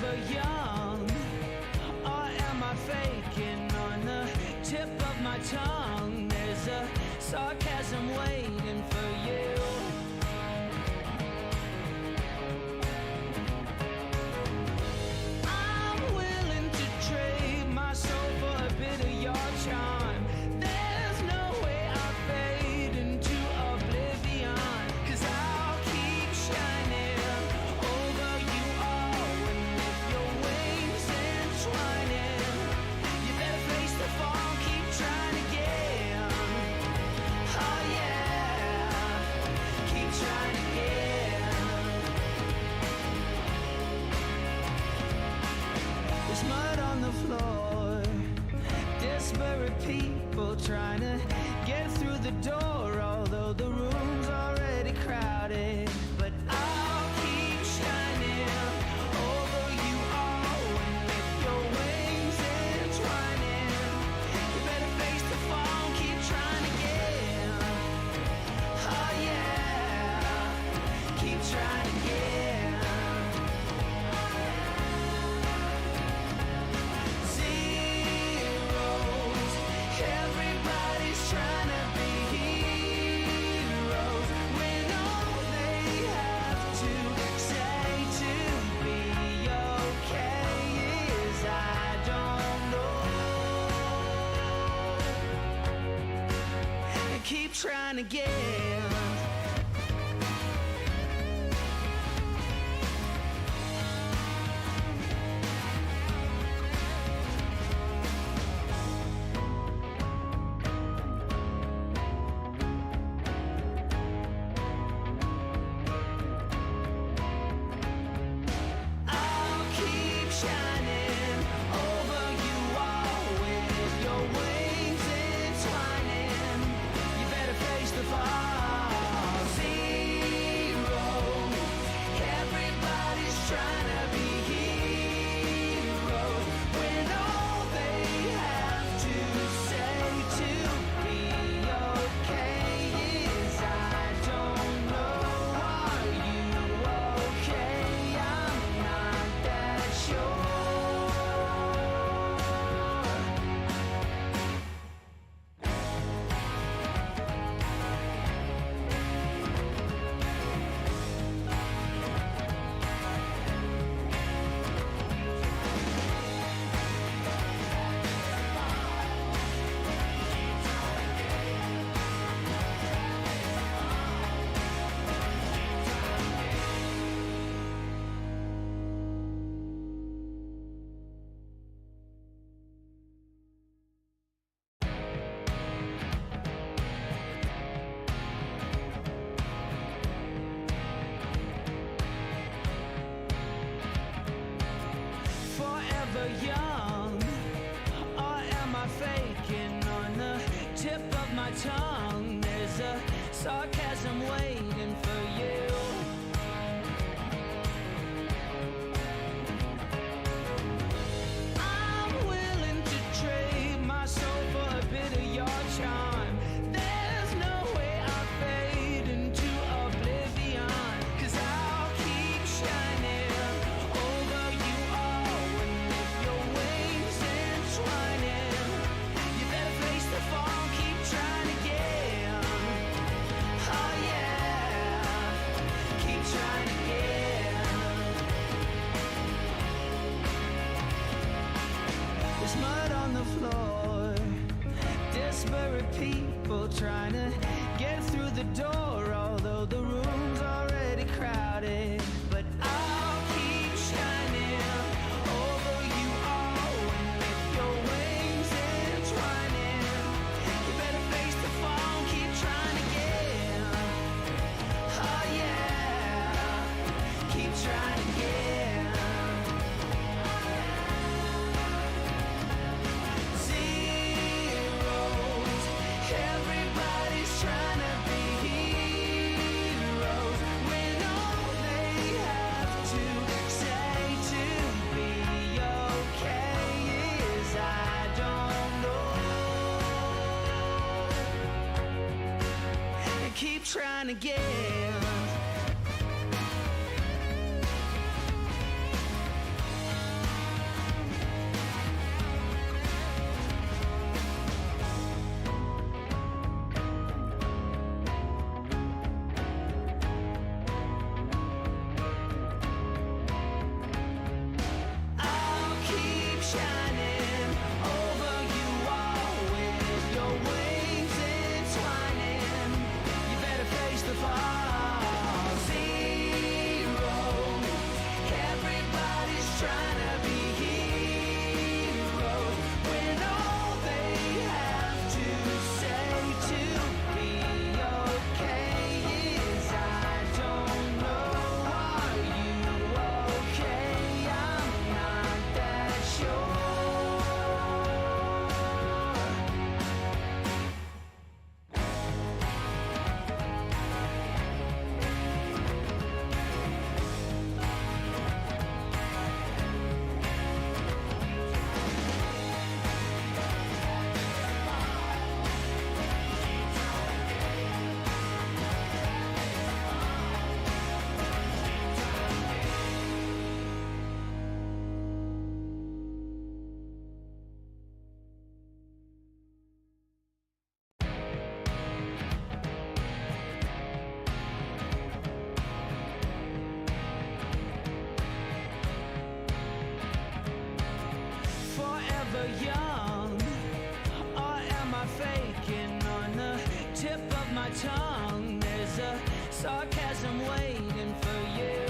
Forever young, or am I faking? On the tip of my tongue, there's a sarcasm waiting for you. I'm willing to trade my soul for a bit of your charm. There's no way I fade into oblivion, 'cause I'll keep shining over you all. And if your wings entwining, you better face the fall, keep trying again. Oh yeah, keep trying again. There's mud on the floor, disparate people trying to get through the door, although the room's already crowded. But I'll keep shining over you all. And if your wings entwining, you better face the fall, keep trying again. Oh yeah, keep trying again. Zeros, everybody's trying to be heroes when all they have to say to be okay is I don't know. And keep trying again. I'll keep shining over you all with your wings entwining. You better face the fall. Zero, everybody's trying to be heroes when all they have to say to be okay is I don't know. Are you okay? I'm not that sure. Forever young, or am I faking? On the tip of my tongue, there's a sarcasm waiting for you. I'm willing to trade my soul for a bit of your charm. There's no way I fade into oblivion, 'cause I'll keep shining over you all. And if your wings entwining, you better face the fall, keep trying again. Oh yeah, keep trying again. There's mud on the floor, disparate people trying to get through the door, although the room's already crowded. But I'll keep shining over you all. And if your wings entwining, you better face the fall, keep trying again. Oh yeah, keep trying again. Zeros, everybody's trying to be heroes when all they have to say to be okay is I don't know. And keep trying again. so young? Or am I faking on the tip of my tongue? There's a sarcasm waiting for you.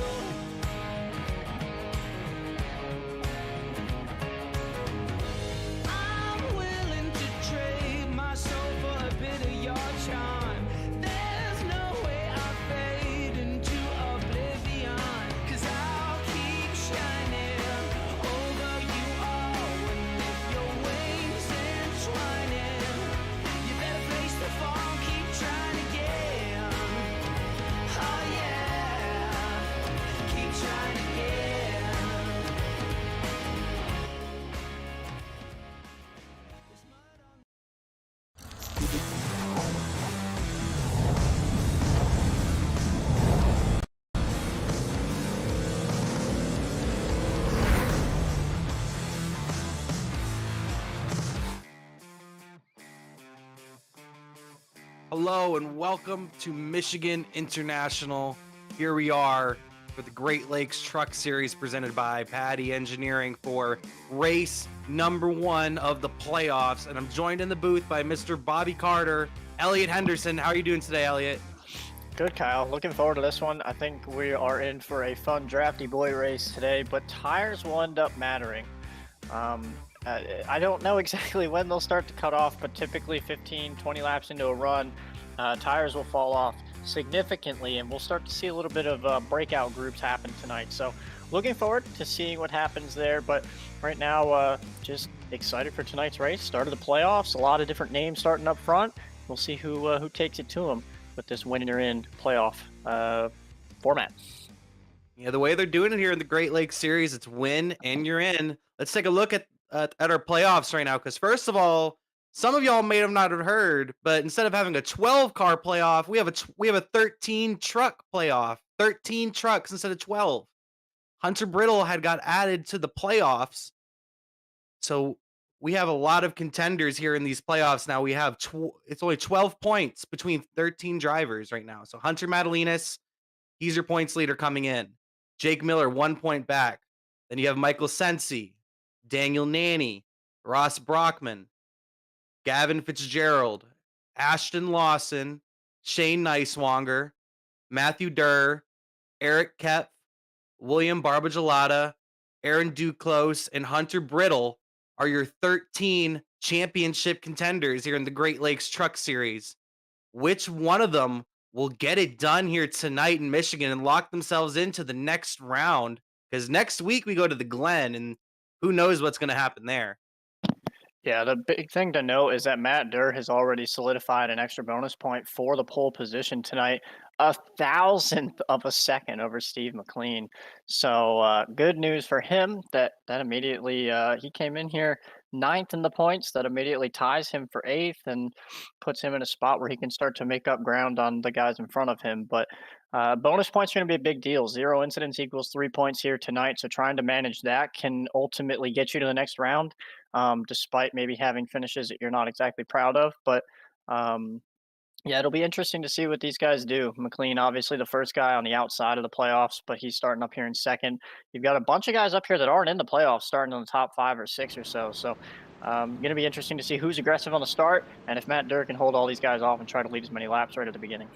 I'm willing to trade my soul for a bit of your charm. There's no way I fade into oblivion, 'cause I'll keep shining over you all. And if your wings entwining, you better face the fall, keep trying again. Oh yeah, keep trying again. There's mud on. Hello and welcome to Michigan International. Here we are for the Great Lakes Truck Series presented by Patti Engineering for race number 1 of the playoffs. And I'm joined in the booth by Mr. Bobby Carter, Elliot Henderson. How are you doing today, Elliot? Good, Kyle. Looking forward to this one. I think we are in for a fun drafty boy race today, but tires will end up mattering. I don't know exactly when they'll start to cut off, but typically 15, 20 laps into a run, tires will fall off significantly, and we'll start to see a little bit of breakout groups happen tonight. So looking forward to seeing what happens there, but right now just excited for tonight's race. Start of the playoffs, a lot of different names starting up front. We'll see who takes it to them with this winner in playoff format. Yeah, the way they're doing it here in the Great Lakes Series, it's win and you're in. Let's take a look at our playoffs right now, because first of all, some of y'all may have not have heard, but instead of having a 12-car playoff, we have a 13-truck playoff. 13 trucks instead of 12. Hunter Brittle had got added to the playoffs, so we have a lot of contenders here in these playoffs now. We have it's only 12 points between 13 drivers right now. So Hunter Madalinas, he's your points leader coming in. Jake Miller, 1 point back. Then you have Michael Sensi, Daniel Nanny, Ross Brockman, Gavin Fitzgerald, Ashton Lawson, Shane Neiswanger, Matthew Durr, Eric Kepf, William Barbagelot, Aaron Duclos, and Hunter Brittle are your 13 championship contenders here in the Great Lakes Truck Series. Which one of them will get it done here tonight in Michigan and lock themselves into the next round? Because next week we go to the Glen, and who knows what's going to happen there. Yeah, the big thing to note is that Matt Durr has already solidified an extra bonus point for the pole position tonight, 1,000th of a second over Steve McLean. So good news for him that immediately he came in here 9th in the points. That immediately ties him for 8th and puts him in a spot where he can start to make up ground on the guys in front of him. But bonus points are going to be a big deal. 0 incidents equals 3 points here tonight. So trying to manage that can ultimately get you to the next round. Despite maybe having finishes that you're not exactly proud of. But yeah, it'll be interesting to see what these guys do. McLean, obviously the first guy on the outside of the playoffs, but he's starting up here in second. You've got a bunch of guys up here that aren't in the playoffs, starting in the top 5 or 6 or so. So going to be interesting to see who's aggressive on the start, and if Matt Durr can hold all these guys off and try to lead as many laps right at the beginning.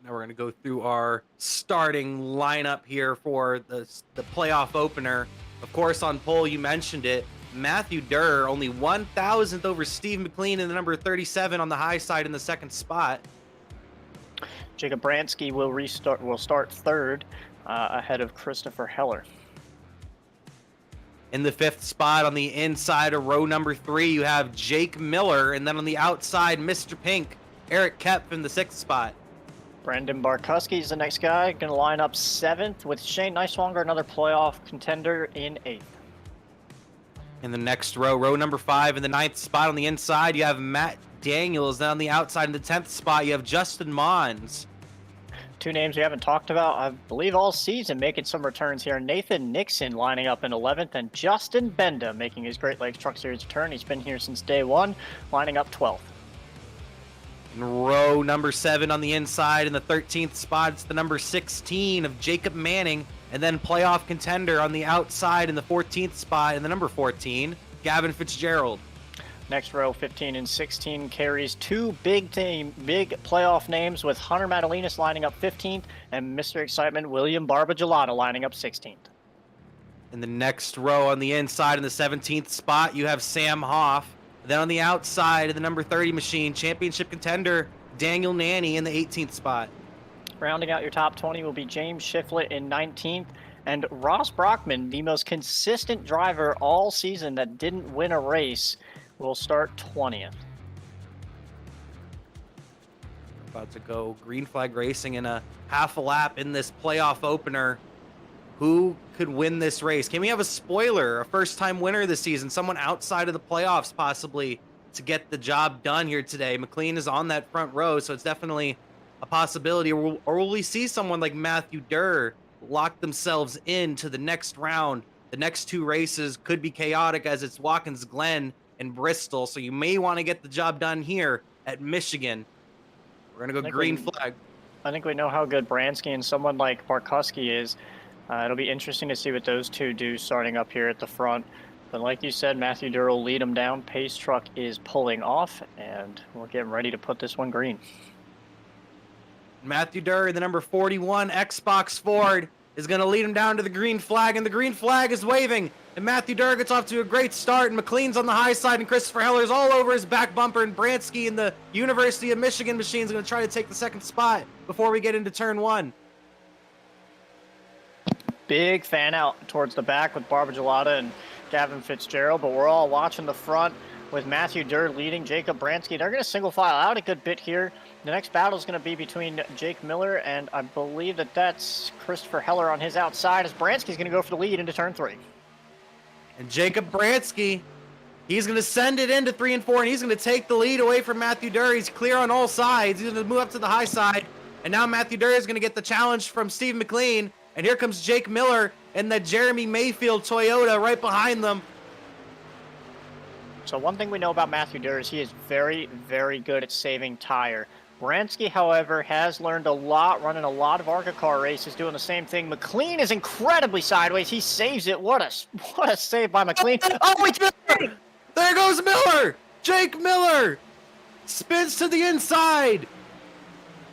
Now we're going to go through our starting lineup here for the playoff opener. Of course, on pole, you mentioned it, Matthew Durr, only 1,000th over Steve McLean in the number 37 on the high side in the second spot. Jacob Bransky will start third ahead of Christopher Heller. In the fifth spot on the inside of row number 3, you have Jake Miller, and then on the outside, Mr. Pink, Eric Kepf in the 6th spot. Brandon Barkuski is the next guy, going to line up 7th with Shane Neiswanger, another playoff contender, in 8th. In the next row, row number 5, in the 9th spot on the inside, you have Matt Daniels. Then on the outside, in the 10th spot, you have Justin Mons. 2 names we haven't talked about, I believe, all season, making some returns here. Nathan Nixon lining up in 11th, and Justin Benda making his Great Lakes Truck Series return. He's been here since day 1, lining up 12th. In row number 7 on the inside, in the 13th spot, it's the number 16 of Jacob Manning. And then playoff contender on the outside in the 14th spot, in the number 14, Gavin Fitzgerald. Next row, 15 and 16, carries two big playoff names, with Hunter Madalinas lining up 15th and Mr. Excitement William Barbagelot lining up 16th. In the next row on the inside, in the 17th spot, you have Sam Hoff. Then on the outside of the number 30 machine, championship contender Daniel Nanny in the 18th spot. Rounding out your top 20 will be James Shiflett in 19th, and Ross Brockman, the most consistent driver all season that didn't win a race, will start 20th. About to go green flag racing in a half a lap in this playoff opener. Who could win this race? Can we have a spoiler, a first-time winner this season, someone outside of the playoffs possibly to get the job done here today? McLean is on that front row, so it's definitely a possibility. Or will we see someone like Matthew Durr lock themselves into the next round? The next two races could be chaotic, as it's Watkins Glen and Bristol, so you may want to get the job done here at Michigan. We're going to go green flag. I think we know how good Bransky and someone like Barkowski is. It'll be interesting to see what those two do starting up here at the front. But like you said, Matthew Durr will lead them down. Pace truck is pulling off, and we're getting ready to put this one green. Matthew Durr, the number 41 Xbox Ford, is going to lead him down to the green flag, and the green flag is waving. And Matthew Durr gets off to a great start, and McLean's on the high side, and Christopher Heller's all over his back bumper, and Bransky in the University of Michigan machine is going to try to take the second spot before we get into turn 1. Big fan out towards the back with Barbagelot and Gavin Fitzgerald, but we're all watching the front with Matthew Durr leading Jacob Bransky. They're going to single file out a good bit here. The next battle is going to be between Jake Miller, and I believe that's Christopher Heller on his outside, as Bransky's going to go for the lead into turn 3. And Jacob Bransky, he's going to send it into 3 and 4, and he's going to take the lead away from Matthew Durr. He's clear on all sides. He's going to move up to the high side, and now Matthew Durr is going to get the challenge from Steve McLean. And here comes Jake Miller and the Jeremy Mayfield Toyota right behind them. So one thing we know about Matthew Durr is he is very, very good at saving tire. Bransky, however, has learned a lot, running a lot of ARCA car races, doing the same thing. McLean is incredibly sideways. He saves it. What a save by McLean. Oh, there goes Miller. Jake Miller spins to the inside.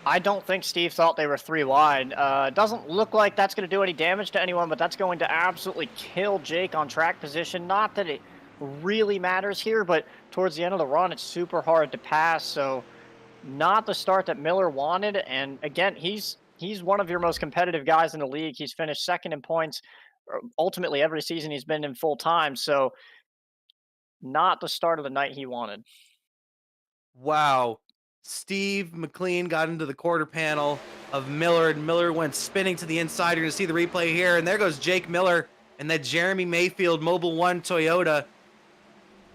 I don't think Steve thought they were 3 wide. Doesn't look like that's going to do any damage to anyone, but that's going to absolutely kill Jake on track position. Not that it really matters here, but towards the end of the run, it's super hard to pass. So not the start that Miller wanted. And again, he's one of your most competitive guys in the league. He's finished second in points ultimately every season he's been in full time. So not the start of the night he wanted. Wow. Steve McLean got into the quarter panel of Miller, and Miller went spinning to the inside. You're going to see the replay here, and there goes Jake Miller and that Jeremy Mayfield Mobil 1 Toyota.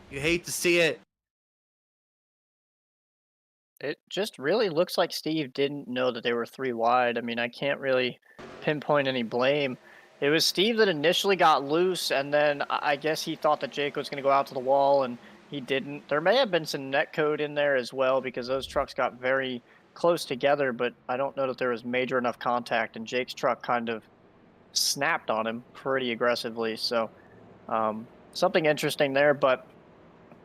You hate to see it. It just really looks like Steve didn't know that they were 3 wide. I mean, I can't really pinpoint any blame. It was Steve that initially got loose, and then I guess he thought that Jake was going to go out to the wall, and he didn't. There may have been some net code in there as well, because those trucks got very close together, but I don't know that there was major enough contact, and Jake's truck kind of snapped on him pretty aggressively. So something interesting there, but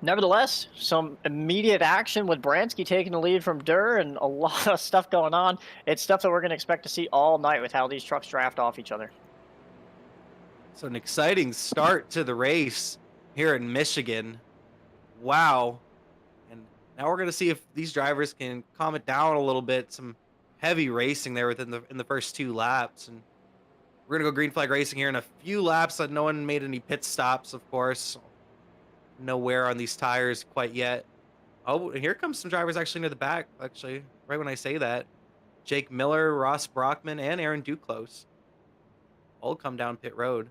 nevertheless, some immediate action with Bransky taking the lead from Durr, and a lot of stuff going on. It's stuff that we're going to expect to see all night with how these trucks draft off each other. So an exciting start to the race here in Michigan. Wow. And now we're going to see if these drivers can calm it down a little bit. Some heavy racing there in the first 2 laps. And we're going to go green flag racing here in a few laps. No one made any pit stops, of course. No wear on these tires quite yet. Oh, and here comes some drivers actually near the back, actually, right when I say that. Jake Miller, Ross Brockman, and Aaron Duclos all come down pit road.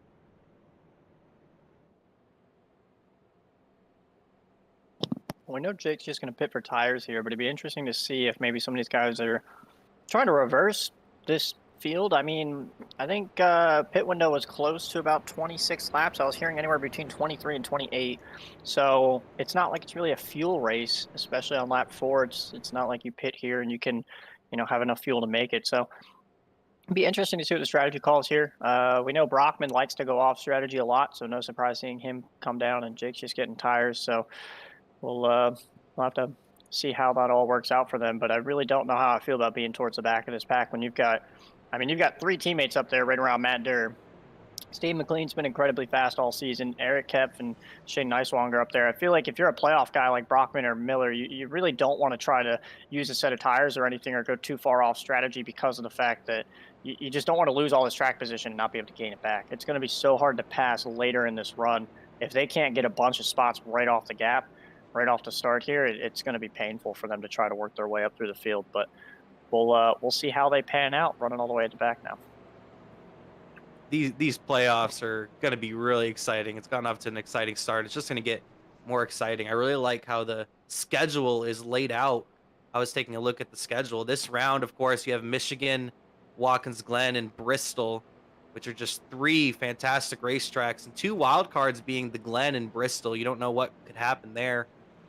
We know Jake's just going to pit for tires here, but it'd be interesting to see if maybe some of these guys are trying to reverse this field. I mean, I think pit window was close to about 26 laps. I was hearing anywhere between 23 and 28. So it's not like it's really a fuel race, especially on lap 4. It's not like you pit here and you can, have enough fuel to make it. So it'd be interesting to see what the strategy calls here. We know Brockman likes to go off strategy a lot, so no surprise seeing him come down, and Jake's just getting tires. So we'll have to see how that all works out for them. But I really don't know how I feel about being towards the back of this pack when you've got 3 teammates up there right around Matt Durr. Steve McLean's been incredibly fast all season. Eric Kepf and Shane Neiswanger up there. I feel like if you're a playoff guy like Brockman or Miller, you really don't want to try to use a set of tires or anything or go too far off strategy because of the fact that you just don't want to lose all this track position and not be able to gain it back. It's going to be so hard to pass later in this run. If they can't get a bunch of spots right off the gap, right off the start here, it's going to be painful for them to try to work their way up through the field. But we'll see how they pan out running all the way at the back now. These playoffs are going to be really exciting. It's gotten off to an exciting start. It's just going to get more exciting. I really like how the schedule is laid out. I was taking a look at the schedule. This round, of course, you have Michigan, Watkins Glen, and Bristol, which are just 3 fantastic racetracks, and 2 wild cards being the Glen and Bristol. You don't know what could happen there.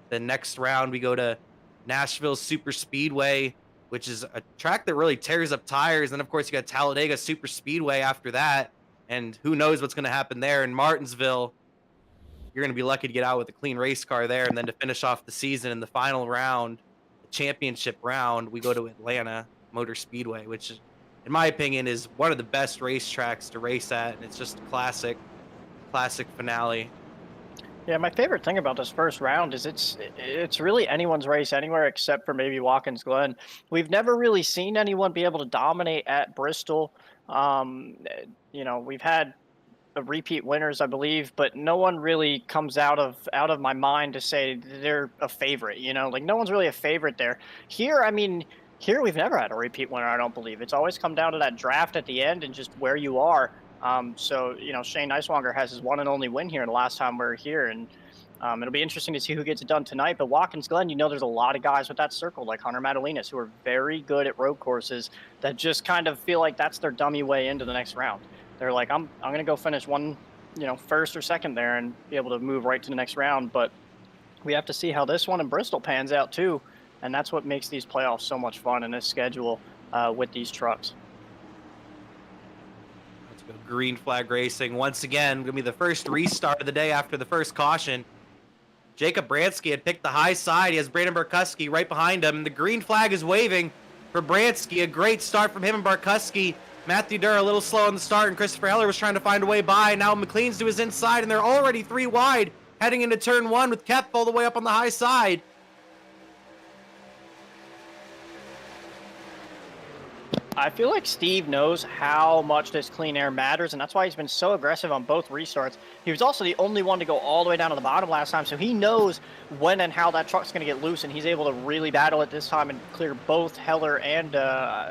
The next round, we go to Nashville Super Speedway, which is a track that really tears up tires. And of course, you got Talladega Super Speedway after that. And who knows what's going to happen there in Martinsville. You're going to be lucky to get out with a clean race car there. And then to finish off the season in the final round, the championship round, we go to Atlanta Motor Speedway, which, in my opinion, is one of the best racetracks to race at. And it's just a classic finale. Yeah, my favorite thing about this first round is it's really anyone's race anywhere except for maybe Watkins Glen. We've never really seen anyone be able to dominate at Bristol. We've had repeat winners, I believe, but no one really comes out of my mind to say they're a favorite. Like no one's really a favorite there. Here we've never had a repeat winner. I don't believe it's always come down to that draft at the end and just where you are. Shane Neiswanger has his one and only win here the last time we were here, and it'll be interesting to see who gets it done tonight. But Watkins Glen, there's a lot of guys with that circle, like Hunter Madalinas, who are very good at road courses that just kind of feel like that's their dummy way into the next round. They're like, I'm going to go finish one, first or second there and be able to move right to the next round. But we have to see how this one in Bristol pans out too, and that's what makes these playoffs so much fun in this schedule with these trucks. Green flag racing once again. Gonna be the first restart of the day after the first caution. Jacob Bransky had picked the high side. He has Brandon Barkuski right behind him. The green flag is waving for Bransky. A great start from him and Barkuski. Matthew Durr a little slow on the start, and Christopher Heller was trying to find a way by. Now McLean's to his inside, and they're already 3 wide heading into turn 1 with Kepf all the way up on the high side. I feel like Steve knows how much this clean air matters, and that's why he's been so aggressive on both restarts. He was also the only one to go all the way down to the bottom last time, so he knows when and how that truck's going to get loose, and he's able to really battle it this time and clear both Heller and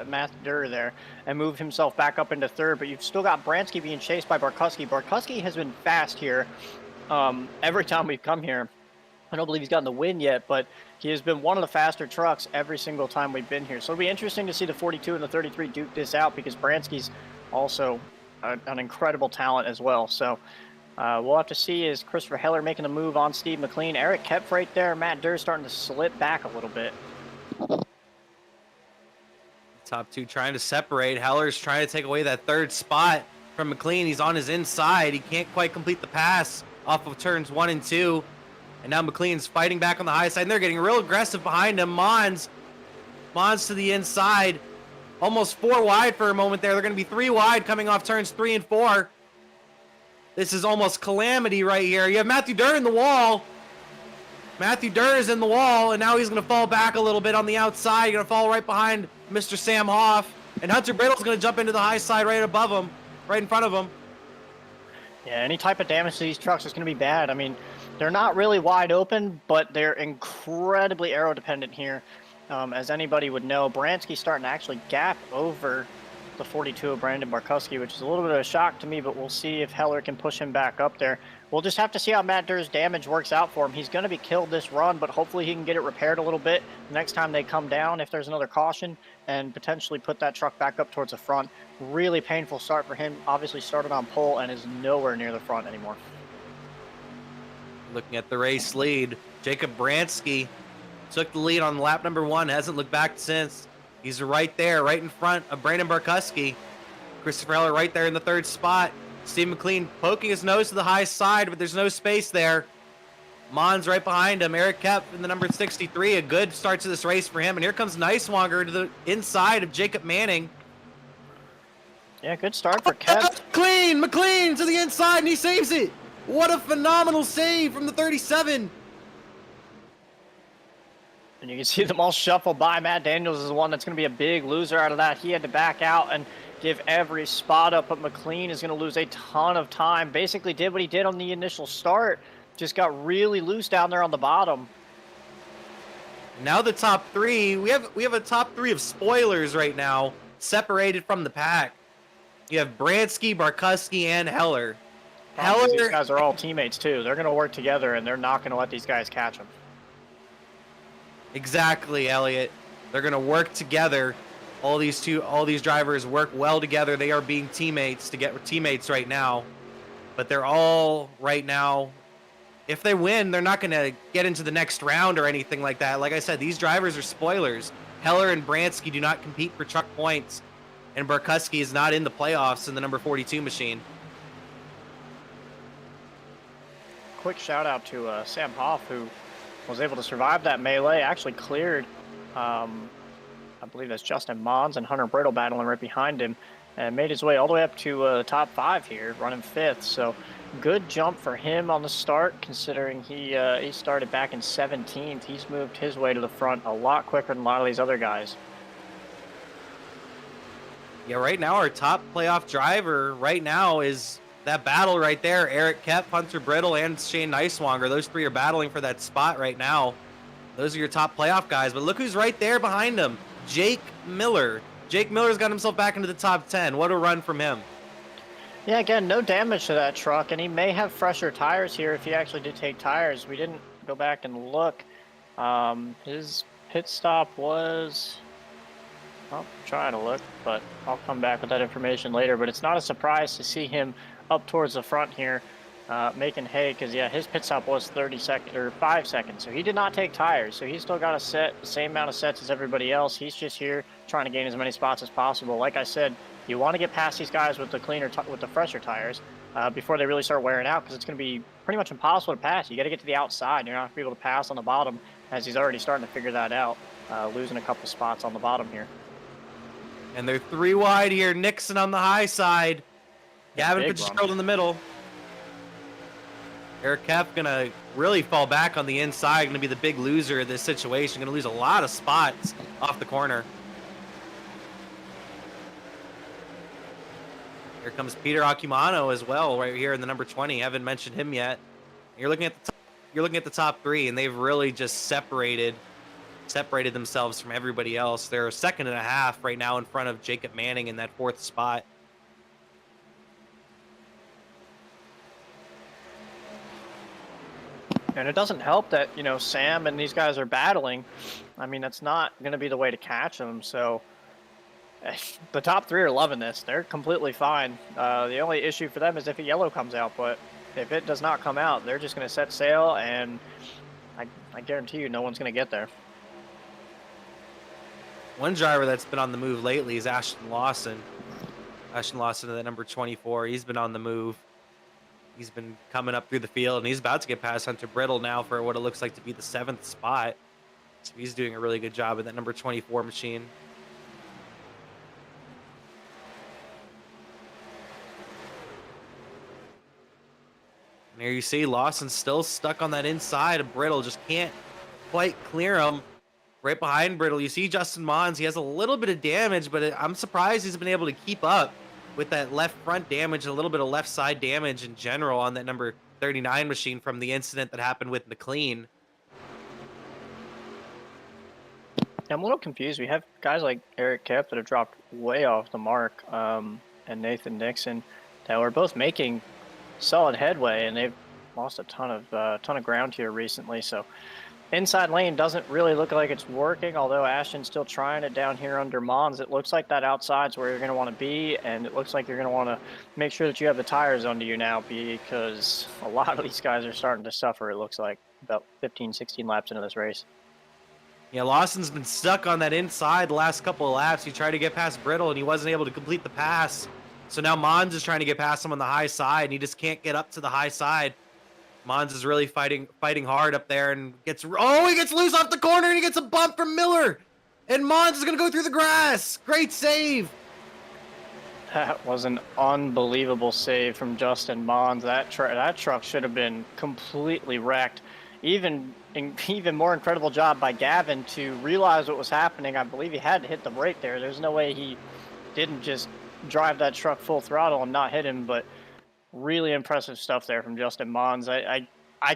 Matthew Durr there and move himself back up into third. But you've still got Bransky being chased by Barkuski. Barkuski has been fast here every time we've come here. I don't believe he's gotten the win yet, but he has been one of the faster trucks every single time we've been here. So it'll be interesting to see the 42 and the 33 duke this out, because Bransky's also an incredible talent as well. So we'll have to see, is Christopher Heller making the move on Steve McLean. Eric Kepf right there. Matt Durr starting to slip back a little bit. Top 2 trying to separate. Heller's trying to take away that 3rd spot from McLean. He's on his inside. He can't quite complete the pass off of turns 1 and 2. And now McLean's fighting back on the high side, and they're getting real aggressive behind him. Mons to the inside. Almost 4 wide for a moment there. They're going to be 3 wide coming off turns 3 and 4. This is almost calamity right here. You have Matthew Durr in the wall. Matthew Durr is in the wall, and now he's going to fall back a little bit on the outside. He's going to fall right behind Mr. Sam Hoff. And Hunter Brittle's going to jump into the high side right above him, right in front of him. Yeah, any type of damage to these trucks is going to be bad. I mean, they're not really wide open, but they're incredibly aero dependent here. As anybody would know, Bransky's starting to actually gap over the 42 of Brandon Barkowski, which is a little bit of a shock to me, but we'll see if Heller can push him back up there. We'll just have to see how Matt Durr's damage works out for him. He's going to be killed this run, but hopefully he can get it repaired a little bit the next time they come down if there's another caution, and potentially put that truck back up towards the front. Really painful start for him. Obviously started on pole and is nowhere near the front anymore. Looking at the race lead, Jacob Bransky took the lead on lap number 1, hasn't looked back since. He's right there, right in front of Brandon Barkowski. Christopher Heller right there in the 3rd spot. Steve McLean poking his nose to the high side, but there's no space there. Mons right behind him. Eric Kep in the number 63. A good start to this race for him. And here comes Nicewanger to the inside of Jacob Manning. Yeah, good start for Kep. McLean to the inside, and he saves it. What a phenomenal save from the 37. And you can see them all shuffle by. Matt Daniels is the one that's going to be a big loser out of that. He had to back out and give every spot up, but McLean is going to lose a ton of time. Basically did what he did on the initial start. Just got really loose down there on the bottom. Now the top 3. We have a top 3 of spoilers right now, separated from the pack. You have Bransky, Barkowski, and Heller. These guys are all teammates too. They're going to work together, and they're not going to let these guys catch them. Exactly, Elliot. They're going to work together. All these drivers work well together. They are being teammates right now. But they're all right now. If they win, they're not going to get into the next round or anything like that. Like I said, these drivers are spoilers. Heller and Bransky do not compete for truck points, and Barkowski is not in the playoffs in the number 42 machine. Quick shout out to Sam Hoff, who was able to survive that melee. Actually cleared, I believe that's Justin Mons and Hunter Brittle battling right behind him, and made his way all the way up to the top 5 here, running 5th. So good jump for him on the start, considering he started back in 17th. He's moved his way to the front a lot quicker than a lot of these other guys. Yeah, right now our top playoff driver right now is that battle right there. Eric Kep, Hunter Brittle, and Shane Nicewanger. Those 3 are battling for that spot right now. Those are your top playoff guys. But look who's right there behind him. Jake Miller. Jake Miller's got himself back into the top 10. What a run from him. Yeah, again, no damage to that truck, and he may have fresher tires here if he actually did take tires. We didn't go back and look. His pit stop was... I'll try to look, but I'll come back with that information later. But it's not a surprise to see him up towards the front here, making hay, because yeah, his pit stop was 5 seconds, so he did not take tires, so he's still got a set, the same amount of sets as everybody else. He's just here trying to gain as many spots as possible. Like I said, you want to get past these guys with the fresher tires before they really start wearing out, because it's going to be pretty much impossible to pass. You got to get to the outside. You're not going to be able to pass on the bottom, as he's already starting to figure that out, losing a couple spots on the bottom here. And they're 3 wide here. Nixon on the high side. Gavin Fitzgerald in the middle. Eric Kep gonna really fall back on the inside. Gonna be the big loser of this situation. Gonna lose a lot of spots off the corner. Here comes Peter Akimano as well, right here in the number 20. Haven't mentioned him yet. You're looking at the top 3, and they've really just separated themselves from everybody else. They're a second and a half right now in front of Jacob Manning in that 4th spot. And it doesn't help that, you know, Sam and these guys are battling. I mean, that's not going to be the way to catch them. So the top 3 are loving this. They're completely fine. The only issue for them is if a yellow comes out. But if it does not come out, they're just going to set sail. And I guarantee you no one's going to get there. One driver that's been on the move lately is Ashton Lawson. Ashton Lawson at number 24. He's been on the move. He's been coming up through the field, and he's about to get past Hunter Brittle now for what it looks like to be the 7th spot. So he's doing a really good job at that number 24 machine. And there you see Lawson's still stuck on that inside of Brittle. Just can't quite clear him. Right behind Brittle, you see Justin Mons. He has a little bit of damage, but I'm surprised he's been able to keep up with that left front damage, a little bit of left side damage in general on that number 39 machine from the incident that happened with McLean. I'm a little confused. We have guys like Eric Kep that have dropped way off the mark, and Nathan Nixon that were both making solid headway, and they've lost a ton of ground here recently. So inside lane doesn't really look like it's working, although Ashton's still trying it down here under Mons. It looks like that outside's where you're going to want to be, and it looks like you're going to want to make sure that you have the tires under you now, because a lot of these guys are starting to suffer, it looks like, about 15, 16 laps into this race. Yeah, Lawson's been stuck on that inside the last couple of laps. He tried to get past Brittle, and he wasn't able to complete the pass. So now Mons is trying to get past him on the high side, and he just can't get up to the high side. Mons is really fighting hard up there, and he gets loose off the corner, and he gets a bump from Miller. And Mons is going to go through the grass. Great save. That was an unbelievable save from Justin Mons. That truck should have been completely wrecked. Even more incredible job by Gavin to realize what was happening. I believe he had to hit the brake there. There's no way he didn't just drive that truck full throttle and not hit him, but really impressive stuff there from Justin Mons. I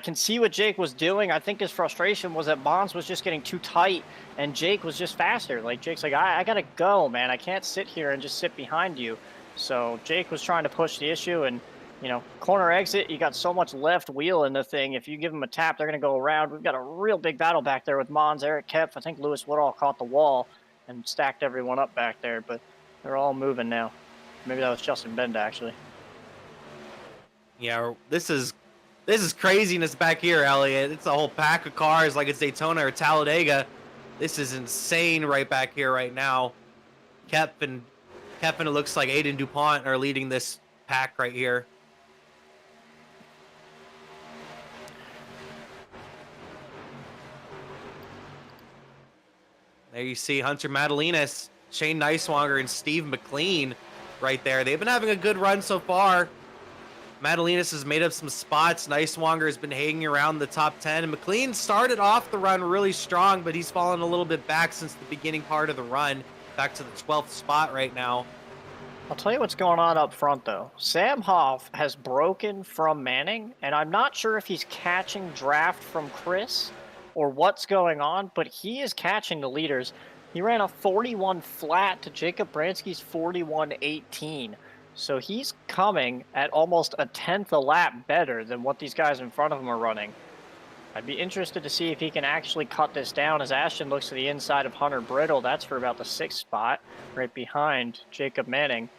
can see what Jake was doing. I think his frustration was that Mons was just getting too tight and Jake was just faster. Like, Jake's like, I gotta go, man. I can't sit here and just sit behind you. So Jake was trying to push the issue, and you know, corner exit, you got so much left wheel in the thing. If you give them a tap, they're going to go around. We've got a real big battle back there with Mons, Eric Kepf. I think Lewis Woodall caught the wall and stacked everyone up back there, but they're all moving now. Maybe that was Justin Benda, actually. Yeah, this is craziness back here, Elliot. It's a whole pack of cars like it's Daytona or Talladega. This is insane right back here right now. Kepf and it looks like Aiden DuPont are leading this pack right here. There you see Hunter Madalinas, Shane Neiswanger, and Steve McLean right there. They've been having a good run so far. Madalinas has made up some spots. Neiswanger has been hanging around the top 10. And McLean started off the run really strong, but he's fallen a little bit back since the beginning part of the run. Back to the 12th spot right now. I'll tell you what's going on up front, though. Sam Hoff has broken from Manning, and I'm not sure if he's catching draft from Chris or what's going on, but he is catching the leaders. He ran a 41 flat to Jacob Bransky's 41.18. So he's coming at almost a tenth a lap better than what these guys in front of him are running. I'd be interested to see if he can actually cut this down as Ashton looks to the inside of Hunter Brittle. That's for about the 6th spot, right behind Jacob Manning.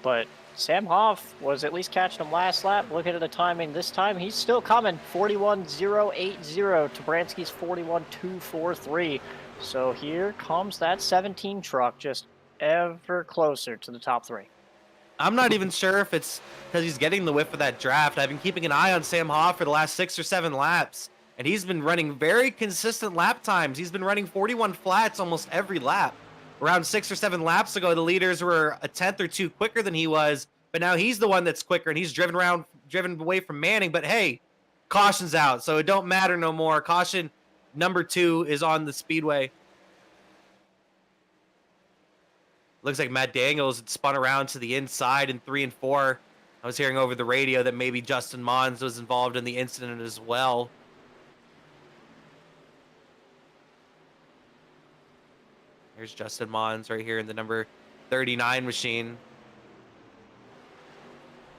But Sam Hoff was at least catching him last lap. Looking at the timing this time, he's still coming. 41.080 to Bransky's 41.243. So here comes that 17 truck, just ever closer to the top 3. I'm not even sure if it's because he's getting the whiff of that draft. I've been keeping an eye on Sam Hoff for the last 6 or 7 laps, and he's been running very consistent lap times. He's been running 41 flats almost every lap. Around 6 or 7 laps ago, the leaders were a tenth or two quicker than he was, but now he's the one that's quicker, and he's driven away from Manning. But hey, caution's out, so it don't matter no more. Caution number 2 is on the Speedway. Looks like Matt Daniels had spun around to the inside in 3 and 4. I was hearing over the radio that maybe Justin Mons was involved in the incident as well. Here's Justin Mons right here in the number 39 machine.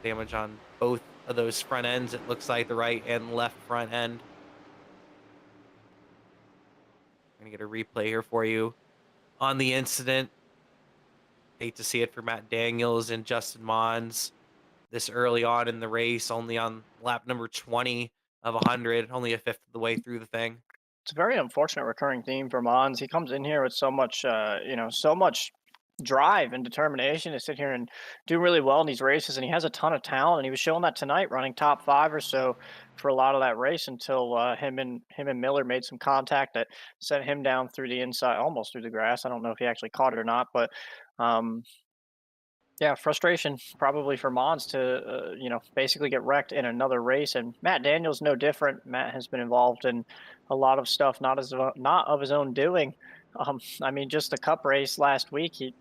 Damage on both of those front ends. It looks like the right and left front end. I'm going to get a replay here for you on the incident. Hate to see it for Matt Daniels and Justin Mons this early on in the race, only on lap number 20 of 100, only a fifth of the way through the thing. It's a very unfortunate recurring theme for Mons. He comes in here with so much, so much drive and determination to sit here and do really well in these races, and he has a ton of talent, and he was showing that tonight, running top 5 or so for a lot of that race until him and Miller made some contact that sent him down through the inside, almost through the grass. I don't know if he actually caught it or not, but yeah, frustration probably for Mons to, basically get wrecked in another race. And Matt Daniels no different. Matt has been involved in a lot of stuff, not of his own doing. Just the Cup race last week, he,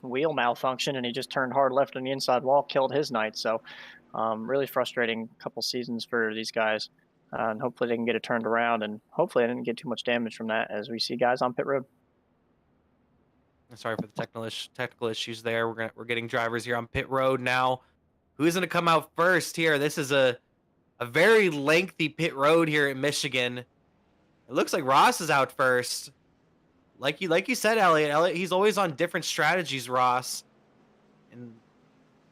wheel malfunction, and he just turned hard left on the inside wall, killed his night. So really frustrating couple seasons for these guys. And hopefully they can get it turned around, and hopefully I didn't get too much damage from that as we see guys on pit road. Sorry for the technical issues there. We're getting drivers here on pit road now. Who's gonna come out first here? This is a very lengthy pit road here in Michigan. It looks like Ross is out first. Like you said, Elliot. Elliot, he's always on different strategies, Ross. And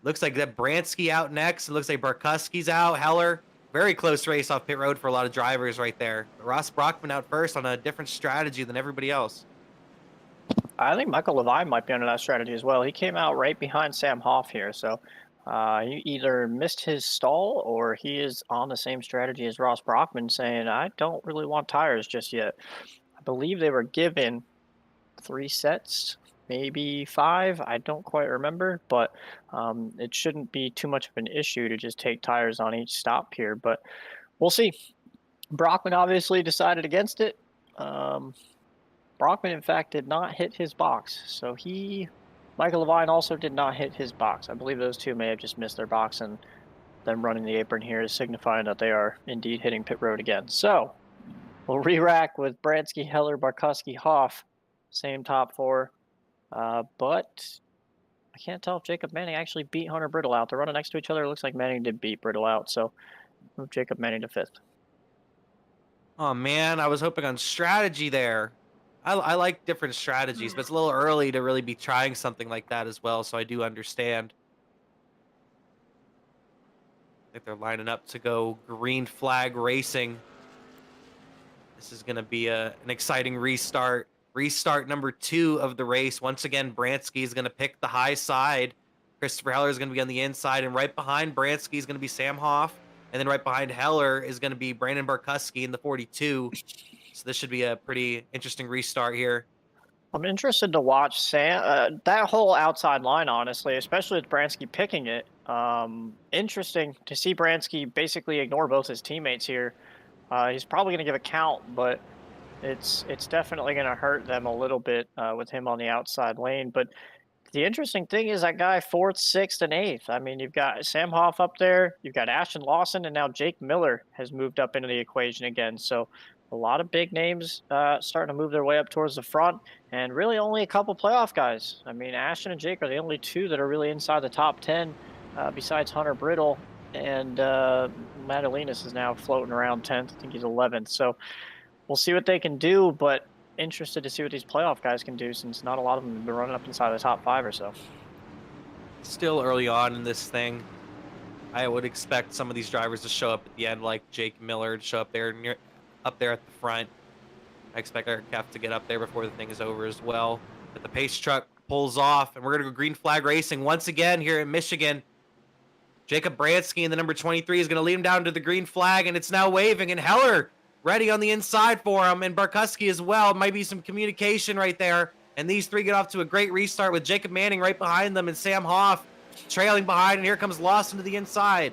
looks like that Bransky out next. It looks like Barkuski's out. Heller. Very close race off pit road for a lot of drivers right there. But Ross Brockman out first on a different strategy than everybody else. I think Michael Levine might be under that strategy as well. He came out right behind Sam Hoff here, so he either missed his stall or he is on the same strategy as Ross Brockman, saying, I don't really want tires just yet. I believe they were given 3 sets, maybe 5. I don't quite remember, but it shouldn't be too much of an issue to just take tires on each stop here. But we'll see. Brockman obviously decided against it. Brockman, in fact, did not hit his box. So Michael Levine also did not hit his box. I believe those two may have just missed their box, and them running the apron here is signifying that they are indeed hitting pit road again. So we'll re-rack with Bransky, Heller, Barkuski, Hoff. Same top 4. But I can't tell if Jacob Manning actually beat Hunter Brittle out. They're running next to each other. It looks like Manning did beat Brittle out. So move Jacob Manning to 5th. Oh, man. I was hoping on strategy there. I like different strategies, but it's a little early to really be trying something like that as well, so I do understand. I think they're lining up to go green flag racing. This is going to be an exciting restart. Restart number 2 of the race. Once again, Bransky is going to pick the high side. Christopher Heller is going to be on the inside, and right behind Bransky is going to be Sam Hoff, and then right behind Heller is going to be Brandon Barkuski in the 42. So this should be a pretty interesting restart here. I'm interested to watch Sam, that whole outside line, honestly, especially with Bransky picking it. Interesting to see Bransky basically ignore both his teammates here. He's probably going to give a count, but it's definitely going to hurt them a little bit with him on the outside lane. But the interesting thing is that guy 4th, 6th, and 8th. I mean, you've got Sam Hoff up there, you've got Ashton Lawson, and now Jake Miller has moved up into the equation again. So a lot of big names starting to move their way up towards the front, and really only a couple playoff guys. I mean, Ashton and Jake are the only 2 that are really inside the top 10 besides Hunter Brittle, and Madalinas is now floating around 10th. I think he's 11th. So we'll see what they can do, but interested to see what these playoff guys can do, since not a lot of them have been running up inside the top 5 or so. Still early on in this thing. I would expect some of these drivers to show up at the end, like Jake Miller to show up there at the front. I expect Eric Keff to get up there before the thing is over as well. But the pace truck pulls off, and we're going to go green flag racing once again here in Michigan. Jacob Bransky in the number 23 is going to lead him down to the green flag, and it's now waving, and Heller ready on the inside for him, and Barkuski as well. Might be some communication right there, and these 3 get off to a great restart with Jacob Manning right behind them and Sam Hoff trailing behind, and here comes Lawson to the inside.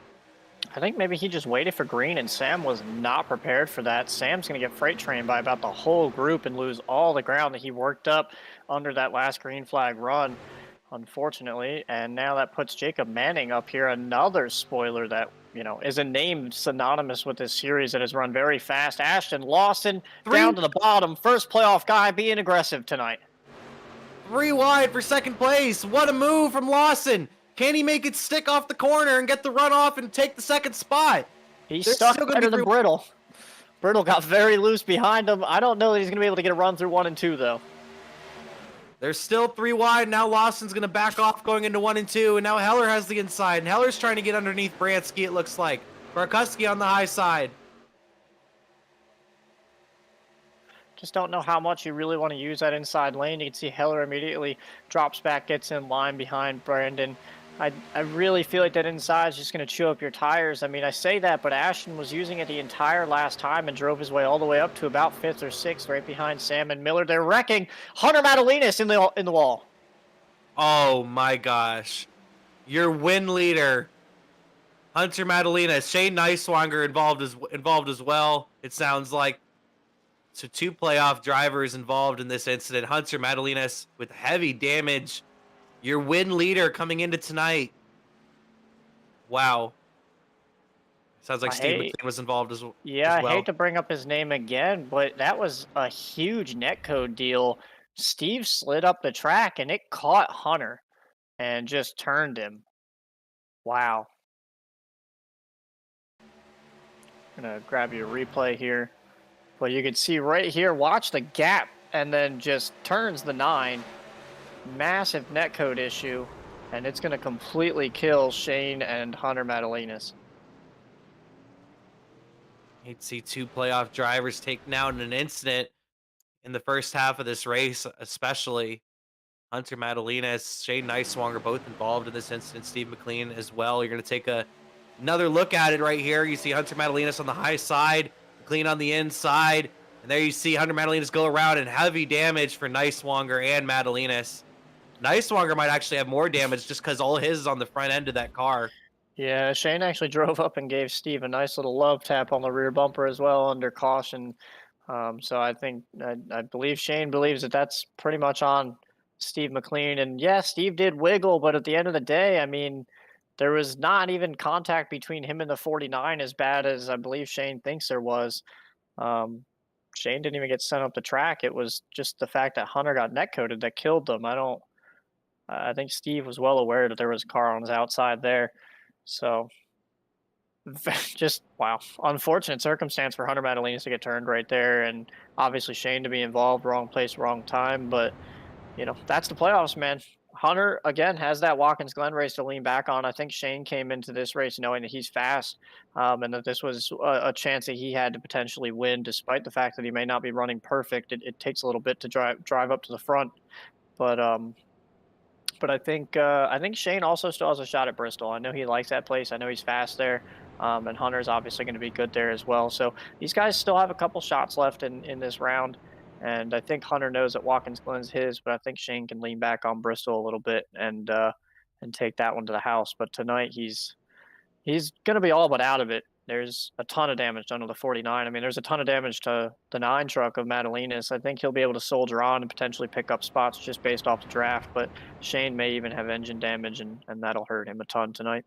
I think maybe he just waited for green, and Sam was not prepared for that. Sam's going to get freight trained by about the whole group and lose all the ground that he worked up under that last green flag run, unfortunately. And now that puts Jacob Manning up here, another spoiler that, you know, is a name synonymous with this series that has run very fast. Ashton Lawson down to the bottom. First playoff guy being aggressive tonight. 3 wide for 2nd place. What a move from Lawson. Can he make it stick off the corner and get the run off and take the 2nd spot? He's stuck better than Brittle. Brittle got very loose behind him. I don't know that he's going to be able to get a run through 1 and 2, though. There's still 3 wide. Now Lawson's going to back off going into 1 and 2, and now Heller has the inside. And Heller's trying to get underneath Bransky, it looks like. Barkuski on the high side. Just don't know how much you really want to use that inside lane. You can see Heller immediately drops back, gets in line behind Brandon. I really feel like that inside is just going to chew up your tires. I mean, I say that, but Ashton was using it the entire last time and drove his way all the way up to about 5th or 6th, right behind Sam and Miller. They're wrecking Hunter Madalinas in the wall. Oh my gosh. Your win leader, Hunter Madalinas. Shane Neiswanger involved as well, it sounds like. So 2 playoff drivers involved in this incident. Hunter Madalinas with heavy damage. Your win leader coming into tonight. Wow. Sounds like Steve McLean was involved as well. Yeah, I hate to bring up his name again, but that was a huge netcode deal Steve slid up the track and it caught Hunter and just turned him. Wow. Gonna grab your replay here. But you can see right here, watch the gap, and then just turns the 9. Massive netcode issue, and it's gonna completely kill Shane and Hunter Madalinas. You'd see 2 playoff drivers taken out in an incident in the first half of this race, especially Hunter Madalinas, Shane Niswanger, both involved in this incident. Steve McLean as well. You're going to take another look at it right here. You see Hunter Madalinas on the high side, McLean on the inside, and there you see Hunter Madalinas go around, and heavy damage for Niswanger and Madalinas. Niswanger might actually have more damage just because all his is on the front end of that car. Yeah, Shane actually drove up and gave Steve a nice little love tap on the rear bumper as well under caution. So I think I believe Shane believes that that's pretty much on Steve McLean. And yeah, Steve did wiggle, but at the end of the day, I mean, there was not even contact between him and the 49 as bad as I believe Shane thinks there was. Shane didn't even get sent up the track. It was just the fact that Hunter got netcoded that killed them. I think Steve was well aware that there was a car on his outside there. So just wow, unfortunate circumstance for Hunter Madalinas to get turned right there, and obviously Shane to be involved, wrong place, wrong time. But that's the playoffs, man. Hunter again has that Watkins Glen race to lean back on. I think Shane came into this race knowing that he's fast, and that this was a chance that he had to potentially win, despite the fact that he may not be running perfect. It takes a little bit to drive up to the front, but I think Shane also still has a shot at Bristol. I know he likes that place. I know he's fast there, and Hunter's obviously going to be good there as well. So these guys still have a couple shots left in this round, and I think Hunter knows that Watkins Glen's his, but I think Shane can lean back on Bristol a little bit and take that one to the house. But tonight he's going to be all but out of it. There's a ton of damage done to the 49. I mean, there's a ton of damage to the 9 truck of Madalinas. I think he'll be able to soldier on and potentially pick up spots just based off the draft, but Shane may even have engine damage, and that'll hurt him a ton tonight.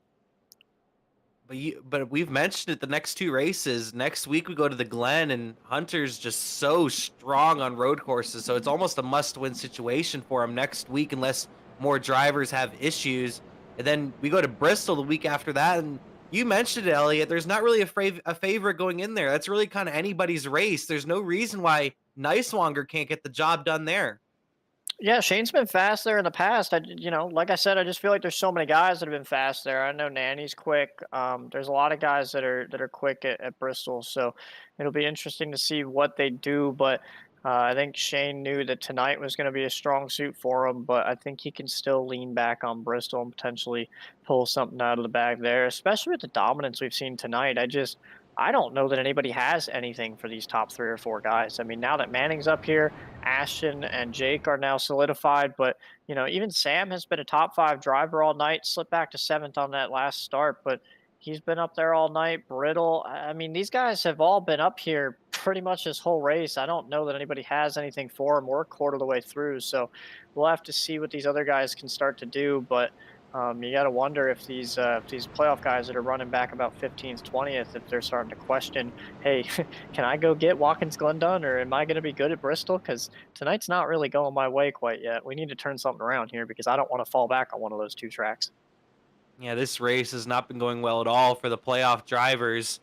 But we've mentioned it, the next 2 races. Next week we go to the Glen, and Hunter's just so strong on road courses, so it's almost a must-win situation for him next week unless more drivers have issues. And then we go to Bristol the week after that, and you mentioned it, Elliot. There's not really a favorite going in there. That's really kind of anybody's race. There's no reason why Niswanger can't get the job done there. Yeah, Shane's been fast there in the past. Like I said, I just feel like there's so many guys that have been fast there. I know Nanny's quick. There's a lot of guys that are quick at Bristol, so it'll be interesting to see what they do. But I think Shane knew that tonight was going to be a strong suit for him, but I think he can still lean back on Bristol and potentially pull something out of the bag there, especially with the dominance we've seen tonight. I don't know that anybody has anything for these top 3 or 4 guys. I mean, now that Manning's up here, Ashton and Jake are now solidified, but even Sam has been a top 5 driver all night, slipped back to 7th on that last start, but he's been up there all night. Brittle, I mean, these guys have all been up here pretty much this whole race. I don't know that anybody has anything for them. We're a quarter of the way through, so we'll have to see what these other guys can start to do, but you got to wonder if these playoff guys that are running back about 15th, 20th, if they're starting to question, hey, can I go get Watkins Glen done, or am I going to be good at Bristol? Because tonight's not really going my way quite yet. We need to turn something around here because I don't want to fall back on one of those 2 tracks. Yeah, this race has not been going well at all for the playoff drivers.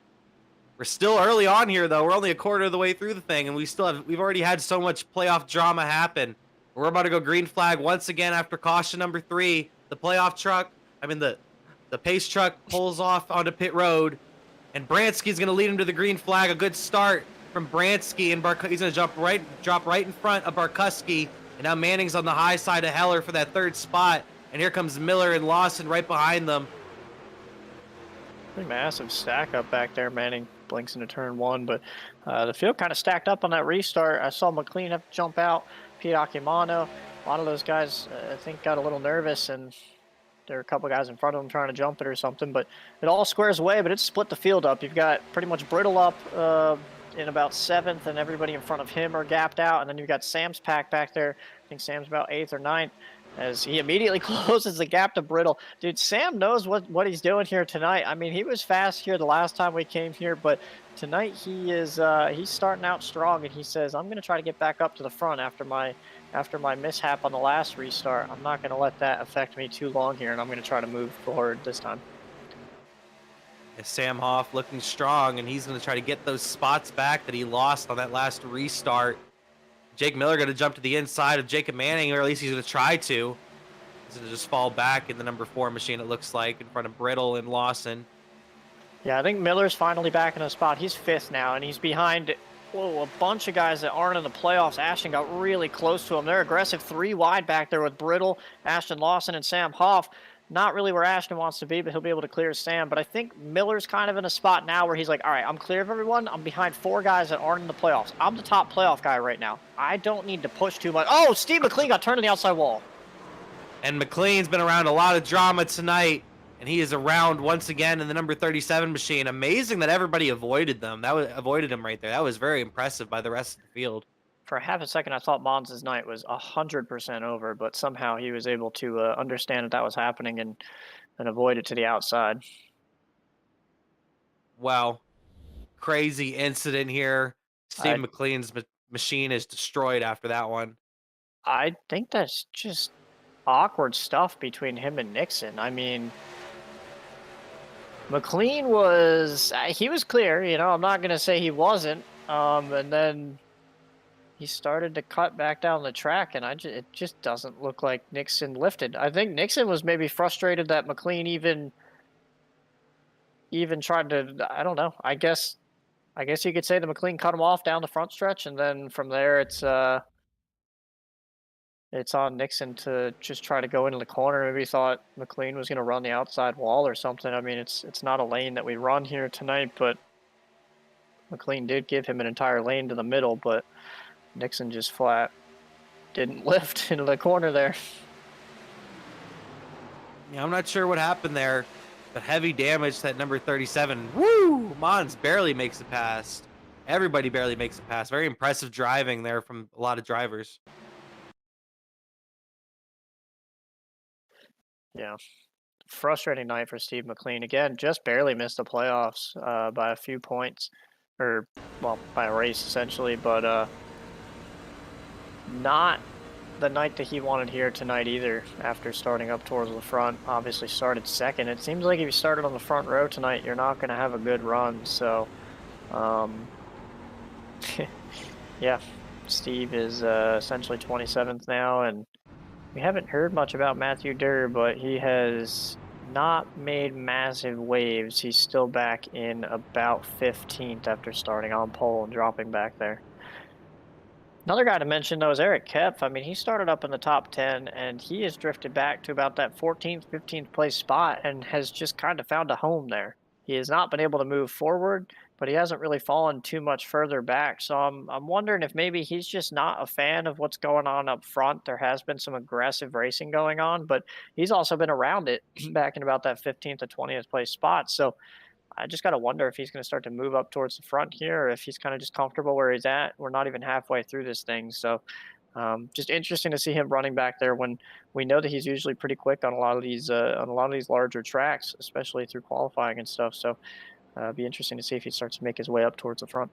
We're still early on here, though. We're only a quarter of the way through the thing, and we've already had so much playoff drama happen. We're about to go green flag once again after caution number 3. The playoff truck, the pace truck pulls off onto pit road, and Bransky's going to lead him to the green flag. A good start from Bransky, and he's going to drop right in front of Barkuski, and now Manning's on the high side of Heller for that 3rd spot, and here comes Miller and Lawson right behind them. Pretty massive stack up back there. Manning blinks into turn 1, but the field kind of stacked up on that restart. I saw McLean have to jump out, Pete Akimano. A lot of those guys, I think, got a little nervous, and there were a couple guys in front of them trying to jump it or something, but it all squares away, but it split the field up. You've got pretty much Brittle up in about 7th, and everybody in front of him are gapped out, and then you've got Sam's pack back there. I think Sam's about 8th or 9th, as he immediately closes the gap to Brittle. Dude, Sam knows what he's doing here tonight. I mean, he was fast here the last time we came here, but tonight he's starting out strong, and he says, I'm going to try to get back up to the front after my after my mishap on the last restart, I'm not going to let that affect me too long here, and I'm going to try to move forward this time. Sam Hoff looking strong, and he's going to try to get those spots back that he lost on that last restart. Jake Miller going to jump to the inside of Jacob Manning, or at least he's going to try to. He's going to just fall back in the number 4 machine, it looks like, in front of Brittle and Lawson. Yeah, I think Miller's finally back in a spot. He's 5th now, and he's behind a bunch of guys that aren't in the playoffs. Ashton got really close to him. They're aggressive 3 wide back there with Brittle, Ashton Lawson, and Sam Hoff. Not really where Ashton wants to be, but he'll be able to clear Sam. But I think Miller's kind of in a spot now where he's like, all right, I'm clear of everyone. I'm behind 4 guys that aren't in the playoffs. I'm the top playoff guy right now. I don't need to push too much. Oh, Steve McLean got turned to the outside wall. And McLean's been around a lot of drama tonight, and he is around once again in the number 37 machine. Amazing that everybody avoided them. Avoided him right there. That was very impressive by the rest of the field. For half a second, I thought Mons' night was 100% over, but somehow he was able to understand that was happening and avoid it to the outside. Wow. Crazy incident here. Steve McLean's machine is destroyed after that one. I think that's just awkward stuff between him and Nixon. I mean, McLean he was clear, you know, I'm not going to say he wasn't. And then he started to cut back down the track, and it just doesn't look like Nixon lifted. I think Nixon was maybe frustrated that McLean even tried to, I don't know. I guess you could say that McLean cut him off down the front stretch, and then from there it's on Nixon to just try to go into the corner. Maybe he thought McLean was going to run the outside wall or something. I mean, it's not a lane that we run here tonight, but McLean did give him an entire lane to the middle, but Nixon just flat didn't lift into the corner there. Yeah, I'm not sure what happened there, but heavy damage to that number 37. Woo! Mons barely makes it past. Everybody barely makes it past. Very impressive driving there from a lot of drivers. Yeah. Frustrating night for Steve McLean. Again, just barely missed the playoffs by a few points. Or, well, by a race, essentially. But not the night that he wanted here tonight either, after starting up towards the front. Obviously started second. It seems like if you started on the front row tonight, you're not going to have a good run. So, yeah, Steve is essentially 27th now, and we haven't heard much about Matthew Durr, but he has not made massive waves. He's still back in about 15th after starting on pole and dropping back there. Another guy to mention, though, is Eric Kepf. I mean, he started up in the top 10, and he has drifted back to about that 14th, 15th place spot and has just kind of found a home there. He has not been able to move forward, but he hasn't really fallen too much further back. So I'm wondering if maybe he's just not a fan of what's going on up front. There has been some aggressive racing going on, but he's also been around it back in about that 15th to 20th place spot. So I just got to wonder if he's going to start to move up towards the front here, or if he's kind of just comfortable where he's at. We're not even halfway through this thing. So just interesting to see him running back there when we know that he's usually pretty quick on a lot of these larger tracks, especially through qualifying and stuff. So it'd be interesting to see if he starts to make his way up towards the front.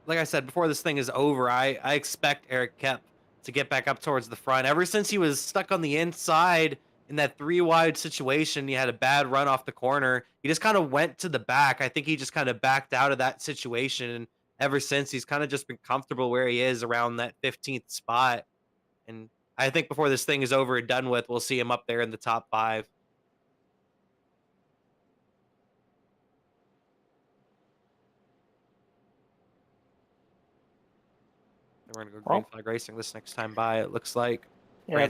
Like I said, before this thing is over, I expect Eric Kepf to get back up towards the front. Ever since he was stuck on the inside in that 3 wide situation, he had a bad run off the corner. He just kind of went to the back. I think he just kind of backed out of that situation. And ever since, he's kind of just been comfortable where he is around that 15th spot. And I think before this thing is over and done with, we'll see him up there in the top 5. We're going to go green flag racing this next time by, it looks like. Yeah,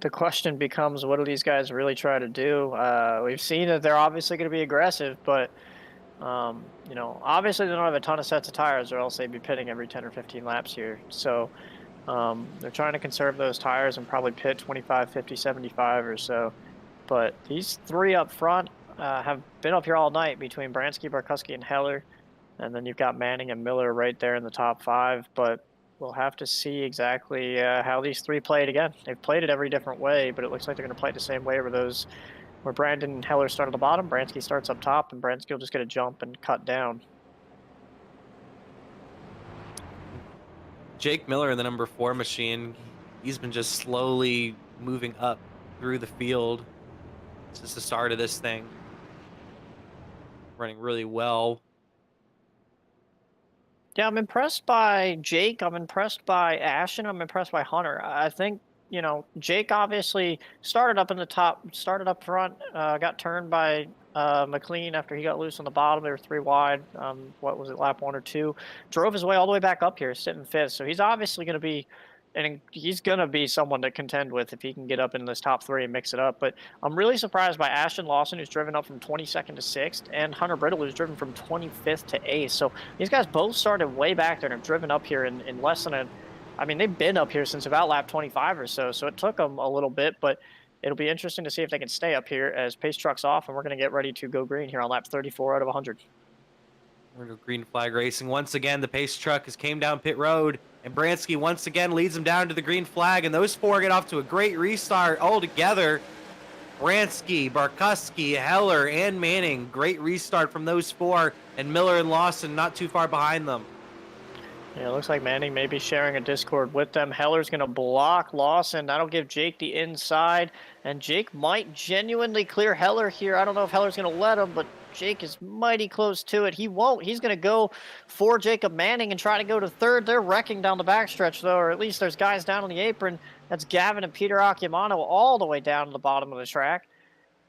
the question becomes, what do these guys really try to do? We've seen that they're obviously going to be aggressive, but you know, obviously they don't have a ton of sets of tires, or else they'd be pitting every 10 or 15 laps here. So they're trying to conserve those tires and probably pit 25, 50, 75 or so. But these 3 up front have been up here all night between Bransky, Barkowski, and Heller. And then you've got Manning and Miller right there in the top 5. But we'll have to see exactly how these 3 play it again. They've played it every different way, but it looks like they're going to play it the same way where Brandon and Heller start at the bottom, Bransky starts up top, and Bransky will just get a jump and cut down. Jake Miller in the number 4 machine, he's been just slowly moving up through the field since the start of this thing. Running really well. Yeah, I'm impressed by Jake. I'm impressed by Ashton. I'm impressed by Hunter. I think, Jake obviously started up in the top, started up front, got turned by McLean after he got loose on the bottom. They were 3 wide. What was it, lap 1 or 2? Drove his way all the way back up here, sitting 5th. So he's obviously going to be, and he's going to be someone to contend with if he can get up in this top 3 and mix it up. But I'm really surprised by Ashton Lawson, who's driven up from 22nd to 6th, and Hunter Brittle, who's driven from 25th to 8th. So these guys both started way back there and have driven up here in less than I mean, they've been up here since about lap 25 or so. So it took them a little bit, but it'll be interesting to see if they can stay up here as pace truck's off, and we're going to get ready to go green here on lap 34 out of 100. We're going to green flag racing. Once again, the pace truck has came down pit road, and Bransky once again leads them down to the green flag, and those 4 get off to a great restart all together. Bransky, Barkuski, Heller, and Manning. Great restart from those 4, and Miller and Lawson not too far behind them. Yeah, it looks like Manning may be sharing a Discord with them. Heller's going to block Lawson. That'll give Jake the inside, and Jake might genuinely clear Heller here. I don't know if Heller's going to let him, but Jake is mighty close to it. He won't. He's going to go for Jacob Manning and try to go to 3rd. They're wrecking down the backstretch, though, or at least there's guys down on the apron. That's Gavin and Peter Akimano all the way down to the bottom of the track.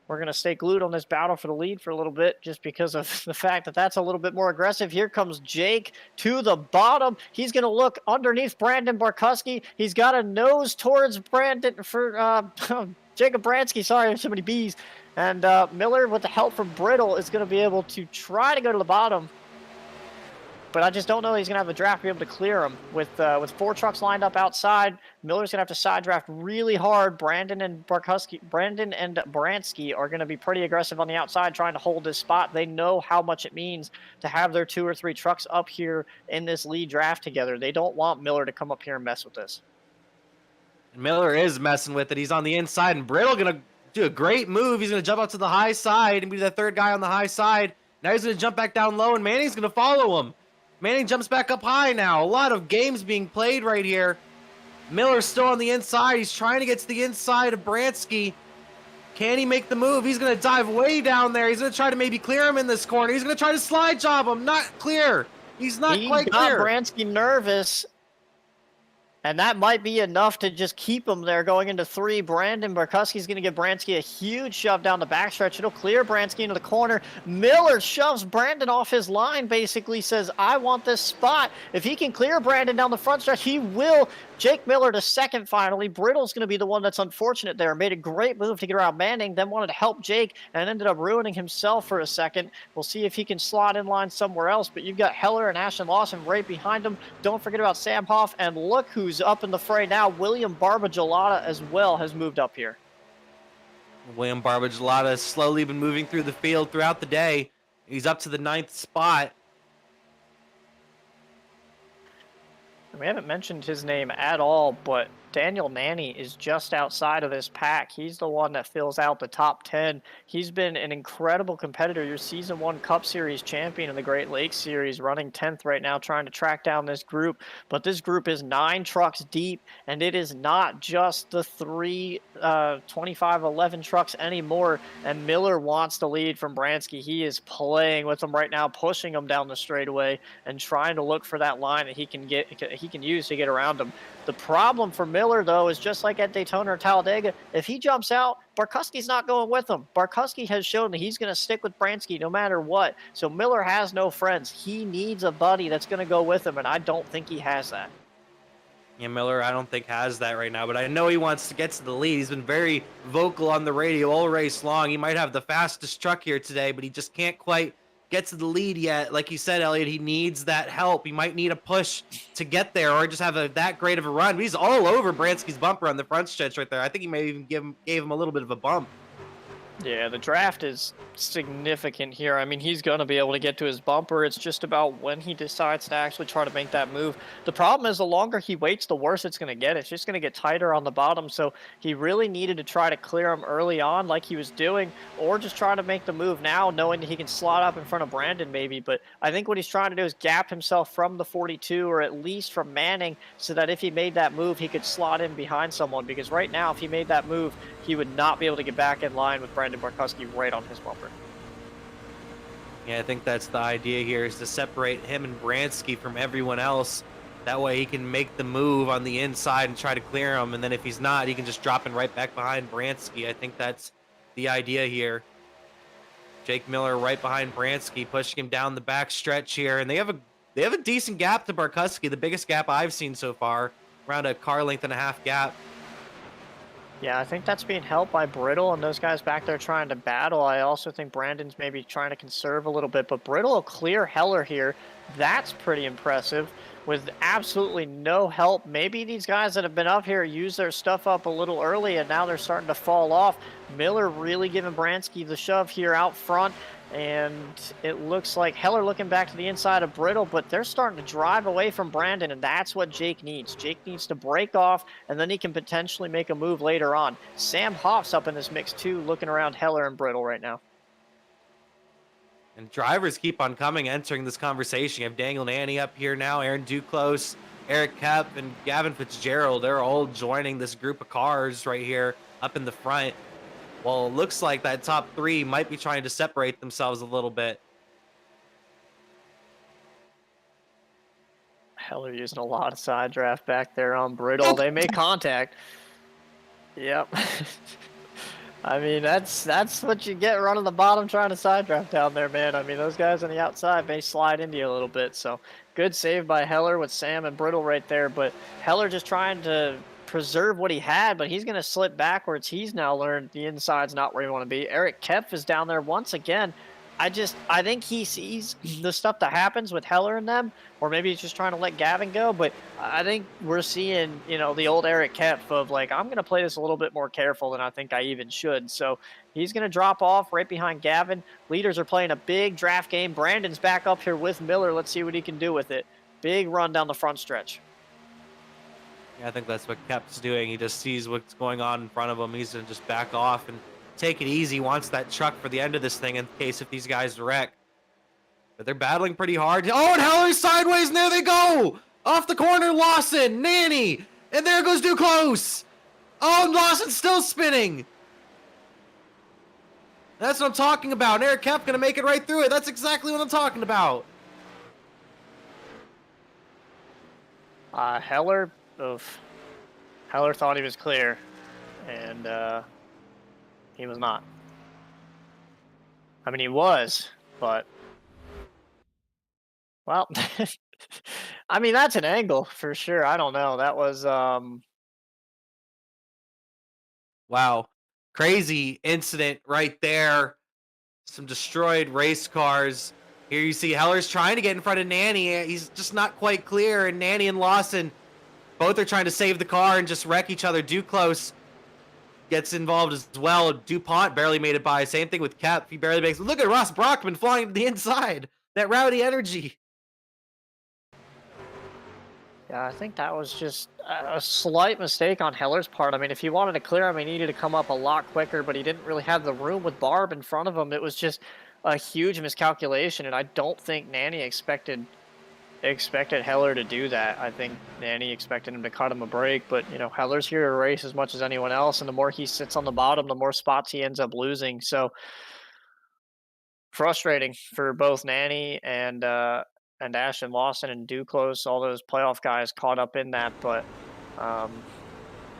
We're going to stay glued on this battle for the lead for a little bit just because of the fact that that's a little bit more aggressive. Here comes Jake to the bottom. He's going to look underneath Brandon Barkuski. He's got a nose towards Brandon for Jacob Bransky. Sorry, there's so many B's. And Miller, with the help from Brittle, is going to be able to try to go to the bottom. But I just don't know he's going to have a draft to be able to clear him. With 4 trucks lined up outside, Miller's going to have to side draft really hard. Brandon and Bransky are going to be pretty aggressive on the outside trying to hold this spot. They know how much it means to have their 2 or 3 trucks up here in this lead draft together. They don't want Miller to come up here and mess with this. Miller is messing with it. He's on the inside, and Brittle going to do a great move. He's going to jump up to the high side and be the 3rd guy on the high side. Now he's going to jump back down low, and Manning's going to follow him. Manning jumps back up high now. A lot of games being played right here. Miller's still on the inside. He's trying to get to the inside of Bransky. Can he make the move? He's going to dive way down there. He's going to try to maybe clear him in this corner. He's going to try to slide job him. Not clear. He's not quite clear. He got Bransky nervous. And that might be enough to just keep him there going into 3. Brandon Barkuski's going to give Bransky a huge shove down the backstretch. It'll clear Bransky into the corner. Miller shoves Brandon off his line, basically says, I want this spot. If he can clear Brandon down the front stretch, he will. Jake Miller to 2nd finally. Brittle's going to be the one that's unfortunate there. Made a great move to get around Manning, then wanted to help Jake and ended up ruining himself for a second. We'll see if he can slot in line somewhere else, but you've got Heller and Ashton Lawson right behind him. Don't forget about Sam Hoff, and look who's up in the fray now. William Barbagelot as well has moved up here. William Barbagelot has slowly been moving through the field throughout the day. He's up to the 9th spot. We haven't mentioned his name at all, but Daniel Nanny is just outside of this pack. He's the one that fills out the top 10. He's been an incredible competitor. Your Season 1 Cup Series champion in the Great Lakes Series, running 10th right now, trying to track down this group. But this group is 9 trucks deep, and it is not just the 3 25-11 trucks anymore. And Miller wants the lead from Bransky. He is playing with them right now, pushing them down the straightaway and trying to look for that line that he can use to get around them. The problem for Miller, though, is just like at Daytona or Talladega, if he jumps out, Barkuski's not going with him. Barkuski has shown that he's going to stick with Bransky no matter what. So Miller has no friends. He needs a buddy that's going to go with him, and I don't think he has that. Yeah, Miller, I don't think has that right now, but I know he wants to get to the lead. He's been very vocal on the radio all race long. He might have the fastest truck here today, but he just can't quite get to the lead yet. Like you said, Elliot, he needs that help. He might need a push to get there or just have that great of a run. But he's all over Bransky's bumper on the front stretch right there. I think he may even gave him a little bit of a bump. Yeah, the draft is significant here. I mean, he's going to be able to get to his bumper. It's just about when he decides to actually try to make that move. The problem is the longer he waits, the worse it's going to get. It's just going to get tighter on the bottom. So he really needed to try to clear him early on like he was doing, or just try to make the move now, knowing that he can slot up in front of Brandon maybe. But I think what he's trying to do is gap himself from the 42, or at least from Manning, so that if he made that move, he could slot in behind someone. Because right now, if he made that move, he would not be able to get back in line with Brandon Barkowski right on his bumper. Yeah, I think that's the idea here, is to separate him and Bransky from everyone else. That way he can make the move on the inside and try to clear him, and then if he's not, he can just drop in right back behind Bransky. I think that's the idea here. Jake Miller right behind Bransky, pushing him down the back stretch here, and they have a decent gap to Barkowski, the biggest gap I've seen so far, around a car length and a half gap. Yeah, I think that's being helped by Brittle and those guys back there trying to battle. I also think Brandon's maybe trying to conserve a little bit, but Brittle will clear Heller here. That's pretty impressive with absolutely no help. Maybe these guys that have been up here use their stuff up a little early, and now they're starting to fall off. Miller really giving Bransky the shove here out front. And it looks like Heller looking back to the inside of Brittle, but they're starting to drive away from Brandon, and that's what Jake needs. Jake needs to break off, and then he can potentially make a move later on. Sam Hoff's up in this mix too, looking around Heller and Brittle right now. And drivers keep on coming, entering this conversation. You have Daniel Nanny up here now, Aaron Duclos, Eric Kep, and Gavin Fitzgerald. They're all joining this group of cars right here up in the front. Well, it looks like that top three might be trying to separate themselves a little bit. Heller using a lot of side draft back there on Brittle. They make contact. Yep. I mean, that's what you get running the bottom trying to side draft down there, man. I mean, those guys on the outside may slide into you a little bit. So good save by Heller with Sam and Brittle right there. But Heller just trying to preserve what he had, but he's going to slip backwards. He's now learned the inside's not where you want to be. Eric Kepf is down there once again. I think he sees the stuff that happens with Heller and them, or maybe he's just trying to let Gavin go. But I think we're seeing, the old Eric Kepf of like, I'm going to play this a little bit more careful than I think I even should. So he's going to drop off right behind Gavin. Leaders are playing a big draft game. Brandon's back up here with Miller. Let's see what he can do with it. Big run down the front stretch. Yeah, I think that's what Kep's doing. He just sees what's going on in front of him. He's going to just back off and take it easy. Wants that truck for the end of this thing in case if these guys wreck. But they're battling pretty hard. Oh, and Heller's sideways, and there they go! Off the corner, Lawson, Nanny, and there goes Duclos! Oh, and Lawson's still spinning! That's what I'm talking about. And Eric Kep gonna make it right through it. That's exactly what I'm talking about. Heller thought he was clear, and he was not. I mean, he was, but well, I mean, that's an angle for sure. I don't know. That was Wow. Crazy incident right there. Some destroyed race cars. Here you see Heller's trying to get in front of Nanny. He's just not quite clear, and Nanny and Lawson both are trying to save the car and just wreck each other. Duclos gets involved as well. DuPont barely made it by. Same thing with Kep. He barely makes it. Look at Ross Brockman flying to the inside. That rowdy energy. Yeah, I think that was just a slight mistake on Heller's part. I mean, if he wanted to clear him, he needed to come up a lot quicker, but he didn't really have the room with Barb in front of him. It was just a huge miscalculation, and I don't think Nanny expected Heller to do that. I think Nanny expected him to cut him a break, but, Heller's here to race as much as anyone else, and the more he sits on the bottom, the more spots he ends up losing. So frustrating for both Nanny and Ashton Lawson and Duclos, all those playoff guys caught up in that. But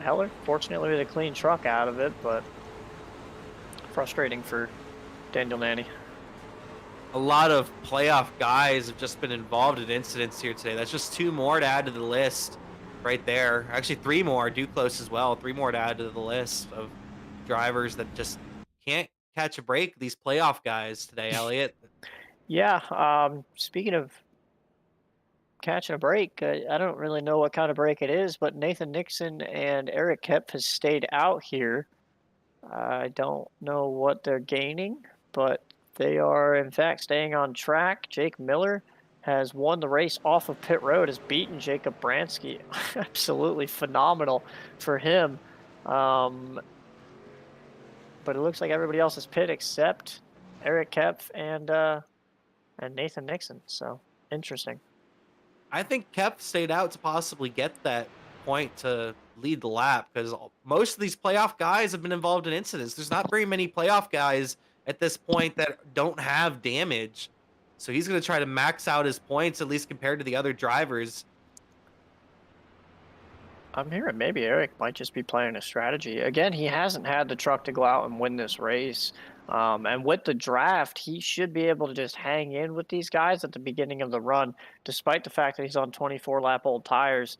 Heller, fortunately, with a clean truck out of it, but frustrating for Daniel Nanny. A lot of playoff guys have just been involved in incidents here today. That's just 2 more to add to the list right there. Actually, 3 more. Duclos as well. 3 more to add to the list of drivers that just can't catch a break. These playoff guys today, Elliot. Yeah. Speaking of catching a break, I don't really know what kind of break it is, but Nathan Nixon and Eric Kep has stayed out here. I don't know what they're gaining, but they are in fact staying on track. Jake Miller has won the race off of pit road, has beaten Jacob Bransky. Absolutely phenomenal for him. Um, but it looks like everybody else is pit except Eric Kepf and Nathan Nixon. So interesting. I think Kep stayed out to possibly get that point to lead the lap because most of these playoff guys have been involved in incidents. There's not very many playoff guys at this point that don't have damage. So he's going to try to max out his points, at least compared to the other drivers. I'm hearing maybe Eric might just be playing a strategy. Again, he hasn't had the truck to go out and win this race. And with the draft, he should be able to just hang in with these guys at the beginning of the run, despite the fact that he's on 24-lap old tires.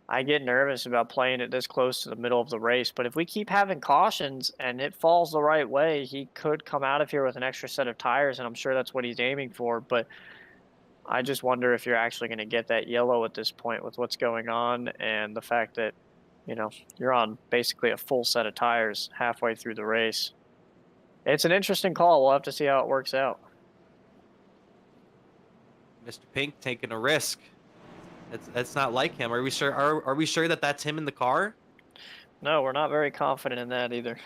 I get nervous about playing it this close to the middle of the race. But if we keep having cautions and it falls the right way, he could come out of here with an extra set of tires, and I'm sure that's what he's aiming for. But I just wonder if you're actually going to get that yellow at this point with what's going on and the fact that, you're on basically a full set of tires halfway through the race. It's an interesting call. We'll have to see how it works out. Mr. Pink taking a risk. That's not like him. Are we sure? Are we sure that that's him in the car? No, we're not very confident in that either.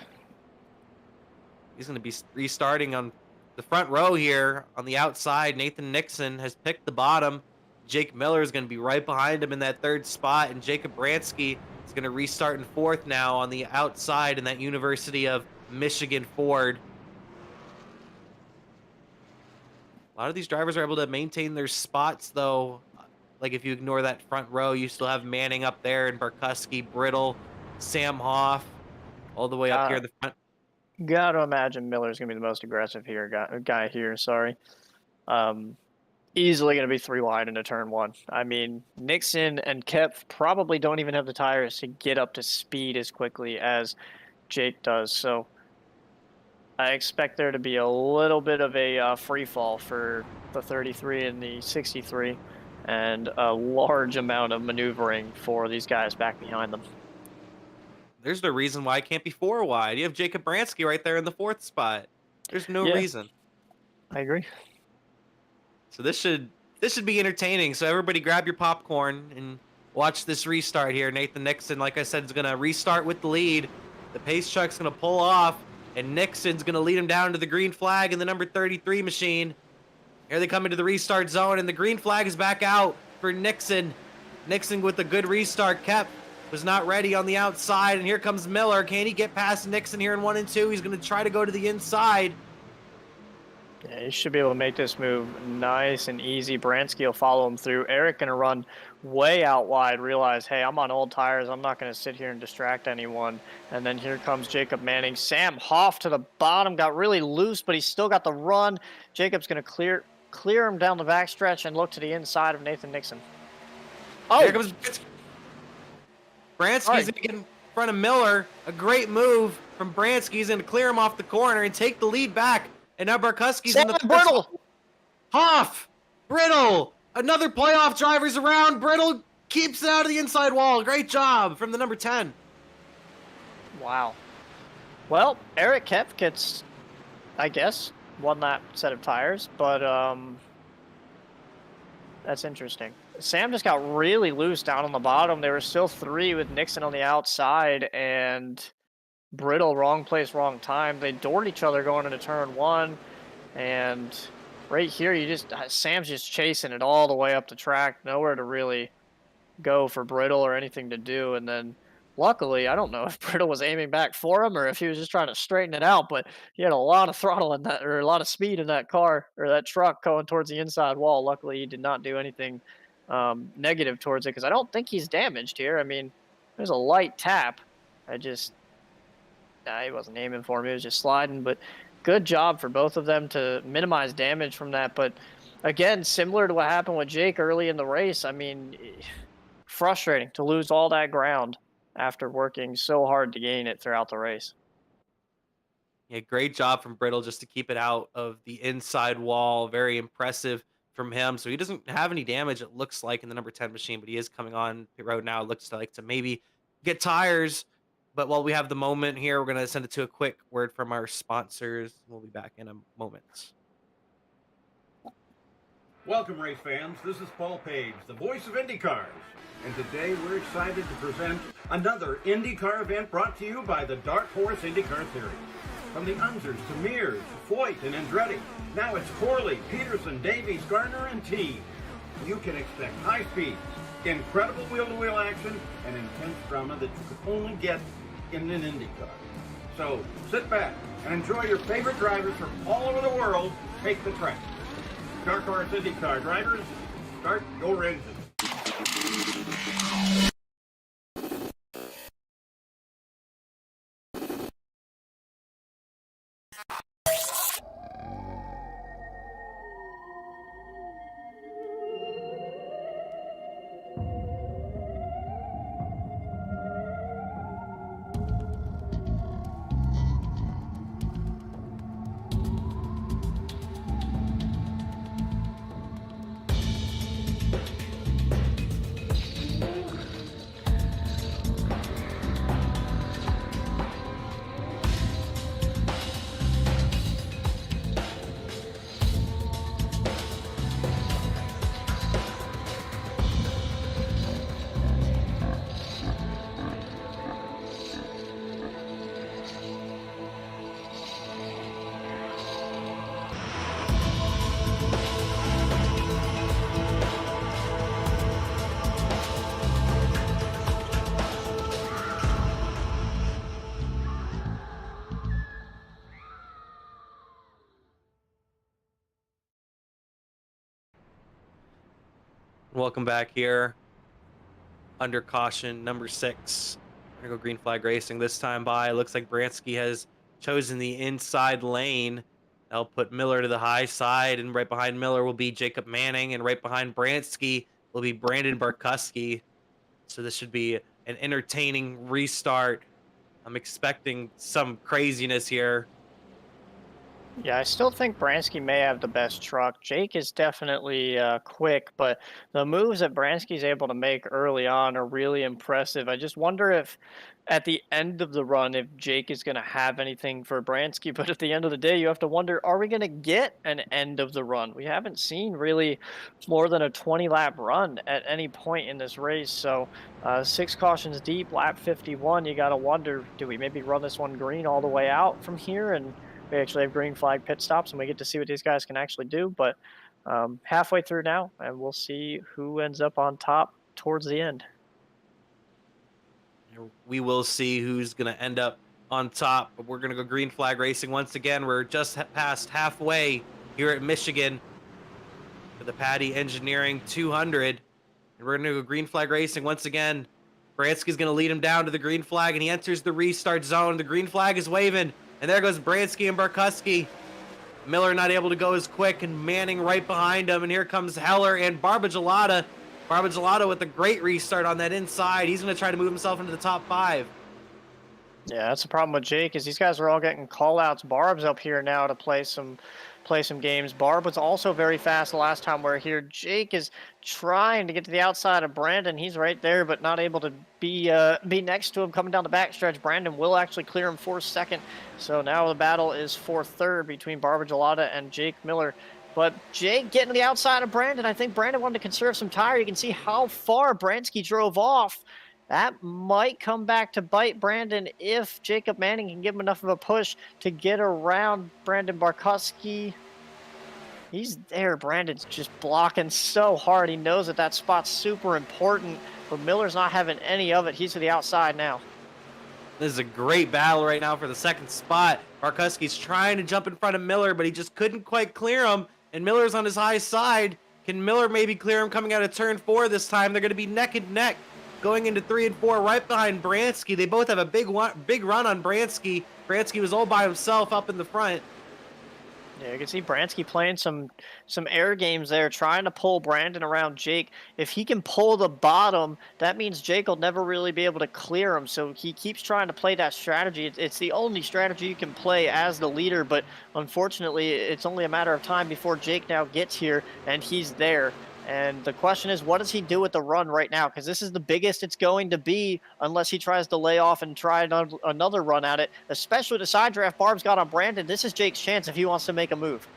He's going to be restarting on the front row here on the outside. Nathan Nixon has picked the bottom. Jake Miller is going to be right behind him in that third spot, and Jacob Bransky is going to restart in fourth now on the outside in that University of Michigan Ford. A lot of these drivers are able to maintain their spots, though. Like, if you ignore that front row, you still have Manning up there, and Barkuski, Brittle, Sam Hoff, all the way up here in the front. Got to imagine Miller's going to be the most aggressive guy here. Sorry. Easily going to be 3 wide into turn 1. I mean, Nixon and Kepf probably don't even have the tires to get up to speed as quickly as Jake does. So I expect there to be a little bit of a free fall for the 33 and the 63 and a large amount of maneuvering for these guys back behind them. There's no reason why it can't be 4 wide. You have Jacob Bransky right there in the 4th spot. There's no reason. I agree. So this should be entertaining. So everybody grab your popcorn and watch this restart here. Nathan Nixon, like I said, is going to restart with the lead. The pace truck's going to pull off, and Nixon's going to lead him down to the green flag in the number 33 machine. Here they come into the restart zone, and the green flag is back out for Nixon. Nixon with a good restart. Kep was not ready on the outside, and here comes Miller. Can he get past Nixon here in 1 and 2? He's going to try to go to the inside. Yeah, he should be able to make this move nice and easy. Bransky will follow him through. Eric going to run way out wide, realize, hey, I'm on old tires. I'm not going to sit here and distract anyone. And then here comes Jacob Manning. Sam Hoff to the bottom, got really loose, but he's still got the run. Jacob's going to clear him down the backstretch and look to the inside of Nathan Nixon. Oh, here comes Bransky's going to get in front of Miller. A great move from Bransky. He's going to clear him off the corner and take the lead back. And now Barkuski's in the Brittle. Hoff, Brittle, another playoff driver's around. Brittle keeps it out of the inside wall. Great job from the number 10. Wow. Well, Eric Kepf gets, I guess, won that set of tires, but that's interesting. Sam just got really loose down on the bottom. There were still 3 with Nixon on the outside, and Brittle, wrong place, wrong time. They doored each other going into turn 1, and right here, Sam's just chasing it all the way up the track. Nowhere to really go for Brittle or anything to do. And then, luckily, I don't know if Brittle was aiming back for him or if he was just trying to straighten it out, but he had a lot of throttle in that, or a lot of speed in that car or that truck going towards the inside wall. Luckily, he did not do anything negative towards it because I don't think he's damaged here. I mean, there's a light tap. He wasn't aiming for me. He was just sliding, but good job for both of them to minimize damage from that. But again, similar to what happened with Jake early in the race, I mean, frustrating to lose all that ground after working so hard to gain it throughout the race. Yeah, great job from Brittle just to keep it out of the inside wall. Very impressive from him. So he doesn't have any damage, it looks like, in the number 10 machine, but he is coming on pit road now. It looks like to maybe get tires. But while we have the moment here, we're gonna send it to a quick word from our sponsors. We'll be back in a moment. Welcome, race fans. This is Paul Page, the voice of IndyCars. And today we're excited to present another IndyCar event brought to you by the Dark Horse IndyCar Series. From the Unzers to Mears, Foyt, and Andretti, now it's Corley, Peterson, Davies, Gardner, and Teague. You can expect high speeds, incredible wheel-to-wheel action, and intense drama that you could only get in an IndyCar. So sit back and enjoy your favorite drivers from all over the world take the track. Dark Horse IndyCar drivers, start your engine. Welcome back here. Under caution, number 6. We're gonna go green flag racing this time by. It looks like Bransky has chosen the inside lane. That'll put Miller to the high side, and right behind Miller will be Jacob Manning, and right behind Bransky will be Brandon Barkuski. So this should be an entertaining restart. I'm expecting some craziness here. Yeah, I still think Bransky may have the best truck. Jake is definitely quick, but the moves that Bransky's able to make early on are really impressive. I just wonder if at the end of the run, if Jake is going to have anything for Bransky. But at the end of the day, you have to wonder, are we going to get an end of the run? We haven't seen really more than a 20-lap run at any point in this race. So 6 cautions deep, lap 51, you got to wonder, do we maybe run this one green all the way out from here? And we actually have green flag pit stops, and we get to see what these guys can actually do. But halfway through now, and we'll see who ends up on top towards the end. We will see who's going to end up on top. But we're going to go green flag racing once again. We're just past halfway here at Michigan for the Patti Engineering 200. And we're going to go green flag racing once again. Bransky's going to lead him down to the green flag, and he enters the restart zone. The green flag is waving. And there goes Bransky and Barkuski. Miller not able to go as quick, and Manning right behind him. And here comes Heller and Barbagelot. Barbagelot with a great restart on that inside. He's going to try to move himself into the top 5. Yeah, that's the problem with Jake, is these guys are all getting call-outs. Barb's up here now to play some games. Barb was also very fast the last time we were here. Jake is trying to get to the outside of Brandon. He's right there, but not able to be next to him coming down the backstretch. Brandon will actually clear him for second. So now the battle is for third between Barbagelot and Jake Miller. But Jake getting to the outside of Brandon. I think Brandon wanted to conserve some tire. You can see how far Bransky drove off. That might come back to bite Brandon if Jacob Manning can give him enough of a push to get around Brandon Barkuski. He's there. Brandon's just blocking so hard. He knows that spot's super important, but Miller's not having any of it. He's to the outside now. This is a great battle right now for the second spot. Barkuski's trying to jump in front of Miller, but he just couldn't quite clear him, and Miller's on his high side. Can Miller maybe clear him coming out of turn 4 this time? They're going to be neck and neck going into 3 and 4 right behind Bransky. They both have a big run on Bransky. Bransky was all by himself up in the front. Yeah, you can see Bransky playing some air games there, trying to pull Brandon around Jake. If he can pull the bottom, that means Jake will never really be able to clear him. So he keeps trying to play that strategy. It's the only strategy you can play as the leader, but unfortunately, it's only a matter of time before Jake now gets here, and he's there. And the question is, what does he do with the run right now? Because this is the biggest it's going to be unless he tries to lay off and try another run at it, especially the side draft Barb's got on Brandon. This is Jake's chance if he wants to make a move.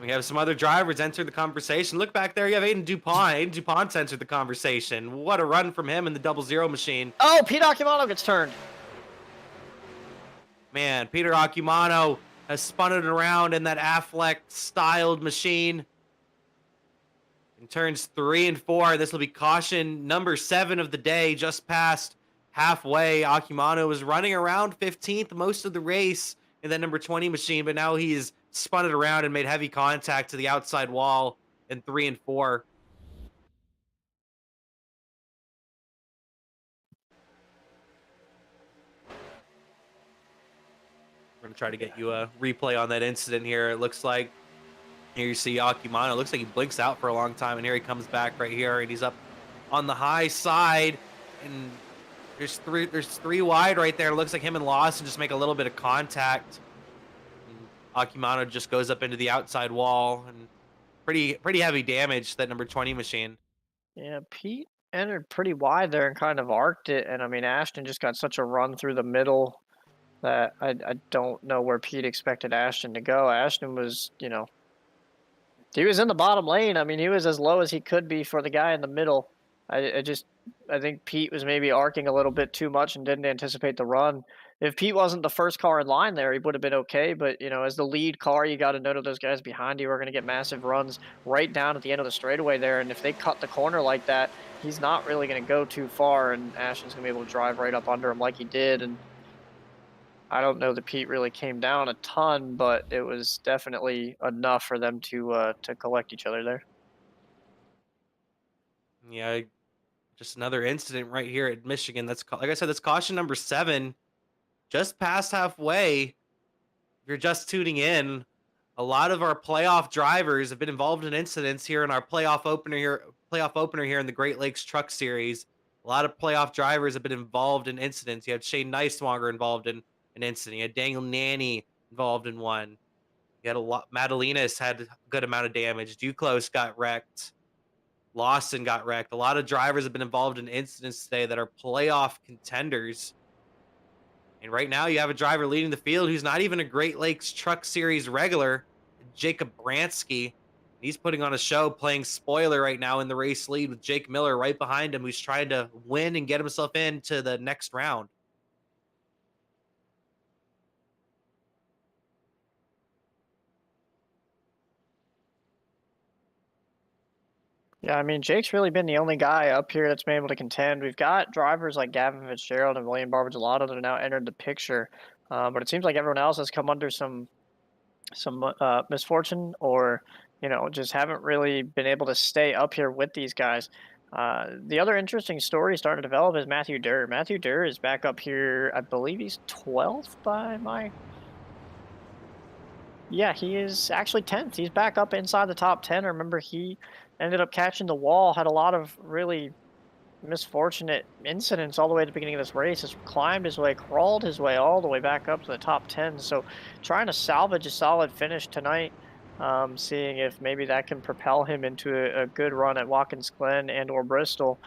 We have some other drivers enter the conversation. Look back there. You have Aiden DuPont. Aiden DuPont's entered the conversation. What a run from him in the 00 machine. Oh, Pete Akimano gets turned. Man, Peter Akimano has spun it around in that Affleck-styled machine. In turns 3 and 4, this will be caution number 7 of the day, just past halfway. Akimano was running around 15th most of the race in that number 20 machine, but now he's spun it around and made heavy contact to the outside wall in 3 and 4. We're going to try to get you a replay on that incident here. It looks like here you see Akimano. It looks like he blinks out for a long time, and here he comes back right here, and he's up on the high side, and there's three wide right there. It looks like him and Lawson just make a little bit of contact. And Akimano just goes up into the outside wall, and pretty heavy damage, that number 20 machine. Yeah, Pete entered pretty wide there and kind of arced it, and I mean, Ashton just got such a run through the middle that I don't know where Pete expected Ashton to go. Ashton was, he was in the bottom lane. I mean, he was as low as he could be for the guy in the middle. I think Pete was maybe arcing a little bit too much and didn't anticipate the run. If Pete wasn't the first car in line there, he would have been okay. But, as the lead car, you got to know that those guys behind you are going to get massive runs right down at the end of the straightaway there. And if they cut the corner like that, he's not really going to go too far. And Ashton's going to be able to drive right up under him like he did. And I don't know that Pete really came down a ton, but it was definitely enough for them to collect each other there. Yeah, just another incident right here at Michigan. That's, like I said, that's caution number 7, just past halfway. If you're just tuning in, a lot of our playoff drivers have been involved in incidents here in our playoff opener here in the Great Lakes Truck Series. A lot of playoff drivers have been involved in incidents. You had Shane Neiswanger involved in an incident. You had Daniel Nanny involved in one. You had a lot. Madalinas had a good amount of damage. Duclos got wrecked. Lawson got wrecked. A lot of drivers have been involved in incidents today that are playoff contenders. And right now you have a driver leading the field who's not even a Great Lakes Truck Series regular, Jacob Bransky. He's putting on a show, playing spoiler right now in the race lead with Jake Miller right behind him, who's trying to win and get himself into the next round. Yeah, I mean, Jake's really been the only guy up here that's been able to contend. We've got drivers like Gavin Fitzgerald and William Barbagelot that are now entered the picture, but it seems like everyone else has come under some misfortune, or just haven't really been able to stay up here with these guys. The other interesting story starting to develop is Matthew Durr. Matthew Durr is back up here. I believe he's 12th by my. Yeah, he is actually 10th. He's back up inside the top 10. I remember he ended up catching the wall, had a lot of really misfortunate incidents all the way at the beginning of this race. Has climbed his way, crawled his way all the way back up to the top 10. So trying to salvage a solid finish tonight, seeing if maybe that can propel him into a good run at Watkins Glen and or Bristol.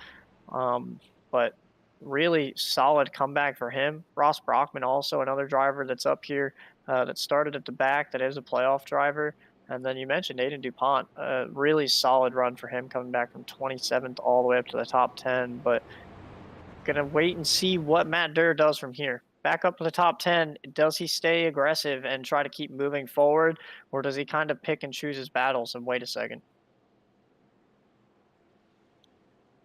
But really solid comeback for him. Ross Brockman, also another driver that's up here that started at the back, that is a playoff driver. And then you mentioned Aiden DuPont, a really solid run for him, coming back from 27th all the way up to the top 10. But going to wait and see what Matt Durr does from here. Back up to the top 10, does he stay aggressive and try to keep moving forward, or does he kind of pick and choose his battles and wait a second?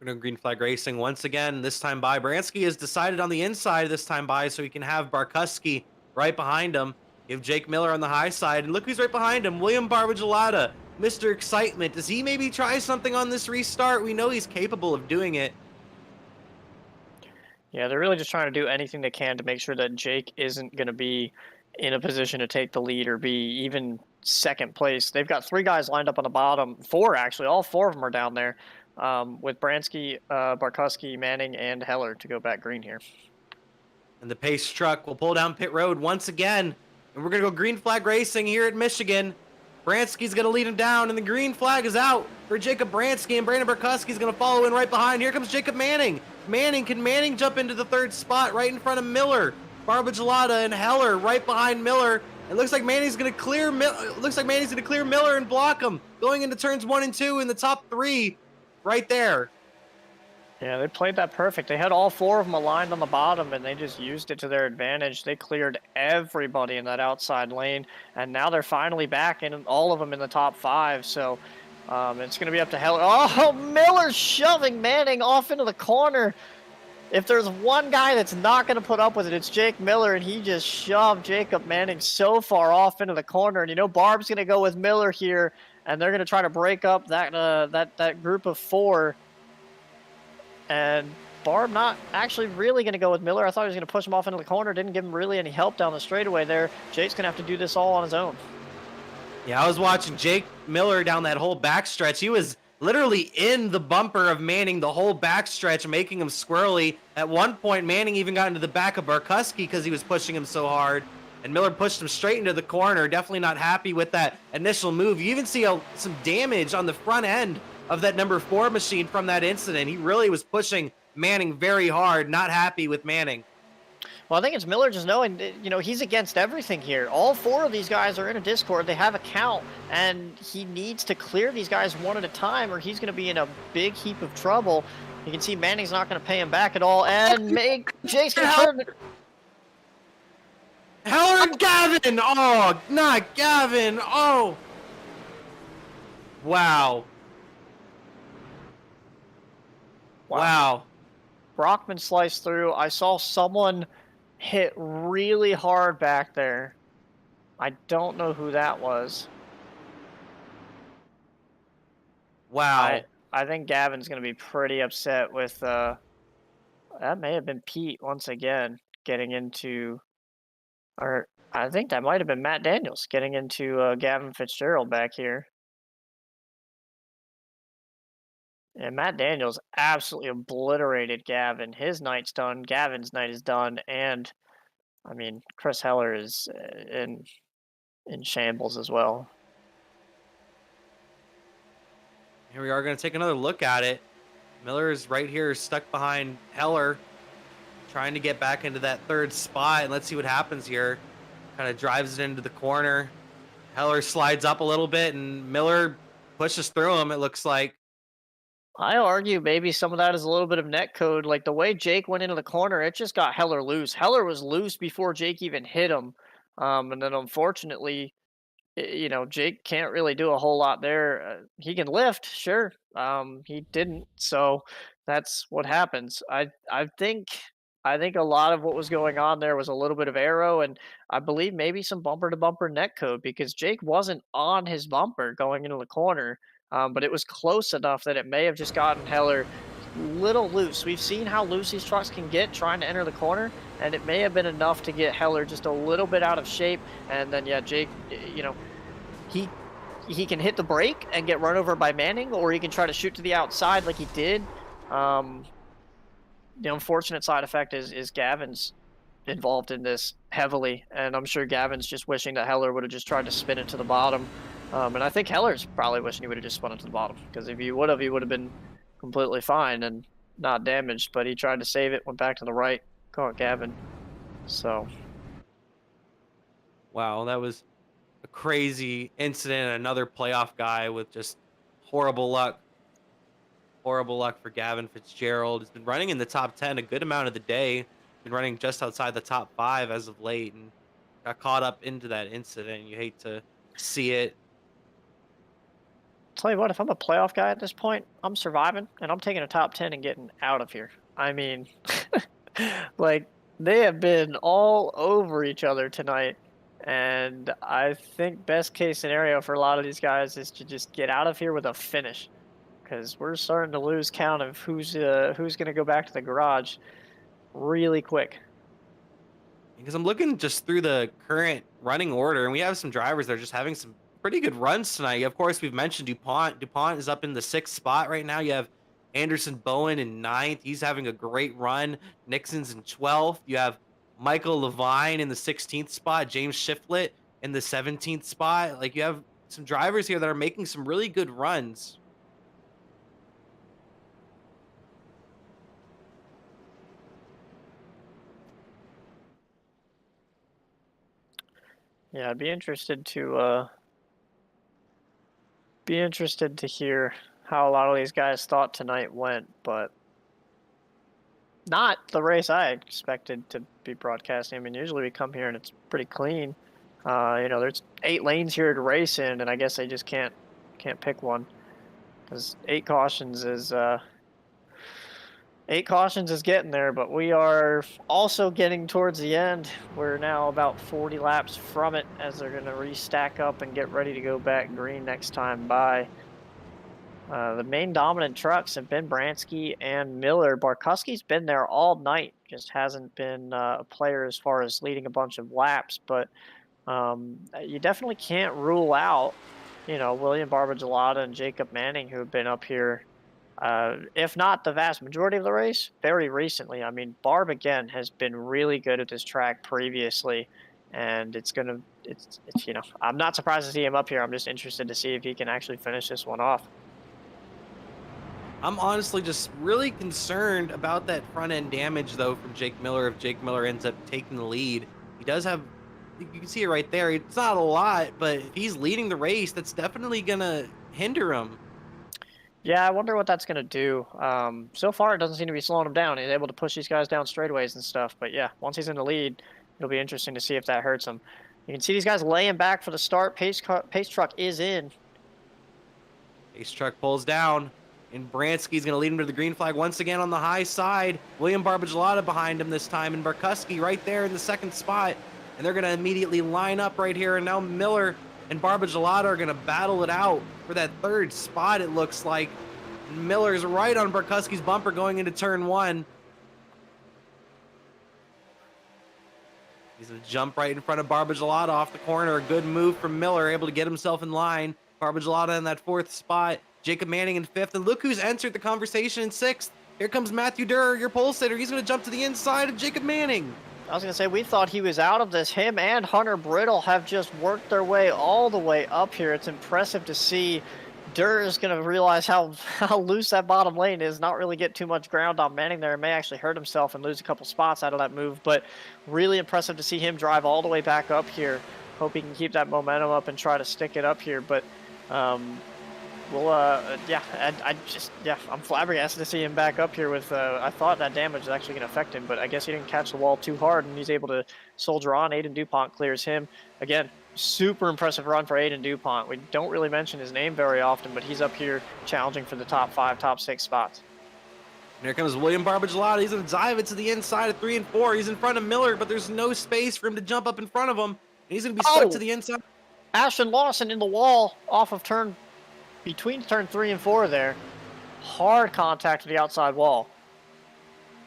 We're doing green flag racing once again, this time by. Bransky has decided on the inside this time by, so he can have Barkuski right behind him. You have Jake Miller on the high side, and look who's right behind him, William Barbagelot, Mr. Excitement. Does he maybe try something on this restart? We know he's capable of doing it. Yeah, they're really just trying to do anything they can to make sure that Jake isn't going to be in a position to take the lead or be even second place. They've got 3 guys lined up on the bottom, 4 actually, all 4 of them are down there, with Bransky, Barkuski, Manning, and Heller to go back green here. And the pace truck will pull down pit road once again. And we're going to go green flag racing here at Michigan. Bransky's going to lead him down, and the green flag is out for Jacob Bransky, and Brandon Burkuski's going to follow in right behind. Here comes Jacob Manning. Can Manning jump into the third spot right in front of Miller? Barbagelot and Heller right behind Miller. It looks like Manning's going to clear Miller and block him. Going into turns 1 and 2 in the top 3 right there. Yeah, they played that perfect. They had all 4 of them aligned on the bottom, and they just used it to their advantage. They cleared everybody in that outside lane, and now they're finally back in all of them in the top 5. So it's going to be up to Heller. Oh, Miller shoving Manning off into the corner. If there's one guy that's not going to put up with it, it's Jake Miller, and he just shoved Jacob Manning so far off into the corner. And you know Barb's going to go with Miller here, and they're going to try to break up that group of 4. And Barb not actually really going to go with Miller. I thought he was going to push him off into the corner. Didn't give him really any help down the straightaway there. Jake's going to have to do this all on his own. Yeah, I was watching Jake Miller down that whole backstretch. He was literally in the bumper of Manning the whole backstretch, making him squirrely. At one point, Manning even got into the back of Barkuski because he was pushing him so hard. And Miller pushed him straight into the corner. Definitely not happy with that initial move. You even see some damage on the front end of that number 4 machine from that incident. He really was pushing Manning very hard, not happy with Manning. Well, I think it's Miller just knowing, you know, he's against everything here. All 4 of these guys are in a Discord. They have a count, and he needs to clear these guys one at a time, or he's going to be in a big heap of trouble. You can see Manning's not going to pay him back at all, and Jake's going to turn. Heller and Gavin! Oh, not Gavin! Oh! Wow. Wow. Brockman sliced through. I saw someone hit really hard back there. I don't know who that was. Wow. I think Gavin's going to be pretty upset with that may have been Pete once again getting into, or I think that might have been Matt Daniels getting into Gavin Fitzgerald back here. And Matt Daniels absolutely obliterated Gavin. His night's done. Gavin's night is done. And, I mean, Chris Heller is in shambles as well. Here we are going to take another look at it. Miller is right here stuck behind Heller, trying to get back into that third spot. And let's see what happens here. Kind of drives it into the corner. Heller slides up a little bit, and Miller pushes through him, it looks like. I argue maybe some of that is a little bit of net code. Like the way Jake went into the corner, it just got Heller loose. Heller was loose before Jake even hit him. And then unfortunately, you know, Jake can't really do a whole lot there. He can lift, sure. He didn't. So that's what happens. I think a lot of what was going on there was a little bit of aero, and I believe maybe some bumper to bumper net code because Jake wasn't on his bumper going into the corner. But it was close enough that it may have just gotten Heller little loose. We've seen how loose these trucks can get trying to enter the corner, and it may have been enough to get Heller just a little bit out of shape. And then, yeah, Jake, you know, he can hit the brake and get run over by Manning, or he can try to shoot to the outside like he did. The unfortunate side effect is Gavin's involved in this heavily, and I'm sure Gavin's just wishing that Heller would have just tried to spin it to the bottom. And I think Heller's probably wishing he would have just spun it to the bottom, because if he would have been completely fine and not damaged, but he tried to save it, went back to the right, caught Gavin. So. Wow, that was a crazy incident. Another playoff guy with just horrible luck. Horrible luck for Gavin Fitzgerald. He's been running in the top 10 a good amount of the day. Been running just outside the top 5 as of late, and got caught up into that incident. You hate to see it. Tell you what, if I'm a playoff guy at this point, I'm surviving, and I'm taking a top 10 and getting out of here. I mean, like, they have been all over each other tonight, and I think best case scenario for a lot of these guys is to just get out of here with a finish, because we're starting to lose count of who's going to go back to the garage really quick. Because I'm looking just through the current running order, and we have some drivers that are just having some pretty good runs tonight. Of course, we've mentioned DuPont. DuPont is up in the 6th spot right now. You have Anderson Bowen in 9th. He's having a great run. Nixon's in 12th. You have Michael Levine in the 16th spot. James Shiflett in the 17th spot. Like, you have some drivers here that are making some really good runs. Yeah, I'd be interested to hear how a lot of these guys thought tonight went, but not the race I expected to be broadcasting. I mean, usually we come here and it's pretty clean. There's 8 lanes here to race in, and I guess they just can't pick one because 8 cautions is 8 cautions is getting there. But we are also getting towards the end. We're now about 40 laps from it as they're going to restack up and get ready to go back green next time by. The main dominant trucks have been Bransky and Miller. Barkowski's been there all night, just hasn't been a player as far as leading a bunch of laps. But you definitely can't rule out, William Barbagelot and Jacob Manning, who have been up here, if not the vast majority of the race, very recently. I mean, Barb, again, has been really good at this track previously, and it's, I'm not surprised to see him up here. I'm just interested to see if he can actually finish this one off. I'm honestly just really concerned about that front end damage, though, from Jake Miller. If Jake Miller ends up taking the lead, he does have, you can see it right there. It's not a lot, but if he's leading the race, that's definitely going to hinder him. Yeah, I wonder what that's going to do. So far, it doesn't seem to be slowing him down. He's able to push these guys down straightaways and stuff. But yeah, once he's in the lead, it'll be interesting to see if that hurts him. You can see these guys laying back for the start. Pace truck is in. Pace truck pulls down. And Bransky's going to lead him to the green flag once again on the high side. William Barbagelot behind him this time, and Barkowski right there in the second spot. And they're going to immediately line up right here. And now Miller and Barbagelot are going to battle it out for that third spot, it looks like. Miller's right on Barkowski's bumper going into turn 1. He's going to jump right in front of Barbagelot off the corner. A good move from Miller, able to get himself in line. Barbagelot in that 4th spot. Jacob Manning in 5th, and look who's entered the conversation in 6th. Here comes Matthew Durr, your pole sitter. He's going to jump to the inside of Jacob Manning. I was going to say, we thought he was out of this. Him and Hunter Brittle have just worked their way all the way up here. It's impressive to see. Durr is going to realize how loose that bottom lane is, not really get too much ground on Manning there. May actually hurt himself and lose a couple spots out of that move, but really impressive to see him drive all the way back up here. Hope he can keep that momentum up and try to stick it up here, but I'm flabbergasted to see him back up here with, I thought that damage was actually going to affect him, but I guess he didn't catch the wall too hard, and he's able to soldier on. Aiden DuPont clears him. Again, super impressive run for Aiden DuPont. We don't really mention his name very often, but he's up here challenging for the top 5, top 6 spots. And here comes William Barbagelot. He's going to dive it to the inside of 3 and 4. He's in front of Miller, but there's no space for him to jump up in front of him. And he's going to be stuck to the inside. Ashton Lawson in the wall off of between turn 3 and 4 there. Hard contact to the outside wall.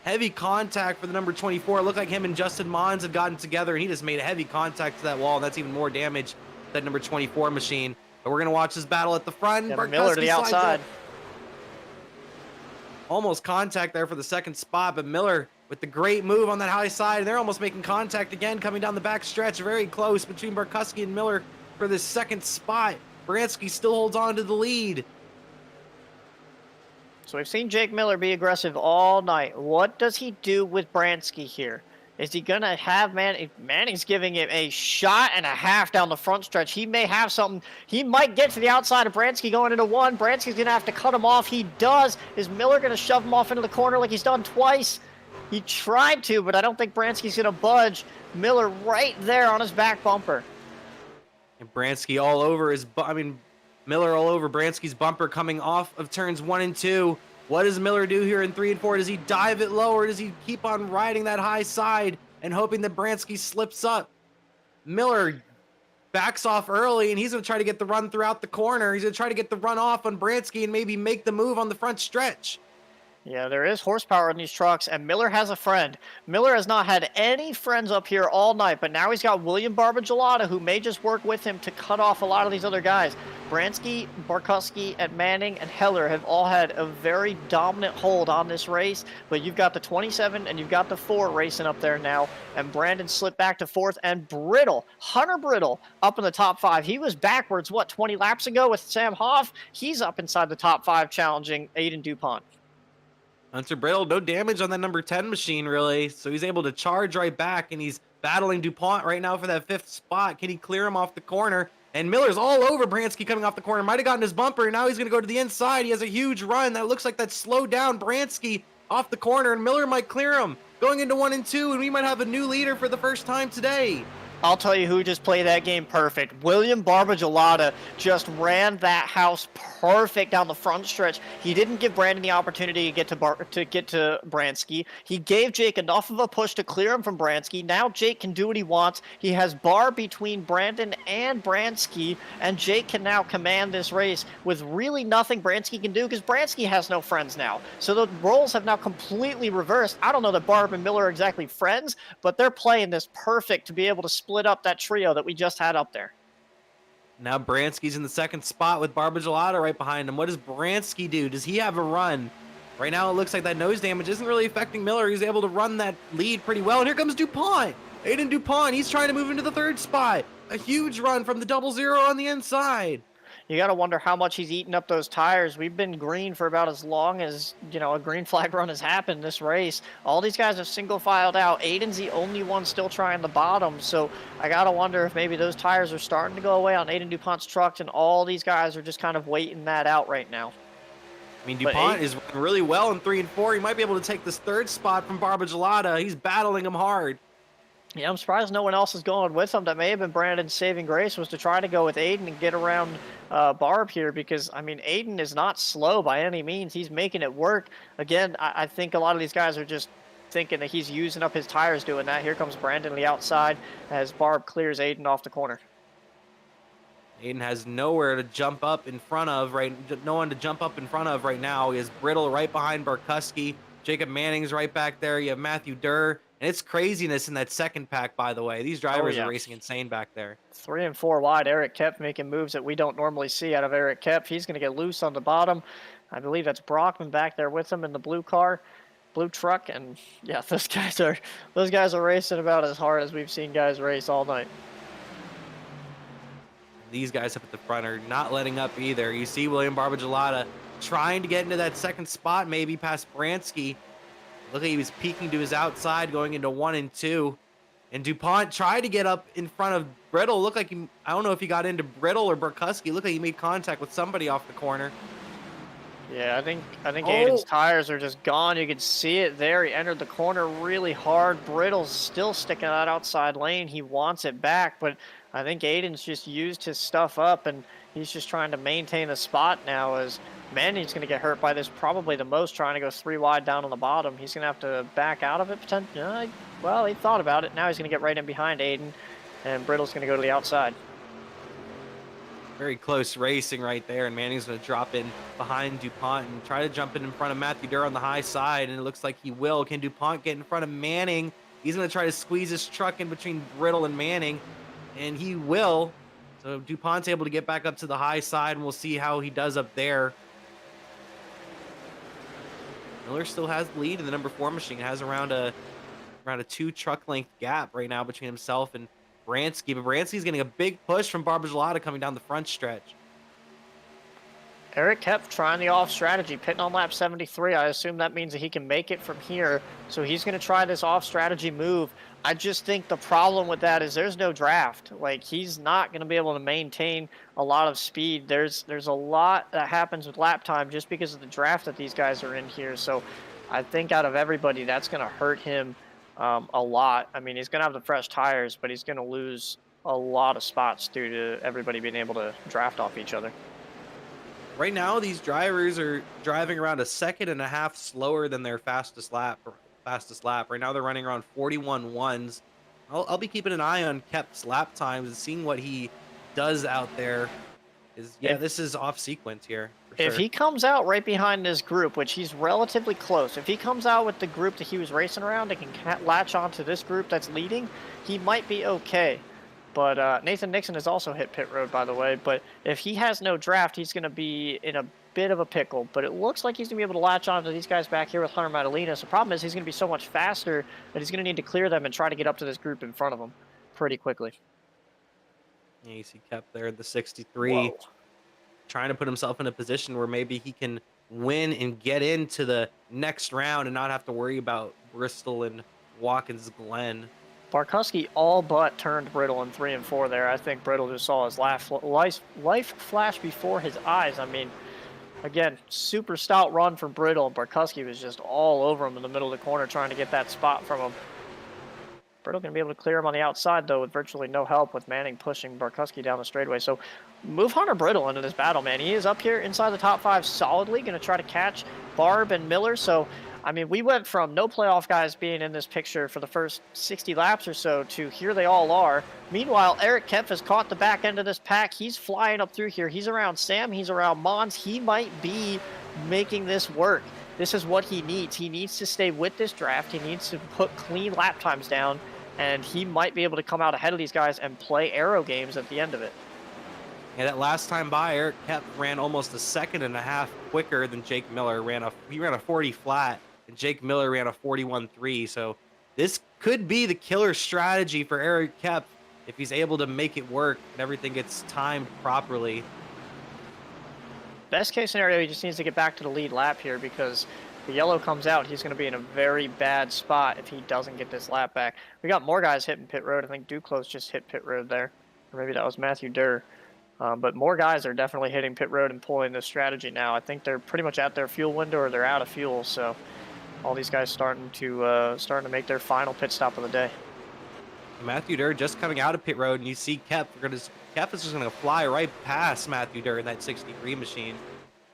Heavy contact for the number 24. It looked like him and Justin Mons had gotten together, and he just made a heavy contact to that wall, and that's even more damage to that number 24 machine. But we're going to watch this battle at the front. Yeah, Miller to the outside. Almost contact there for the 2nd spot, but Miller with the great move on that high side. And they're almost making contact again, coming down the back stretch. Very close between Barkowski and Miller for this 2nd spot. Bransky still holds on to the lead. So we've seen Jake Miller be aggressive all night. What does he do with Bransky here? Is he going to have Manning's giving him a shot and a half down the front stretch. He may have something. He might get to the outside of Bransky going into 1. Bransky's going to have to cut him off. He does. Is Miller going to shove him off into the corner like he's done twice? He tried to, but I don't think Bransky's going to budge. Miller right there on his back bumper. And Bransky all over Miller all over Bransky's bumper coming off of turns 1 and 2. What does Miller do here in 3 and 4? Does he dive it low, or does he keep on riding that high side and hoping that Bransky slips up? Miller backs off early, and he's going to try to get the run throughout the corner. He's going to try to get the run off on Bransky and maybe make the move on the front stretch. Yeah, there is horsepower in these trucks, and Miller has a friend. Miller has not had any friends up here all night, but now he's got William Barbagelot, who may just work with him to cut off a lot of these other guys. Bransky, Barkuski, and Manning and Heller have all had a very dominant hold on this race, but you've got the 27 and you've got the 4 racing up there now, and Brandon slipped back to 4th, and Brittle, Hunter Brittle, up in the top 5. He was backwards, 20 laps ago with Sam Hoff? He's up inside the top 5 challenging Aiden DuPont. Hunter Brittle, no damage on that number 10 machine, really. So he's able to charge right back, and he's battling DuPont right now for that 5th spot. Can he clear him off the corner? And Miller's all over Bransky coming off the corner. Might have gotten his bumper, and now he's going to go to the inside. He has a huge run. That looks like that slowed down Bransky off the corner, and Miller might clear him. Going into 1 and 2, and we might have a new leader for the first time today. I'll tell you who just played that game perfect. William Barbagelot just ran that house perfect down the front stretch. He didn't give Brandon the opportunity to get to Bransky. He gave Jake enough of a push to clear him from Bransky. Now Jake can do what he wants. He has bar between Brandon and Bransky, and Jake can now command this race with really nothing Bransky can do because Bransky has no friends now. So the roles have now completely reversed. I don't know that Barb and Miller are exactly friends, but they're playing this perfect to be able to split up that trio that we just had up there. Now Bransky's in the 2nd spot with Barbagelot right behind him. What does Bransky do? Does he have a run? Right now it looks like that nose damage isn't really affecting Miller. He's able to run that lead pretty well. And here comes DuPont. Aiden DuPont, he's trying to move into the 3rd spot. A huge run from the 00 on the inside. You got to wonder how much he's eaten up those tires. We've been green for about as long as, a green flag run has happened this race. All these guys have single filed out. Aiden's the only one still trying the bottom. So I got to wonder if maybe those tires are starting to go away on Aiden DuPont's truck, and all these guys are just kind of waiting that out right now. I mean, DuPont is running really well in 3 and 4. He might be able to take this 3rd spot from Barbagelot. He's battling him hard. Yeah, I'm surprised no one else is going with him. That may have been Brandon's saving grace, was to try to go with Aiden and get around Barb here, because, I mean, Aiden is not slow by any means. He's making it work. Again, I think a lot of these guys are just thinking that he's using up his tires doing that. Here comes Brandon on the outside as Barb clears Aiden off the corner. Aiden has nowhere to jump up in front of no one to jump up in front of right now. He has Brittle right behind Barkuski. Jacob Manning's right back there. You have Matthew Durr. And it's craziness in that 2nd pack, by the way. These drivers are racing insane back there. 3 and 4 wide. Eric Kepf making moves that we don't normally see out of Eric Kepf. He's going to get loose on the bottom. I believe that's Brockman back there with him in the blue truck. And yeah, those guys are racing about as hard as we've seen guys race all night. These guys up at the front are not letting up either. You see William Barbagelot trying to get into that 2nd spot, maybe past Bransky. Look like he was peeking to his outside going into 1 and 2. And DuPont tried to get up in front of Brittle. Looked like I don't know if he got into Brittle or Barkuski. Looked like he made contact with somebody off the corner. Yeah, I think Aiden's tires are just gone. You can see it there. He entered the corner really hard. Brittle's still sticking out outside lane. He wants it back, but I think Aiden's just used his stuff up, and he's just trying to maintain the spot now, as Manning's going to get hurt by this probably the most, trying to go 3 wide down on the bottom. He's going to have to back out of it potentially. Well, he thought about it. Now he's going to get right in behind Aiden, and Brittle's going to go to the outside. Very close racing right there, and Manning's going to drop in behind DuPont and try to jump in front of Matthew Durr on the high side, and it looks like he will. Can DuPont get in front of Manning? He's going to try to squeeze his truck in between Brittle and Manning, and he will. So DuPont's able to get back up to the high side, and we'll see how he does up there. Miller still has the lead in the number 4 machine. It has around a 2 truck length gap right now between himself and Bransky, but Bransky's getting a big push from Barbagelot coming down the front stretch. Eric kept trying the off strategy, pitting on lap 73. I assume that means that he can make it from here. So he's going to try this off strategy move. I just think the problem with that is there's no draft. Like, he's not going to be able to maintain a lot of speed. There's a lot that happens with lap time just because of the draft that these guys are in here. So I think out of everybody, that's going to hurt him a lot. I mean, he's going to have the fresh tires, but he's going to lose a lot of spots due to everybody being able to draft off each other. Right now, these drivers are driving around a 1.5 seconds slower than their fastest lap. Right now, they're running around 41.1s. I'll be keeping an eye on Kep's lap times and seeing what he does out there. is, yeah, this is off sequence here. For If sure. he comes out right behind this group, which he's relatively close, if he comes out with the group that he was racing around and can latch onto this group that's leading, he might be okay. But Nathan Nixon has also hit pit road, by the way. But if he has no draft, he's going to be in a bit of a pickle. But it looks like he's going to be able to latch onto these guys back here with Hunter Madalena. So the problem is he's going to be so much faster that he's going to need to clear them and try to get up to this group in front of him pretty quickly. Yeah, you see Kep there at the 63. Whoa. Trying to put himself in a position where maybe he can win and get into the next round and not have to worry about Bristol and Watkins Glen. Barkowski all but turned Brittle in 3 and 4 there. I think Brittle just saw his life flash before his eyes. I mean, again, super stout run from Brittle, and Barkowski was just all over him in the middle of the corner trying to get that spot from him. Brittle going to be able to clear him on the outside, though, with virtually no help with Manning pushing Barkowski down the straightaway. So move Hunter Brittle into this battle, man. He is up here inside the top 5 solidly, going to try to catch Barb and Miller. So, I mean, we went from no playoff guys being in this picture for the first 60 laps or so to here they all are. Meanwhile, Eric Kempf has caught the back end of this pack. He's flying up through here. He's around Sam. He's around Mons. He might be making this work. This is what he needs. He needs to stay with this draft. He needs to put clean lap times down, and he might be able to come out ahead of these guys and play aero games at the end of it. Yeah, that last time by, Eric Kep ran almost a second and a half quicker than Jake Miller. He ran a 40 flat, and Jake Miller ran a 41.3. So this could be the killer strategy for Eric Kep if he's able to make it work and everything gets timed properly. Best case scenario, he just needs to get back to the lead lap here, because if the yellow comes out, he's going to be in a very bad spot if he doesn't get this lap back. We got more guys hitting pit road. I think Duclos just hit pit road there. Or maybe that was Matthew Durr. But more guys are definitely hitting pit road and pulling this strategy now. I think they're pretty much at their fuel window, or they're out of fuel. So all these guys starting to make their final pit stop of the day. Matthew Durr just coming out of pit road, and you see Kep. Kep is just going to fly right past Matthew Durr in that 63 machine.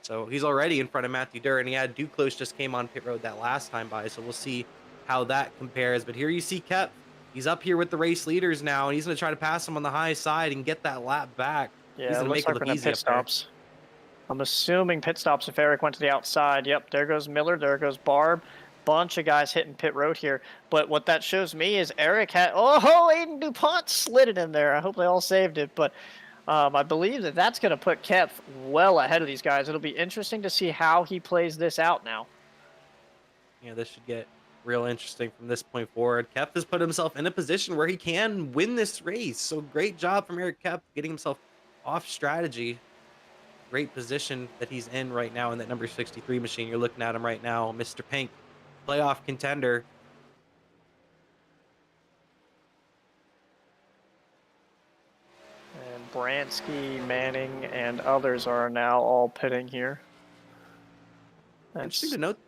So he's already in front of Matthew Durr, and Duclos just came on pit road that last time by, so we'll see how that compares. But here you see Kep. He's up here with the race leaders now, and he's going to try to pass him on the high side and get that lap back. Yeah, he's going to make it look easy pit stops. I'm assuming pit stops if Eric went to the outside. Yep, there goes Miller, there goes Barb. Bunch of guys hitting pit road here. But what that shows me is Eric had... Oh, Aiden DuPont slid it in there. I hope they all saved it. But I believe that's going to put Kep well ahead of these guys. It'll be interesting to see how he plays this out now. Yeah, this should get real interesting from this point forward. Kep has put himself in a position where he can win this race. So great job from Eric Kep getting himself off strategy. Great position that he's in right now in that number 63 machine. You're looking at him right now, Mr. Pink, playoff contender. And Bransky, Manning, and others are now all pitting here. Interesting to note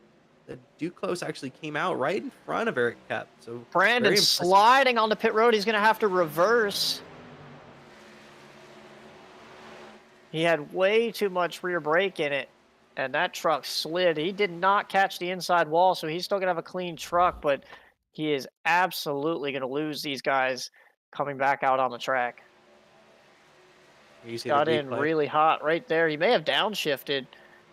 that Duclos actually came out right in front of Eric Kep. So Brandon sliding on the pit road. He's going to have to reverse. He had way too much rear brake in it, and that truck slid. He did not catch the inside wall, so he's still going to have a clean truck, but he is absolutely going to lose these guys coming back out on the track. You see Got in really hot right there. He may have downshifted,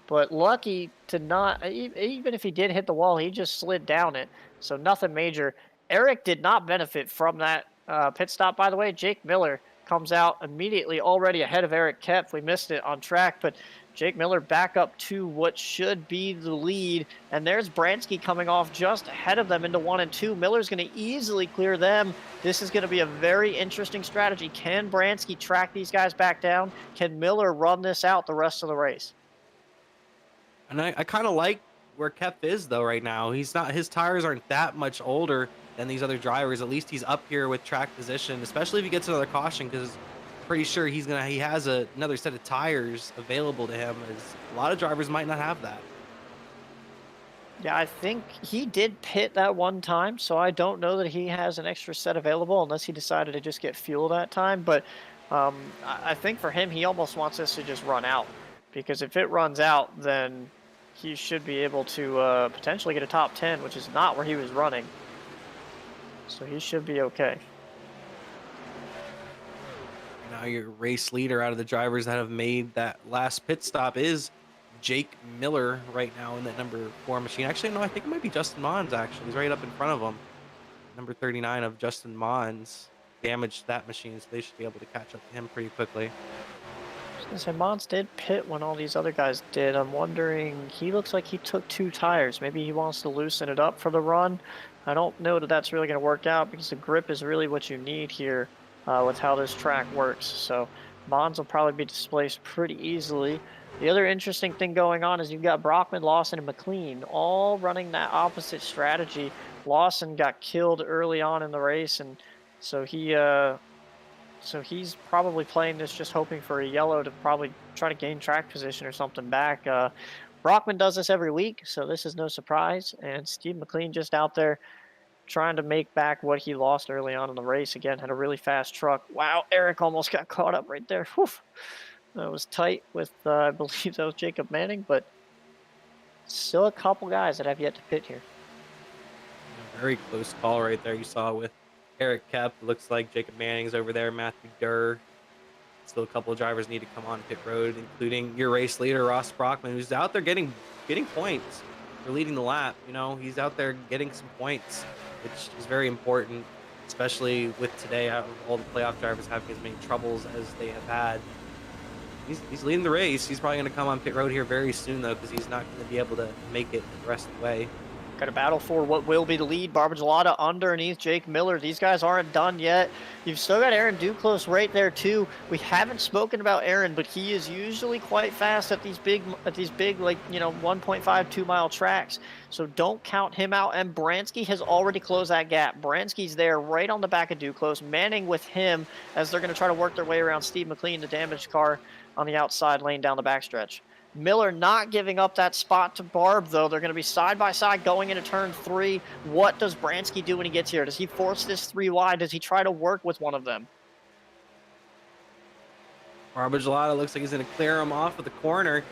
but lucky to not, even if he did hit the wall, he just slid down it, so nothing major. Eric did not benefit from that pit stop, by the way. Jake Miller comes out immediately already ahead of Eric Kep. We missed it on track, but Jake Miller back up to what should be the lead. And there's Bransky coming off just ahead of them into 1 and 2. Miller's going to easily clear them. This is going to be a very interesting strategy. Can Bransky track these guys back down? Can Miller run this out the rest of the race? And I kind of like where Kep is though right now. His tires aren't that much older than these other drivers. At least he's up here with track position, especially if he gets another caution, because pretty sure he has another set of tires available to him, as a lot of drivers might not have that. Yeah, I think he did pit that one time, so I don't know that he has an extra set available unless he decided to just get fuel that time. But I think for him, he almost wants this to just run out, because if it runs out, then he should be able to potentially get a top 10, which is not where he was running. So he should be okay. Now now your race leader out of the drivers that have made that last pit stop is Jake Miller right now in that number 4 machine. Actually, no, I think it might be Justin Mons, actually. He's right up in front of him. Number 39 of Justin Mons damaged that machine, so they should be able to catch up to him pretty quickly. So Mons did pit when all these other guys did. I'm wondering, he looks like he took 2 tires. Maybe he wants to loosen it up for the run. I don't know that that's really going to work out because the grip is really what you need here with how this track works. So Mons will probably be displaced pretty easily. The other interesting thing going on is you've got Brockman, Lawson, and McLean all running that opposite strategy. Lawson got killed early on in the race, and so he's probably playing this just hoping for a yellow to probably try to gain track position or something back. Brockman does this every week, so this is no surprise. And Steve McLean just out there trying to make back what he lost early on in the race. Again, had a really fast truck. Wow, Eric almost got caught up right there. Whew. That was tight with, I believe that was Jacob Manning, but still a couple guys that have yet to pit here. A very close call right there you saw with Eric Kep. Looks like Jacob Manning's over there, Matthew Durr. Still a couple of drivers need to come on pit road, including your race leader, Ross Brockman, who's out there getting points for leading the lap. You know, he's out there getting some points, which is very important, especially with today, out of all the playoff drivers having as many troubles as they have had. He's leading the race. He's probably going to come on pit road here very soon, though, because he's not going to be able to make it the rest of the way. Got to battle for what will be the lead. Barbagelot underneath Jake Miller. These guys aren't done yet. You've still got Aaron Duclos right there too. We haven't spoken about Aaron, but he is usually quite fast at these big like, you know, 1.5, 2 mile tracks. So don't count him out. And Bransky has already closed that gap. Bransky's there right on the back of Duclos. Manning with him as they're going to try to work their way around Steve McLean, the damaged car on the outside lane down the backstretch. Miller not giving up that spot to Barb, though. They're going to be side by side going into turn 3. What does Bransky do when he gets here? Does he force this 3 wide? Does he try to work with one of them? Barbagelot looks like he's going to clear him off at the corner.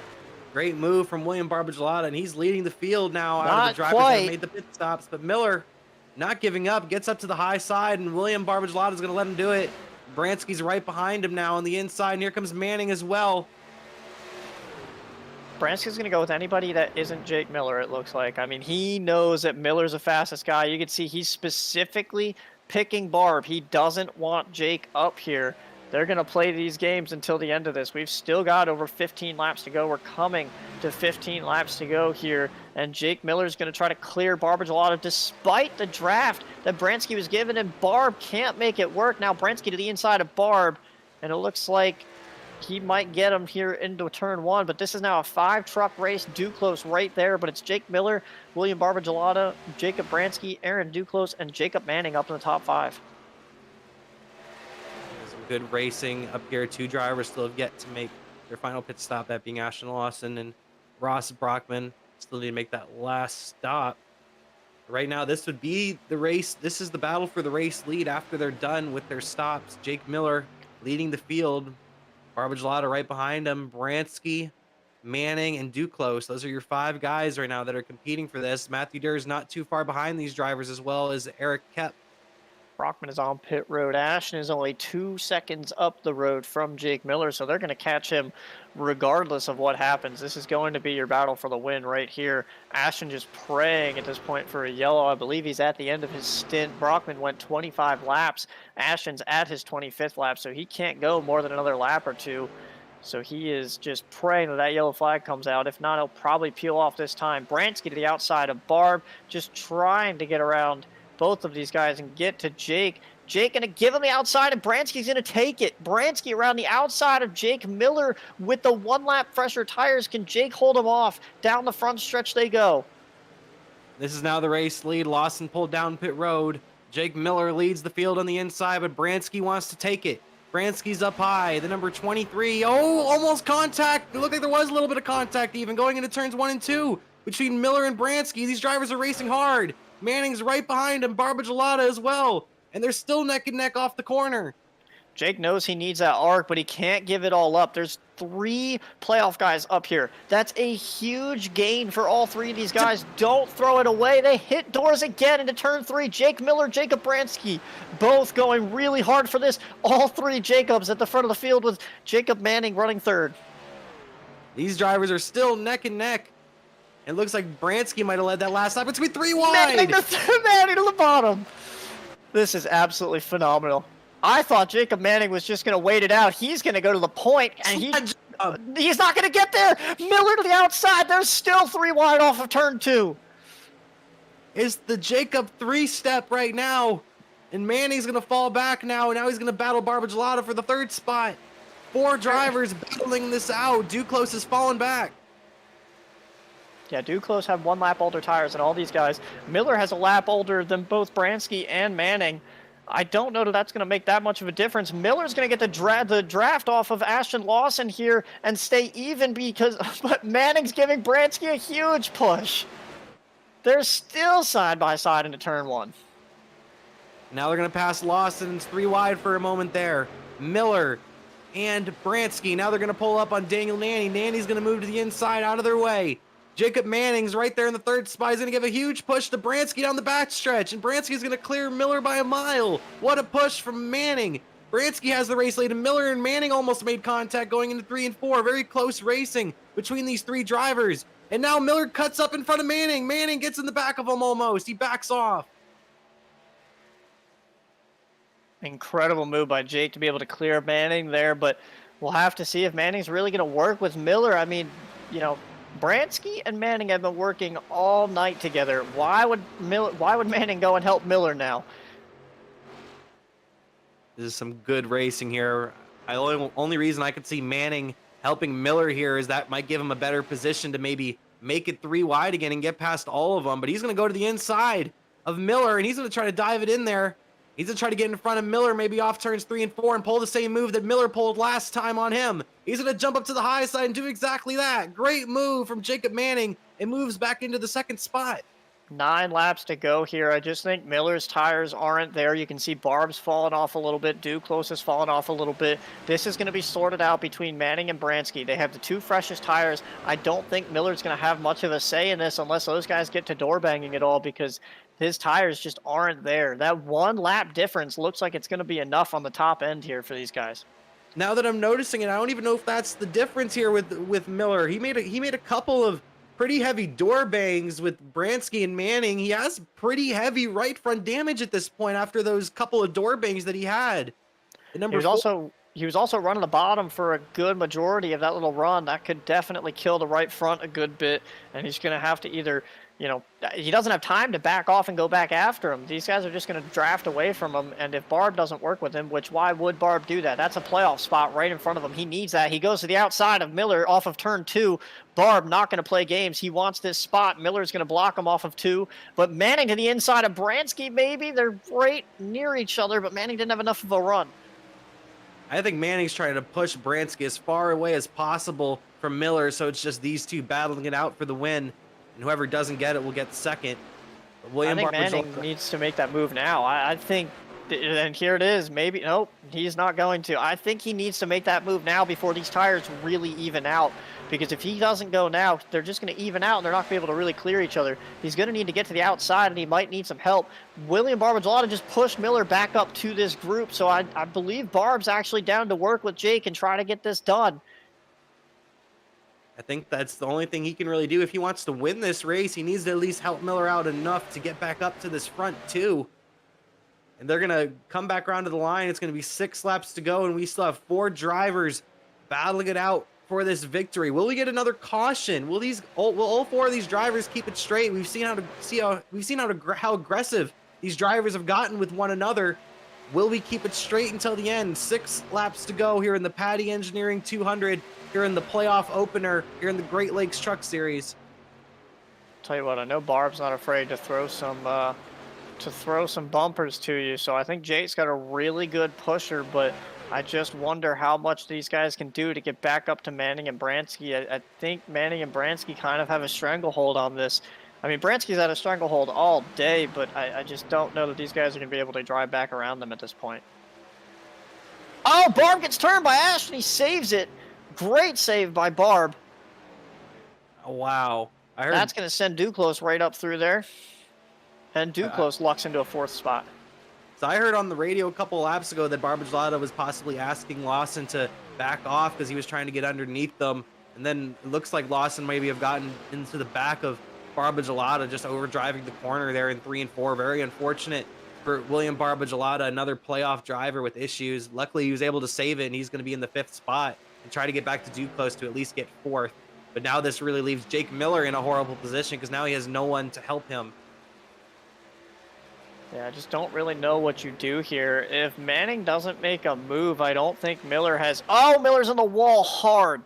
Great move from William Barbagelot, and he's leading the field now out of the drivers that have made the pit stops. But Miller not giving up, gets up to the high side, and William Barbagelot is going to let him do it. Bransky's right behind him now on the inside, and here comes Manning as well. Bransky's going to go with anybody that isn't Jake Miller, it looks like. I mean, he knows that Miller's the fastest guy. You can see he's specifically picking Barb. He doesn't want Jake up here. They're going to play these games until the end of this. We've still got over 15 laps to go. We're coming to 15 laps to go here. And Jake Miller's going to try to clear Barbagelot despite the draft that Bransky was given. And Barb can't make it work. Now Bransky to the inside of Barb. And it looks like he might get him here into turn 1, but this is now a 5-truck race. Duclos right there, but it's Jake Miller, William Barbagelot, Jacob Bransky, Aaron Duclos, and Jacob Manning up in the top 5. Some good racing up here. 2 drivers still have yet to make their final pit stop, that being Ashton Lawson and Ross Brockman. Still need to make that last stop. Right now, this would be the race. This is the battle for the race lead after they're done with their stops. Jake Miller leading the field. Barbagelot right behind him, Bransky, Manning, and Duclos. Those are your 5 guys right now that are competing for this. Matthew Durr is not too far behind these drivers, as well as Eric Kep. Brockman is on pit road. Ashton is only 2 seconds up the road from Jake Miller, so they're going to catch him regardless of what happens. This is going to be your battle for the win right here. Ashton just praying at this point for a yellow. I believe he's at the end of his stint. Brockman went 25 laps. Ashton's at his 25th lap, so he can't go more than another lap or 2. So he is just praying that that yellow flag comes out. If not, he'll probably peel off this time. Bransky to the outside of Barb, just trying to get around both of these guys and get to Jake. Jake going to give him the outside, and Bransky's going to take it. Bransky around the outside of Jake Miller with the 1-lap fresher tires. Can Jake hold him off? Down the front stretch they go. This is now the race lead. Lawson pulled down pit road. Jake Miller leads the field on the inside, but Bransky wants to take it. Bransky's up high. The number 23. Oh, almost contact. It looked like there was a little bit of contact even going into turns 1 and 2 between Miller and Bransky. These drivers are racing hard. Manning's right behind him, Barbagelot as well. And they're still neck and neck off the corner. Jake knows he needs that arc, but he can't give it all up. There's 3 playoff guys up here. That's a huge gain for all 3 of these guys. Don't throw it away. They hit doors again into turn 3. Jake Miller, Jacob Bransky, both going really hard for this. All 3 Jacobs at the front of the field with Jacob Manning running third. These drivers are still neck and neck. It looks like Bransky might have led that last lap. It's going to be 3 wide. Manning to the bottom. This is absolutely phenomenal. I thought Jacob Manning was just going to wait it out. He's going to go to the point, and he's not going to get there. Miller to the outside. There's still 3 wide off of turn 2. It's the Jacob 3-step right now. And Manning's going to fall back now, and now he's going to battle Barbagelot for the 3rd spot. 4 drivers battling this out. Duclos is falling back. Yeah, Duclos have 1 lap older tires than all these guys. Miller has a lap older than both Bransky and Manning. I don't know that that's going to make that much of a difference. Miller's going to get the draft off of Ashton Lawson here and stay even but Manning's giving Bransky a huge push. They're still side by side into turn 1. Now they're going to pass Lawson. It's 3 wide for a moment there. Miller and Bransky. Now they're going to pull up on Daniel Nanny. Nanny's going to move to the inside out of their way. Jacob Manning's right there in the 3rd spot. He's going to give a huge push to Bransky down the backstretch, and Bransky's going to clear Miller by a mile. What a push from Manning. Bransky has the race lead, and Miller and Manning almost made contact going into 3 and 4. Very close racing between these 3 drivers. And now Miller cuts up in front of Manning. Manning gets in the back of him almost. He backs off. Incredible move by Jake to be able to clear Manning there, but we'll have to see if Manning's really going to work with Miller. I mean, you know, Bransky and Manning have been working all night together. Why would Manning go and help Miller now? This is some good racing here. Only reason I could see Manning helping Miller here is that might give him a better position to maybe make it 3 wide again and get past all of them. But he's going to go to the inside of Miller, and he's going to try to dive it in there. He's going to try to get in front of Miller, maybe off turns 3 and 4, and pull the same move that Miller pulled last time on him. He's going to jump up to the high side and do exactly that. Great move from Jacob Manning. It moves back into the 2nd spot. 9 laps to go here. I just think Miller's tires aren't there. You can see Barb's falling off a little bit. Duclos has fallen off a little bit. This is going to be sorted out between Manning and Bransky. They have the 2 freshest tires. I don't think Miller's going to have much of a say in this unless those guys get to door banging at all, because his tires just aren't there. That 1 lap difference looks like it's going to be enough on the top end here for these guys. Now that I'm noticing it, I don't even know if that's the difference here with Miller. He made a couple of pretty heavy door bangs with Bransky and Manning. He has pretty heavy right front damage at this point after those couple of door bangs that he had. He was also running the bottom for a good majority of that little run. That could definitely kill the right front a good bit, and he's going to have to either, you know, he doesn't have time to back off and go back after him. These guys are just going to draft away from him, and if Barb doesn't work with him, which why would Barb do that? That's a playoff spot right in front of him. He needs that. He goes to the outside of Miller off of turn 2. Barb not going to play games. He wants this spot. Miller's going to block him off of 2, but Manning to the inside of Bransky, maybe. They're right near each other, but Manning didn't have enough of a run. I think Manning's trying to push Bransky as far away as possible from Miller, so it's just these 2 battling it out for the win. And whoever doesn't get it will get 2nd. I think Manning needs to make that move now. I think, and here it is. Maybe, nope, he's not going to. I think he needs to make that move now before these tires really even out. Because if he doesn't go now, they're just going to even out and they're not going to be able to really clear each other. He's going to need to get to the outside, and he might need some help. William Barbagelot just pushed Miller back up to this group, so I believe Barb's actually down to work with Jake and try to get this done. I think that's the only thing he can really do. If he wants to win this race, he needs to at least help Miller out enough to get back up to this front 2. And they're going to come back around to the line. It's going to be 6 laps to go, and we still have 4 drivers battling it out for this victory. Will we get another caution? Will all 4 of these drivers keep it straight? We've seen how aggressive these drivers have gotten with one another. Will we keep it straight until the end? 6 laps to go here in the Patti Engineering 200, here in the playoff opener, here in the Great Lakes Truck Series. Tell you what, I know Barb's not afraid to throw some bumpers to you, so I think Jake's got a really good pusher, but I just wonder how much these guys can do to get back up to Manning and Bransky. I think Manning and Bransky kind of have a stranglehold on this. I mean, Bransky's had a stranglehold all day, but I just don't know that these guys are going to be able to drive back around them at this point. Oh, Barb gets turned by Ashton. He saves it. Great save by Barb. Oh, wow. I heard That's going to send Duclos right up through there. And Duclos lucks into a 4th spot. So I heard on the radio a couple laps ago that Barbagelot was possibly asking Lawson to back off because he was trying to get underneath them. And then it looks like Lawson maybe have gotten into the back of Barbagelot, just overdriving the corner there in 3 and 4. Very unfortunate for William Barbagelot, another playoff driver with issues. Luckily, he was able to save it, and he's going to be in the 5th spot and try to get back to Duclos to at least get 4th. But now this really leaves Jake Miller in a horrible position because now he has no one to help him. Yeah, I just don't really know what you do here. If Manning doesn't make a move, I don't think Miller has... Oh, Miller's on the wall hard.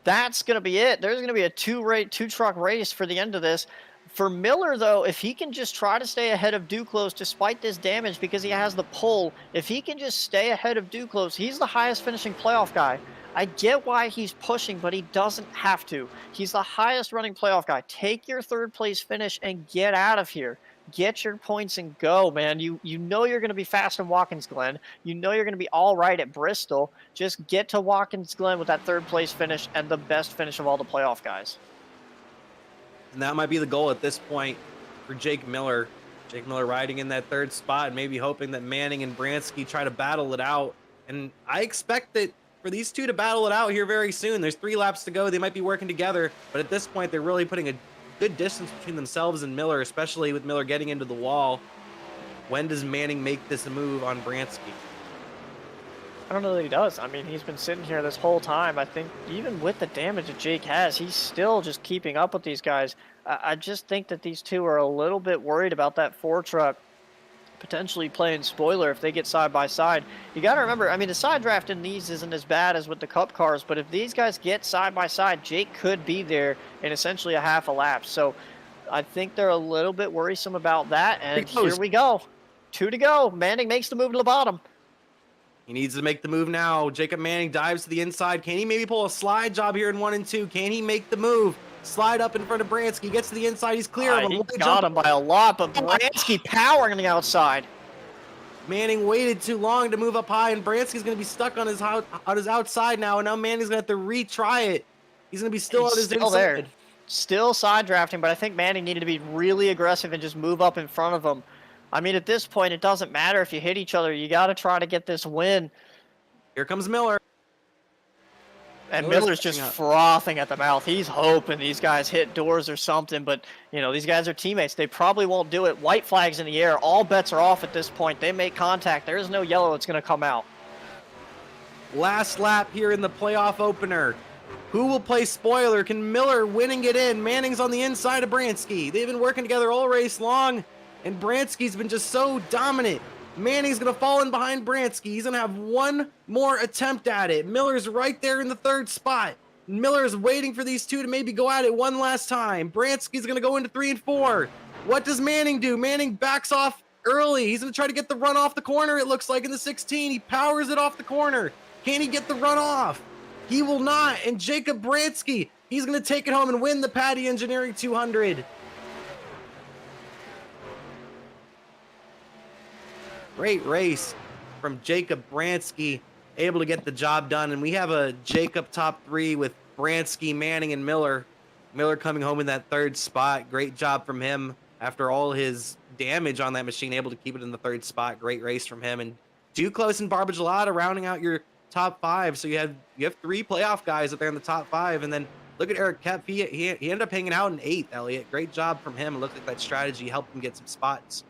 That's going to be it. There's going to be a two-truck race for the end of this. For Miller, though, if he can just try to stay ahead of Duclos despite this damage because he has the pull, if he can just stay ahead of Duclos, he's the highest finishing playoff guy. I get why he's pushing, but he doesn't have to. He's the highest running playoff guy. Take your 3rd place finish and get out of here. Get your points and go, man. You know you're going to be fast in Watkins Glen. You know you're going to be all right at Bristol. Just get to Watkins Glen with that 3rd place finish and the best finish of all the playoff guys. And that might be the goal at this point for Jake Miller. Jake Miller riding in that 3rd spot, maybe hoping that Manning and Bransky try to battle it out. And I expect that for these two to battle it out here very soon. There's 3 laps to go. They might be working together, but at this point, they're really putting a good distance between themselves and Miller, especially with Miller getting into the wall. When does Manning make this move on Bransky? I don't know that he does. I mean, he's been sitting here this whole time. I think even with the damage that Jake has, he's still just keeping up with these guys. I just think that these two are a little bit worried about that 4-truck potentially playing spoiler if they get side by side. You got to remember, I mean, the side draft in these isn't as bad as with the Cup cars, but if these guys get side by side, Jake could be there in essentially a half a lap. So I think they're a little bit worrisome about that. And here we go. 2 to go. Manning makes the move to the bottom. He needs to make the move now. Jacob Manning dives to the inside. Can he maybe pull a slide job here in 1 and 2? Can he make the move? Slide up in front of Bransky. Gets to the inside. He's clear of him. He got him by a lot, but Bransky powering on the outside. Manning waited too long to move up high, and Bransky's going to be stuck on his outside now, and now Manning's going to have to retry it. He's going to be still on his inside. There. Still side drafting, but I think Manning needed to be really aggressive and just move up in front of him. I mean, at this point, it doesn't matter if you hit each other. You got to try to get this win. Here comes Miller. And Miller's just frothing at the mouth. He's hoping these guys hit doors or something, but, you know, these guys are teammates. They probably won't do it. White flags in the air. All bets are off at this point. They make contact. There is no yellow that's going to come out. Last lap here in the playoff opener. Who will play spoiler? Can Miller winning it in? Manning's on the inside of Bransky. They've been working together all race long, and Bransky's been just so dominant. Manning's going to fall in behind Bransky. He's going to have one more attempt at it. Miller's right there in the 3rd spot. Miller's waiting for these two to maybe go at it one last time. Bransky's going to go into 3 and 4. What does Manning do? Manning backs off early. He's going to try to get the run off the corner, it looks like, in the 16. He powers it off the corner. Can he get the run off? He will not. And Jacob Bransky, he's going to take it home and win the Patti Engineering 200. Great race from Jacob Bransky, able to get the job done. And we have a Jacob top 3 with Bransky, Manning, and Miller. Miller coming home in that 3rd spot. Great job from him after all his damage on that machine, able to keep it in the 3rd spot. Great race from him. And Duclos and Barbagelot rounding out your top 5. So you have 3 playoff guys up there in the top 5. And then look at Eric Kep. He ended up hanging out in 8th, Elliot. Great job from him. It looked like that strategy helped him get some spots.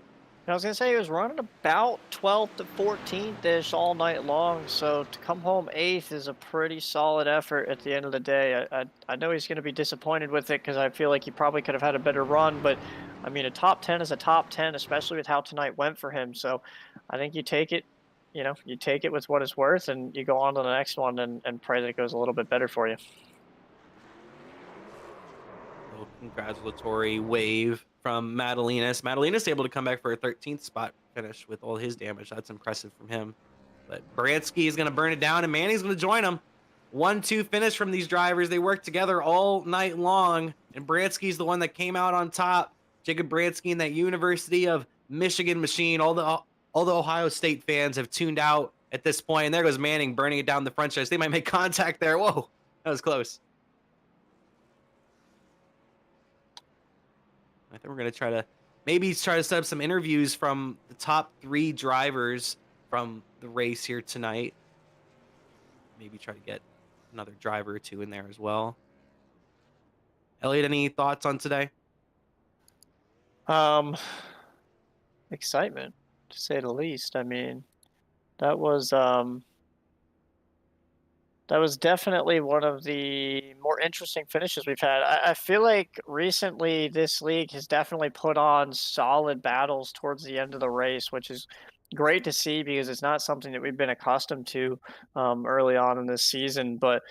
I was going to say he was running about 12th to 14th-ish all night long, so to come home 8th is a pretty solid effort at the end of the day. I know he's going to be disappointed with it because I feel like he probably could have had a better run, but, I mean, a top 10 is a top 10, especially with how tonight went for him. So I think you take it, you know, you take it with what it's worth, and you go on to the next one and pray that it goes a little bit better for you. A little congratulatory wave from Madalinas. Madalinas able to come back for a 13th spot finish with all his damage. That's impressive from him. But Bransky is going to burn it down, and Manning's going to join him. 1-2 finish from these drivers. They worked together all night long, and Bransky's the one that came out on top. Jacob Bransky in that University of Michigan machine. All the Ohio State fans have tuned out at this point. And there goes Manning burning it down the front stretch. They might make contact there. Whoa, that was close. I think we're going to try to set up some interviews from the top 3 drivers from the race here tonight. Maybe try to get another driver or 2 in there as well. Elliot, any thoughts on today? Excitement, to say the least. I mean, that was definitely one of the more interesting finishes we've had. I feel like recently this league has definitely put on solid battles towards the end of the race, which is great to see because it's not something that we've been accustomed to early on in this season. But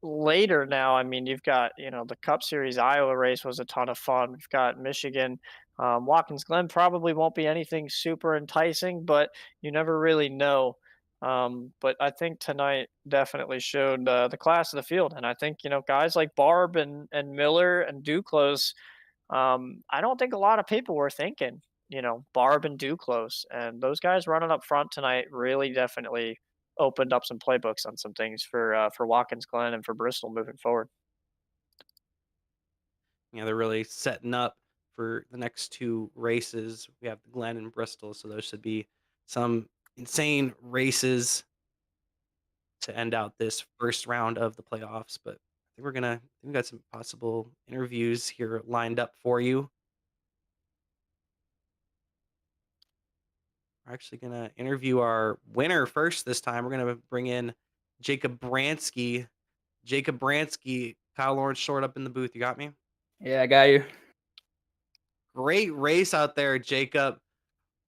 later now, I mean, you've got, the Cup Series Iowa race was a ton of fun. We've got Michigan. Watkins Glen probably won't be anything super enticing, but you never really know. But I think tonight definitely showed the class of the field, and I think guys like Barb and Miller and Duclos. I don't think a lot of people were thinking Barb and Duclos, and those guys running up front tonight really definitely opened up some playbooks on some things for Watkins Glen and for Bristol moving forward. They're really setting up for the next 2 races. We have the Glen and Bristol, so those should be some insane races to end out this first round of the playoffs. But I think we got some possible interviews here lined up for you. We're actually gonna interview our winner first this time. We're gonna bring in Jacob Bransky. Jacob Bransky, Kyle Lawrence short up in the booth. You got me? Yeah, I got you. Great race out there, Jacob.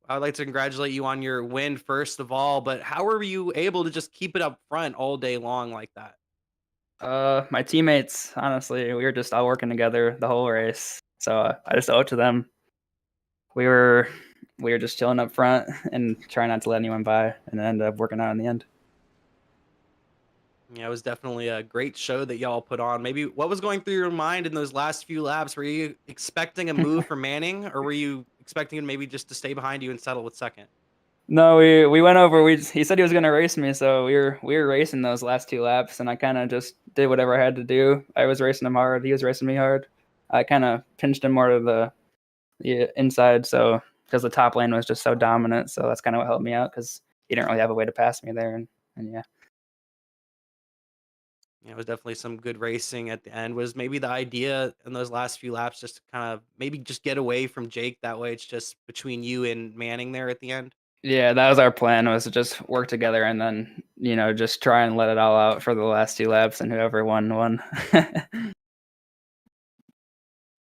I would like to congratulate you on your win first of all, but how were you able to just keep it up front all day long like that? My teammates, honestly, we were just all working together the whole race, so I just owe it to them. We were just chilling up front and trying not to let anyone by, and it ended up working out in the end. Yeah, it was definitely a great show that y'all put on. Maybe what was going through your mind in those last few laps? Were you expecting a move from Manning, or were you expecting him maybe just to stay behind you and settle with second? No, we went over. He said he was going to race me, so we were racing those last 2 laps, and I kind of just did whatever I had to do. I was racing him hard. He was racing me hard. I kind of pinched him more to the inside, so because the top lane was just so dominant, so that's kind of what helped me out because he didn't really have a way to pass me there, and yeah. Yeah, it was definitely some good racing at the end. Was maybe the idea in those last few laps just to kind of maybe just get away from Jake? That way it's just between you and Manning there at the end? Yeah, that was our plan, was to just work together and then, just try and let it all out for the last 2 laps, and whoever won.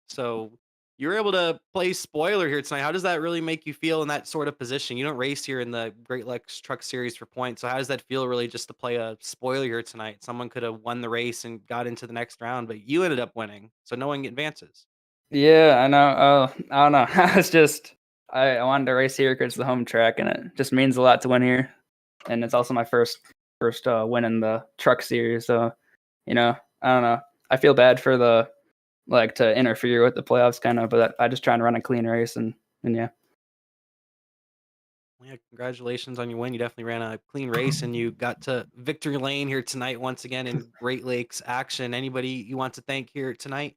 So you were able to play spoiler here tonight. How does that really make you feel in that sort of position? You don't race here in the Great Lakes Truck Series for points. So how does that feel really just to play a spoiler here tonight? Someone could have won the race and got into the next round, but you ended up winning. So no one advances. Yeah, I know. I don't know. I wanted to race here because it's the home track, and it just means a lot to win here. And it's also my first win in the Truck Series. So, I don't know. I feel bad for to interfere with the playoffs kind of, but I just try and run a clean race and yeah. Well, yeah, congratulations on your win. You definitely ran a clean race and you got to victory lane here tonight once again in Great Lakes action. Anybody you want to thank here tonight?